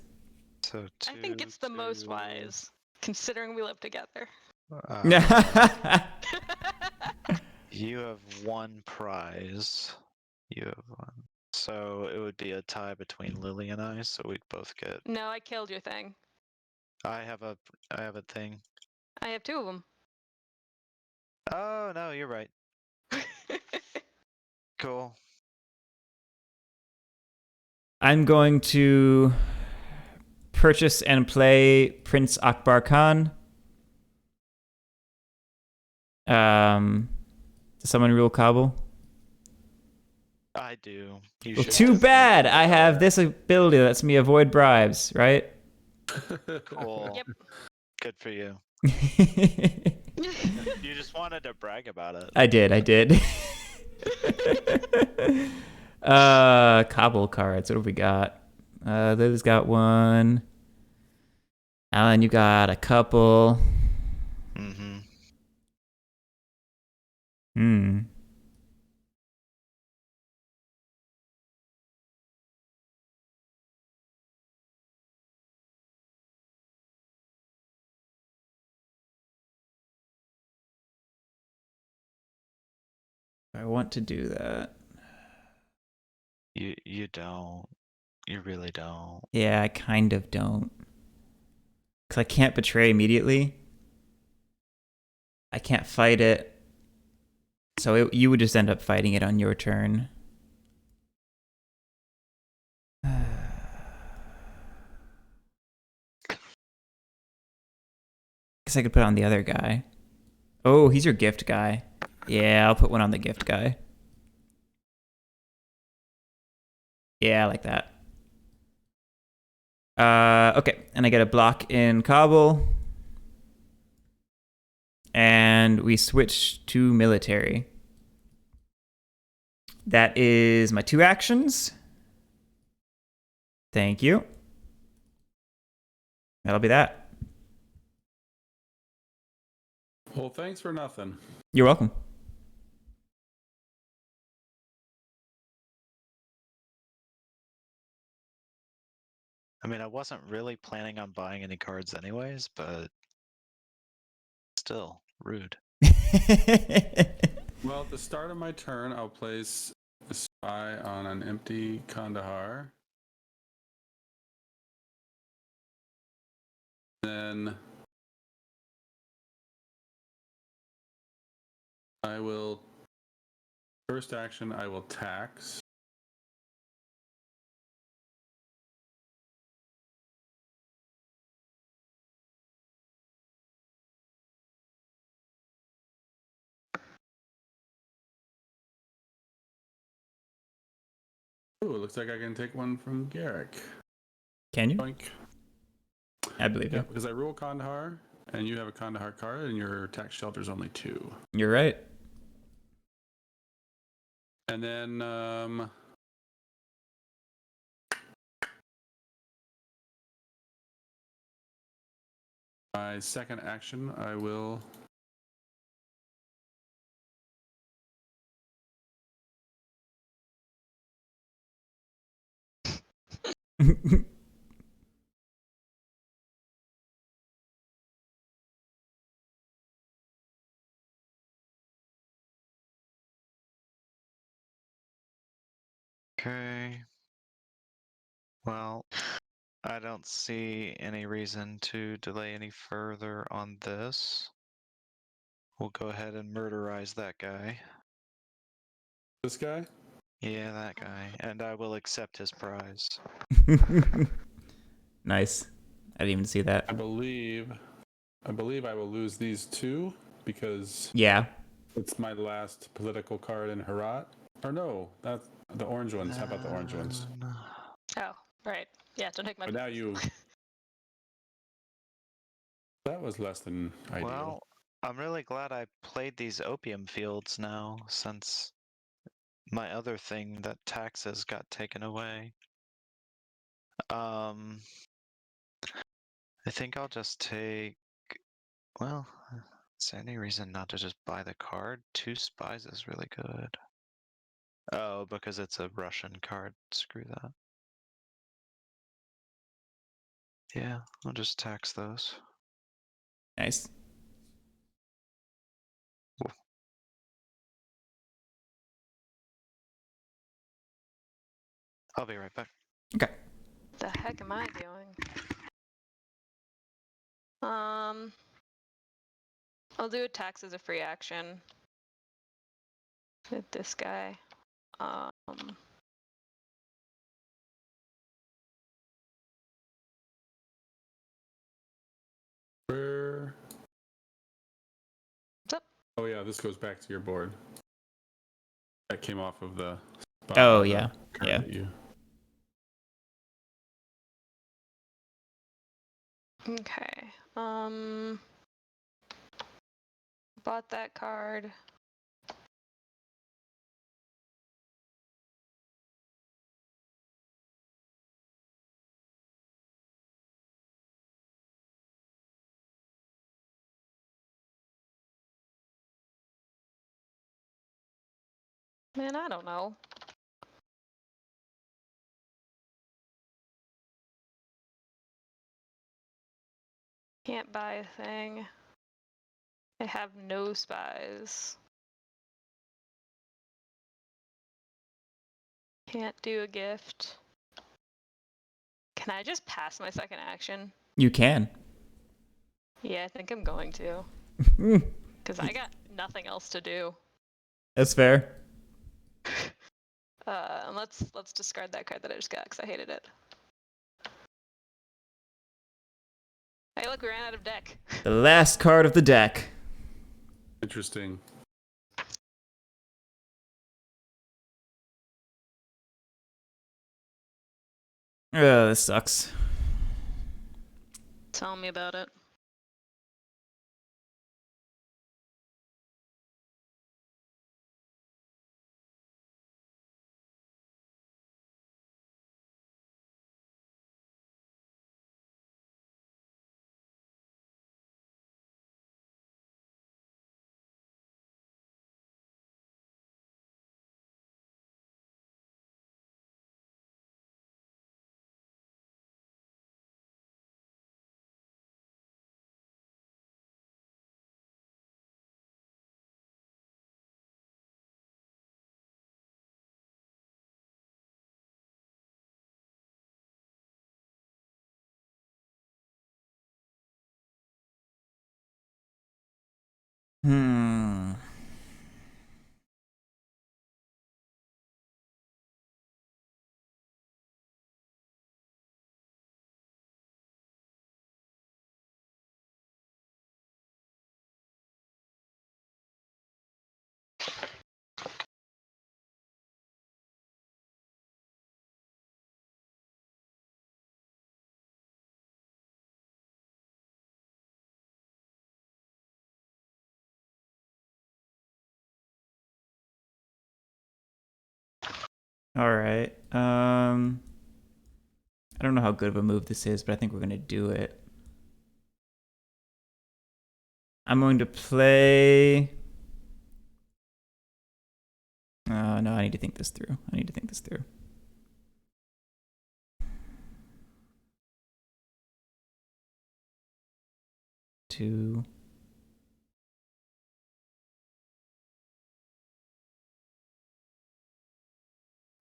So I think it's the most 2, wise, considering we live together. You have 1 prize. You have 1. So it would be a tie between Lily and I, so we'd both get. No, I killed your thing. I have a thing. I have 2 of them. Oh no, you're right. Cool. I'm going to purchase and play Prince Akbar Khan. Does someone rule Kabul? I do. You Well, should too definitely bad. do I that. have this ability that lets me avoid bribes, right? Cool. Yep. Good for you. I You just wanted to brag about it. did. Kabul cards. What have we got? Lily's got 1. Alan, you got a couple. Mm-hmm. Hmm. I want to do that. You don't. You really don't. Yeah, I kind of don't. Because I can't betray immediately. I can't fight it. So you would just end up fighting it on your turn. Guess I could put on the other guy. Oh, he's your gift guy. Yeah, I'll put one on the gift guy. Yeah, I like that. Okay, and I get a block in Kabul. And we switch to military. That is my 2 actions. Thank you. That'll be that. Well, thanks for nothing. You're welcome. I mean, I wasn't really planning on buying any cards anyways, but still, rude. Well, at the start of my turn, I'll place a spy on an empty Kandahar. Then I will, first action, I will tax. Ooh, it looks like I can take one from Garrick. Can you? Boink. I believe Yeah, you. because I rule Kandahar, and you have a Kandahar card, and your tax shelter is only 2. You're right. And then my second action, I will Okay. Well, I don't see any reason to delay any further on this. We'll go ahead and murderize that guy. this guy. Yeah, that guy. And I will accept his prize. Nice. I didn't even see that. I believe I will lose these 2 because Yeah. it's my last political card in Herat. Or no, that's the orange ones. How about the orange ones? Oh, right. Yeah, don't take my. But now you. That was less than ideal. Well, I'm really glad I played these opium fields now, since my other thing that taxes got taken away. I think I'll just take. Well, is there any reason not to just buy the card? 2 spies is really good. Oh, because it's a Russian card. Screw that. Yeah, I'll just tax those. Nice. I'll be right back. Okay. What the heck am I doing? I'll do a tax as a free action with this guy. Where? What's up? Oh yeah, this goes back to your board. That came off of the. Oh, yeah. card Yeah. that you- Okay. Bought that card. Man, I don't know. Can't buy a thing. I have no spies. Can't do a gift. Can I just pass my second action? You can. Yeah, I think I'm going to. Because I got nothing else to do. That's fair. And let's discard that card that I just got because I hated it. Hey, look, we ran out of deck. The last card of the deck. Interesting. Oh, this sucks. Tell me about it. Hmm. All right. I don't know how good of a move this is, but I think we're gonna do it. I'm going to play. No, I need to think this through. Two.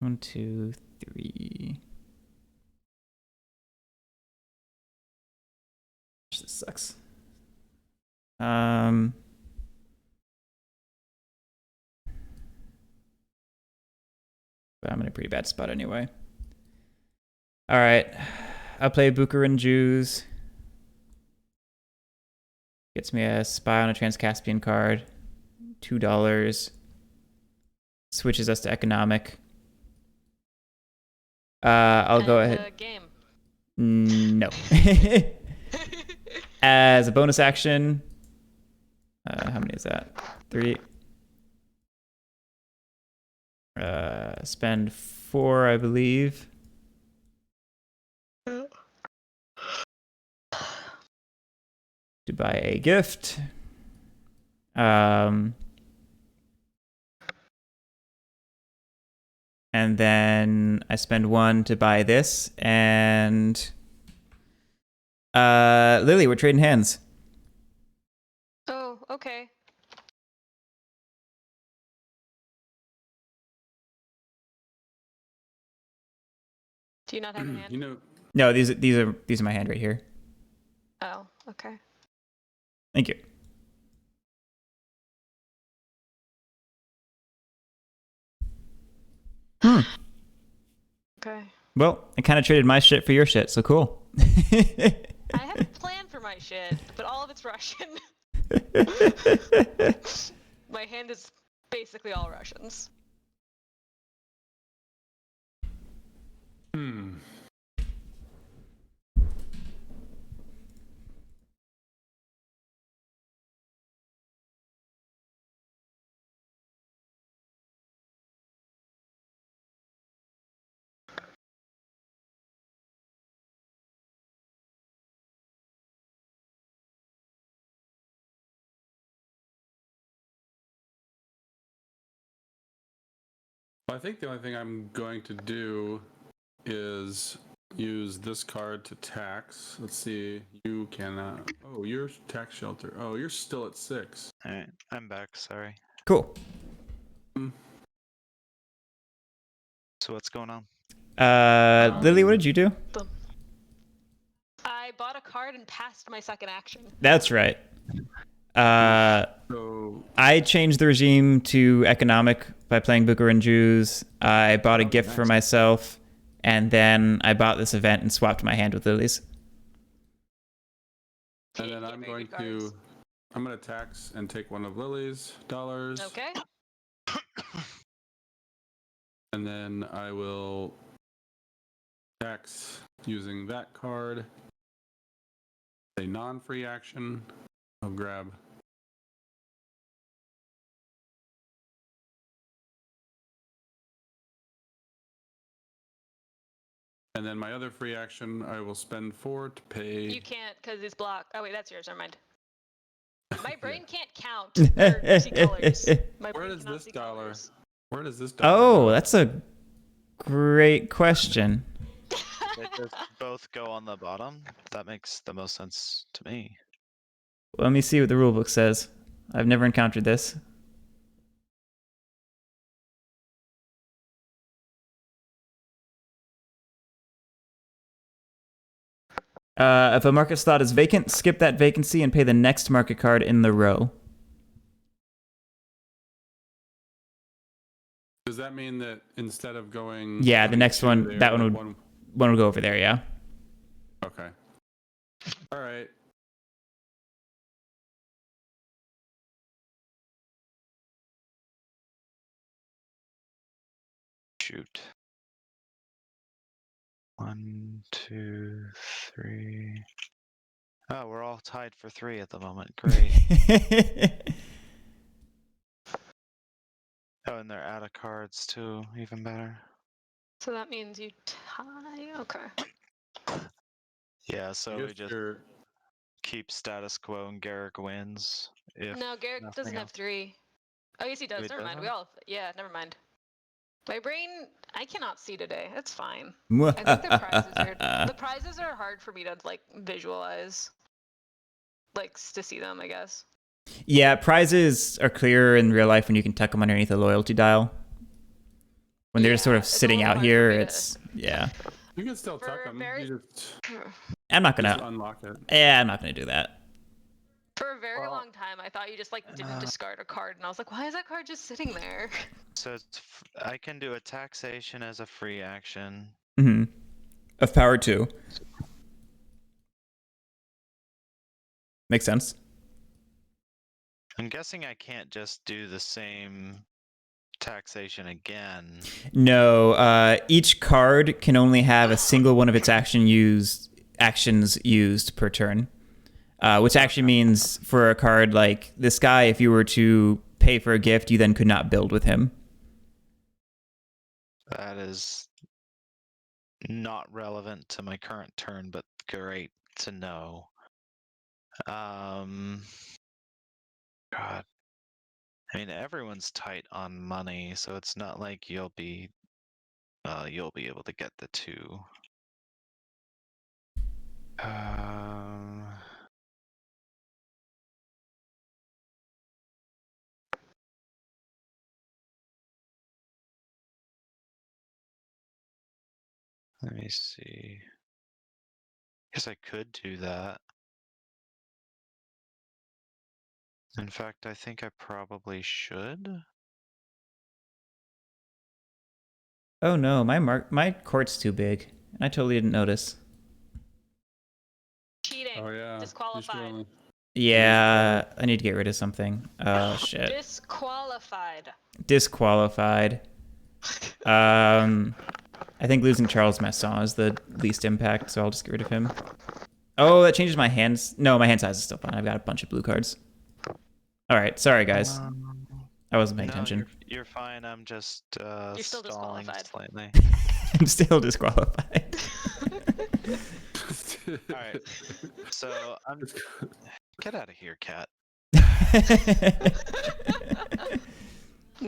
One, two, three. This sucks. But I'm in a pretty bad spot anyway. All right. I'll play Bukharin Jews. Gets me a spy on a Trans-Caspian card. $2. Switches us to economic. I'll go ahead. Game. No. As a bonus action, how many is that? 3. Spend 4, I believe. buy a gift. And then I spend 1 to buy this, and Lily, we're trading hands. Oh, okay. Do you not have a hand? You know, No, these are my hand right here. Oh, okay. Thank you. Okay. Well, I kind of traded my shit for your shit, so cool. I have a plan for my shit, but all of it's Russian. My hand is basically all Russians. I think the only thing I'm going to do is use this card to tax. Let's see. You cannot. Oh, you're tax shelter. Oh, you're still at 6. All right, I'm back. Sorry. Cool. So what's going on? Lily, what did you do? I bought a card and passed my second action. That's right. So I changed the regime to economic by playing Bukharin Jews. I bought a gift for myself, and then I bought this event and swapped my hand with Lily's. and then I'm going to tax and take one of Lily's dollars. Okay. And then I will tax using that card. A non-free action. I'll grab. And then my other free action, I will spend 4 to pay. You can't because it's blocked. Oh wait, that's yours. Never mind. My brain can't count or see colors. My Where brain does cannot this see dollar? colors. Where does this dollar? Oh, go? that's a great question. They just both go on the bottom. That makes the most sense to me. Let me see what the rulebook says. I've never encountered this. If a market slot is vacant, skip that vacancy and pay the next market card in the row. Does that mean that instead of going? Yeah, the next one, there, that one would go over there, yeah. Okay. All right. Shoot. 1, 2, 3. Oh, we're all tied for 3 at the moment. Great. Oh, and they're out of cards too. Even better. So that means you tie. Okay. Yeah, so I we guess just you're- keep status quo and Garrick wins. If No, Garrick nothing doesn't have else. 3. Oh, yes, he does. Wait, Never does mind. it? We all. Yeah, never mind. My brain, I cannot see today. That's fine. I think the prizes are hard for me to like visualize, like to see them. I guess. Yeah, prizes are clearer in real life when you can tuck them underneath a loyalty dial. When they're just sort Yeah, of it's a sitting little out hard for here, me to- it's yeah. You can still tuck For them. very- You just I'm not just gonna. unlock it. Yeah, I'm not gonna do that. For a very Well, long time, I thought you just like didn't discard a card, and I was like, why is that card just sitting there? So I can do a taxation as a free action. Mm-hmm. Of power 2. Makes sense. I'm guessing I can't just do the same taxation again. No, each card can only have a single one of its actions used per turn. Which actually means for a card like this guy, if you were to pay for a gift, you then could not build with him. That is not relevant to my current turn, but great to know. God. I mean, everyone's tight on money, so it's not like you'll be able to get the 2. Let me see. Guess I could do that. In fact, I think I probably should. Oh no, my court's too big. I totally didn't notice. Cheating. Oh yeah. Disqualified. Yeah, I need to get rid of something. Oh shit. Disqualified. Disqualified. I think losing Charles Masson is the least impact, so I'll just get rid of him. Oh, that changes my hands. No, my hand size is still fine. I've got a bunch of blue cards. All right, sorry guys. I wasn't paying attention. You're fine. I'm just You're still stalling disqualified. slightly. I'm still disqualified. All right. So I'm get out of here, cat. I'm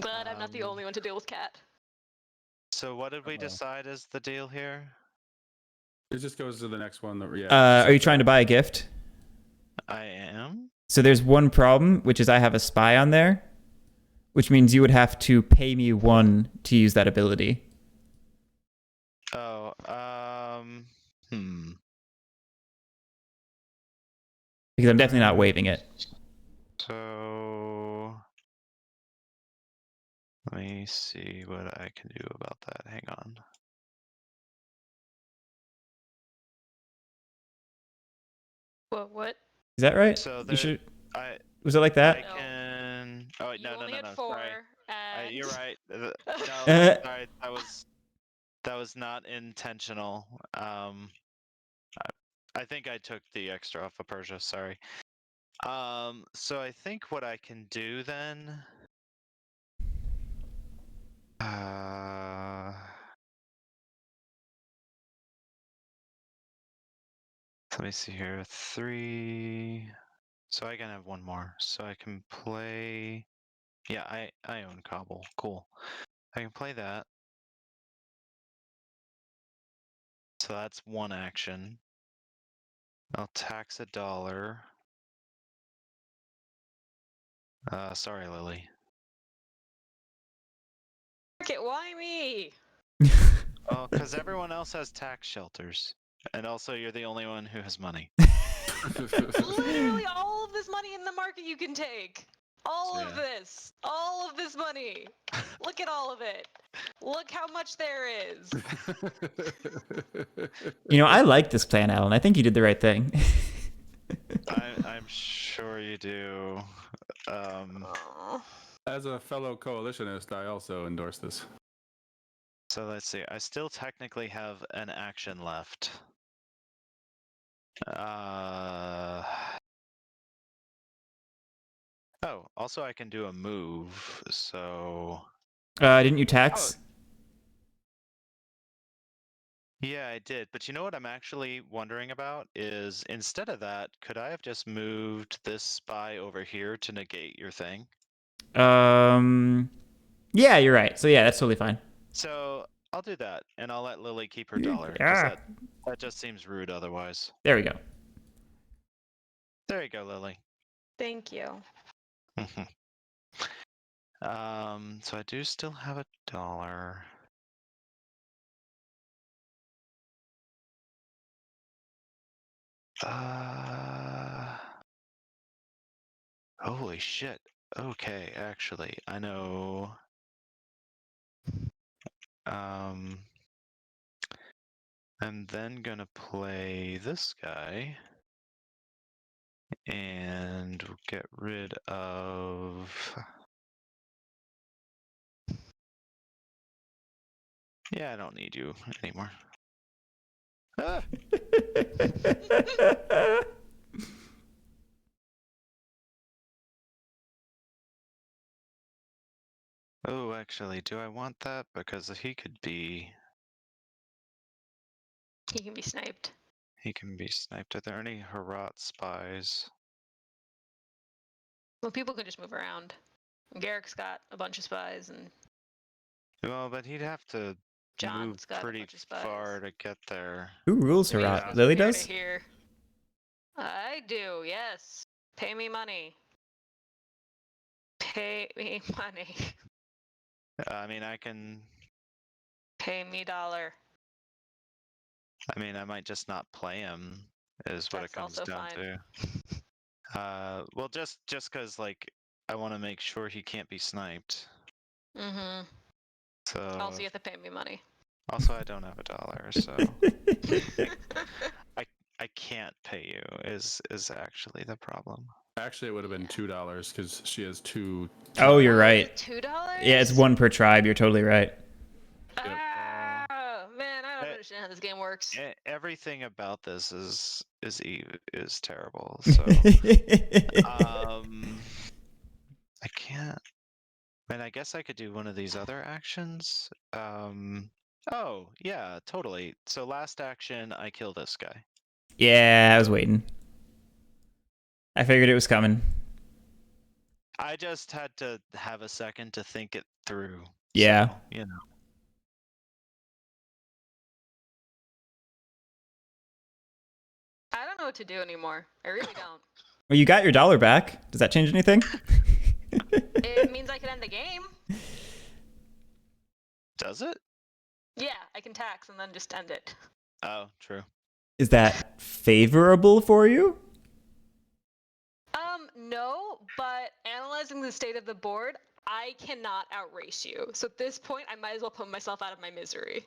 glad I'm not the only one to deal with cat. So what did we decide is the deal here? It just goes to the next one. Yeah. Are you trying to buy a gift? I am. So there's one problem, which is I have a spy on there, which means you would have to pay me 1 to use that ability. Oh, Because I'm definitely not waiving it. So let me see what I can do about that. Hang on. What? Is that right? So Was it like that? I can. Oh wait, You only had 4, sorry. and... You're right. No, sorry. That was not intentional. I think I took the extra off of Persia. Sorry. So I think what I can do then. Let me see here. 3. So I can have 1 more. So I can play. Yeah, I own Cobble. Cool. I can play that. So that's 1 action. I'll tax $1. Sorry, Lily. Okay, why me? Oh, because everyone else has tax shelters. And also, you're the only one who has money. Literally all of this money in the market you can take. All Yeah. of this. All of this money. Look at all of it. Look how much there is. You know, I like this plan, Alan. I think you did the right thing. I'm sure you do. As a fellow coalitionist, I also endorse this. So let's see. I still technically have an action left. Oh, also I can do a move. So. Didn't you tax? Yeah, I did. But you know what I'm actually wondering about is instead of that, could I have just moved this spy over here to negate your thing? Yeah, you're right. So yeah, that's totally fine. So I'll do that, and I'll let Lily keep her $1. Yeah. That just seems rude otherwise. There we go. There you go, Lily. Thank you. So I do still have $1. Holy shit. Okay, actually, I know. I'm then gonna play this guy and get rid of. Yeah, I don't need you anymore. Ah! Oh, actually, do I want that? Because he could be. He can be sniped. He can be sniped. Are there any Herat spies? Well, people can just move around. Garrick's got a bunch of spies, and Well, but he'd have to move John's got a pretty bunch of spies. far to get there. Who rules Maybe Herat? goes Lily from here does? to here. I do, yes. Pay me money. Pay me money. I mean, I can. Pay me $1. I mean, I might just not play him. Is what it That's comes also down fine. to. Well, just because like I want to make sure he can't be sniped. Mm-hmm. So. Also, you have to pay me money. Also, I don't have $1, so I can't pay you. Is actually the problem. Actually, it would have been $2 because she has 2. Oh, you're right. $2? Yeah, it's 1 per tribe. You're totally right. Ah, man, I don't understand how this game works. Everything about this is terrible. So I can't. And I guess I could do one of these other actions. Oh yeah, totally. So last action, I kill this guy. Yeah, I was waiting. I figured it was coming. I just had to have a second to think it through. Yeah. So, you know. I don't know what to do anymore. I really don't. Well, you got your $1 back. Does that change anything? It means I can end the game. Does it? Yeah, I can tax and then just end it. Oh, true. Is that favorable for you? No, but analyzing the state of the board, I cannot outrace you. So at this point, I might as well put myself out of my misery.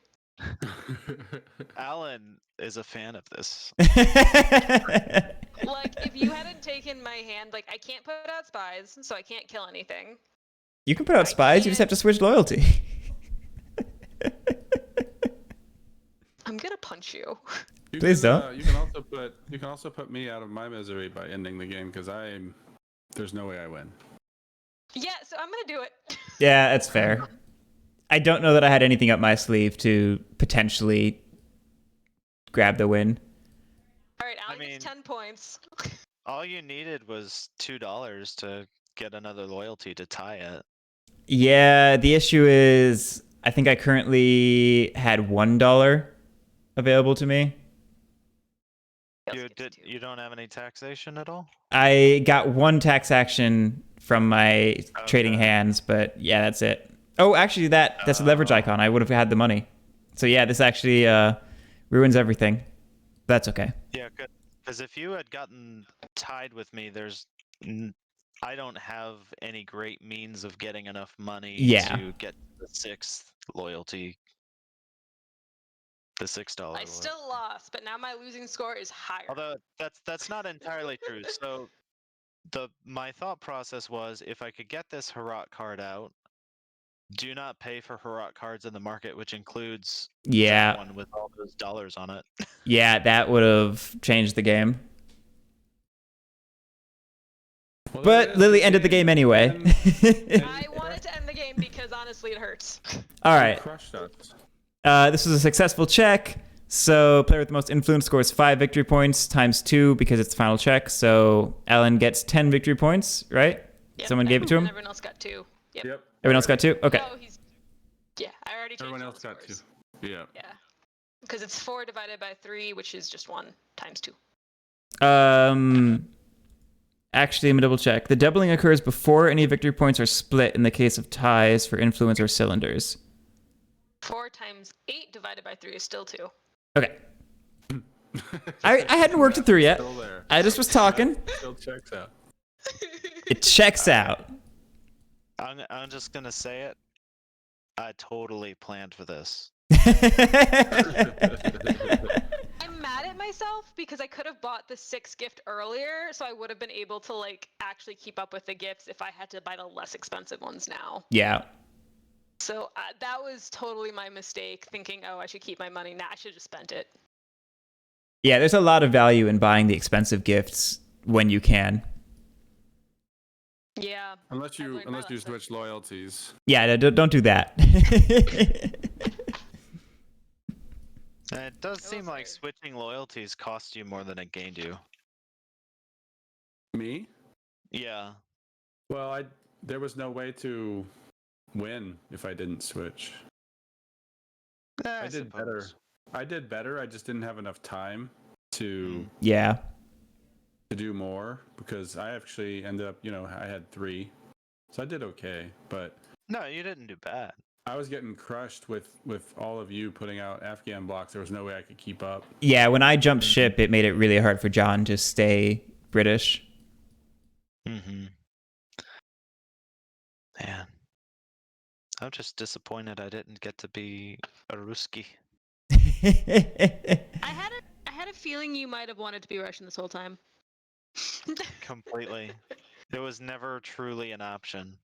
Alan is a fan of this. Like, if you hadn't taken my hand, like, I can't put out spies, so I can't kill anything. You can put out spies. You just have to switch loyalty. I'm gonna punch you. Please don't. You can also put me out of my misery by ending the game because there's no way I win. Yeah, so I'm gonna do it. Yeah, that's fair. I don't know that I had anything up my sleeve to potentially grab the win. All right, Alan gets 10 points. All you needed was $2 to get another loyalty to tie it. Yeah, the issue is I think I currently had $1 available to me. You don't have any taxation at all? I got 1 tax action from my trading hands, but yeah, that's it. Oh, actually, that's a leverage icon. I would have had the money. So yeah, this actually ruins everything. That's okay. Yeah, good. Because if you had gotten tied with me, I don't have any great means of getting enough money to get the 6th loyalty. The $6. I still lost, but now my losing score is higher. Although that's not entirely true. So my thought process was if I could get this Herat card out, do not pay for Herat cards in the market, which includes that one with all those dollars on it. Yeah, that would have changed the game. Well, but Lily ended the game anyway. I wanted to end the game because honestly it hurts. All right. Crushed us. This was a successful check. So player with the most influence scores 5 victory points times 2 because it's the final check. So Alan gets 10 victory points, right? Yep. Someone gave it to him? And everyone else got 2. Yep. Everyone else got 2? Okay. No, I already changed Everyone all else the got 2. scores. Yeah. Yeah. Because it's 4 divided by 3, which is just 1 times 2. Actually, I'm gonna double check. The doubling occurs before any victory points are split in the case of ties for influence or cylinders. 4 times 8 divided by 3 is still 2. Okay. I hadn't worked it through yet. Still there. I just was talking. Still checks out. It checks out. I'm just gonna say it. I totally planned for this. I'm mad at myself because I could have bought the 6 gift earlier, so I would have been able to like actually keep up with the gifts if I had to buy the less expensive ones now. Yeah. So that was totally my mistake, thinking, oh, I should keep my money. Nah, I should have just spent it. Yeah, there's a lot of value in buying the expensive gifts when you can. Yeah. Unless you switch loyalties. Yeah, don't do that. It does seem like switching loyalties cost you more than it gained you. Me? Yeah. Well, there was no way to win if I didn't switch. I did better. suppose. I did better. I just didn't have enough time to Yeah. do more because I actually ended up, I had 3, so I did okay. But No, you didn't do bad. I was getting crushed with all of you putting out Afghan blocks. There was no way I could keep up. Yeah, when I jumped ship, it made it really hard for John to stay British. Mm-hmm. Man. I'm just disappointed I didn't get to be a Ruski. I had a feeling you might have wanted to be Russian this whole time. Completely. It was never truly an option.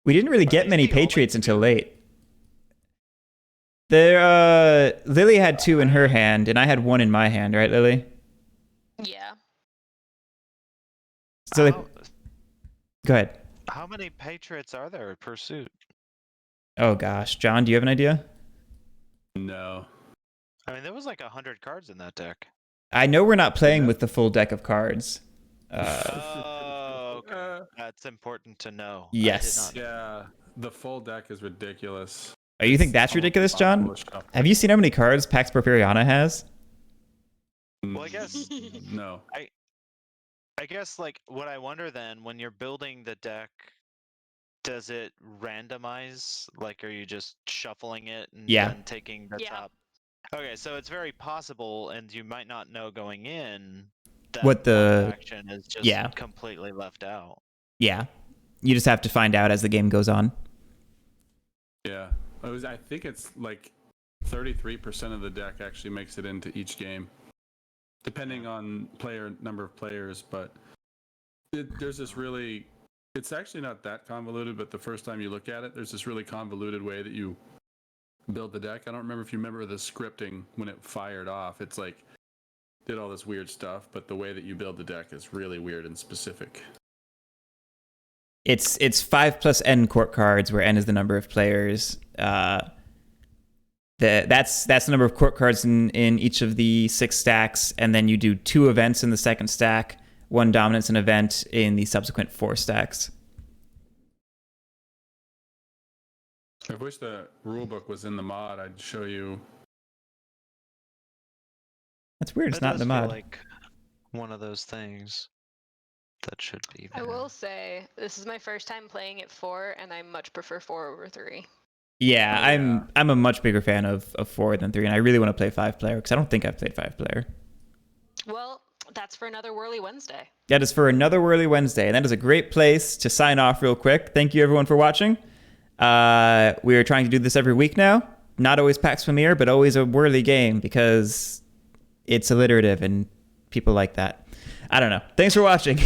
We didn't really Are get these many the only Patriots until two? late. Lily had 2 in her hand, and I had 1 in my hand, right, Lily? Yeah. So, How, go ahead. how many Patriots are there per suit? Oh gosh, John, do you have an idea? No. I mean, there was like 100 cards in that deck. I know we're not playing with the full deck of cards. Oh, okay. That's important to know. Yes. I did not know. Yeah, the full deck is ridiculous. Oh, you think that's Almost ridiculous, impossible John? to shuffle. Have you seen how many cards Pax Pamir has? Well, I guess No. I guess like what I wonder then when you're building the deck, does it randomize? Like, are you just shuffling it and Yeah. then taking the Yeah. top? Okay, so it's very possible, and you might not know going in that What the- one action is just yeah. completely left out. Yeah. You just have to find out as the game goes on. Yeah. I think it's like 33% of the deck actually makes it into each game, depending on number of players. But there's this really, it's actually not that convoluted, but the first time you look at it, there's this really convoluted way that you build the deck. I don't remember if you remember the scripting when it fired off. It's like did all this weird stuff, but the way that you build the deck is really weird and specific. It's 5 plus N court cards, where N is the number of players. That's the number of court cards in each of the 6 stacks, and then you do 2 events in the second stack, 1 dominance and event in the subsequent 4 stacks. I wish the rulebook was in the mod. I'd show you. That's weird. It's It not in the does feel mod. like one of those things that should be I there. will say this is my first time playing at 4, and I much prefer 4 over 3. Yeah, Oh, yeah. I'm a much bigger fan of 4 than 3, and I really want to play 5 player because I don't think I've played 5 player. Well, that's for another Wehrle Wednesday. That is for another Wehrle Wednesday, and that is a great place to sign off real quick. Thank you everyone for watching. We are trying to do this every week now. Not always Pax Pamir, but always a Wehrle game because it's alliterative and people like that. I don't know. Thanks for watching.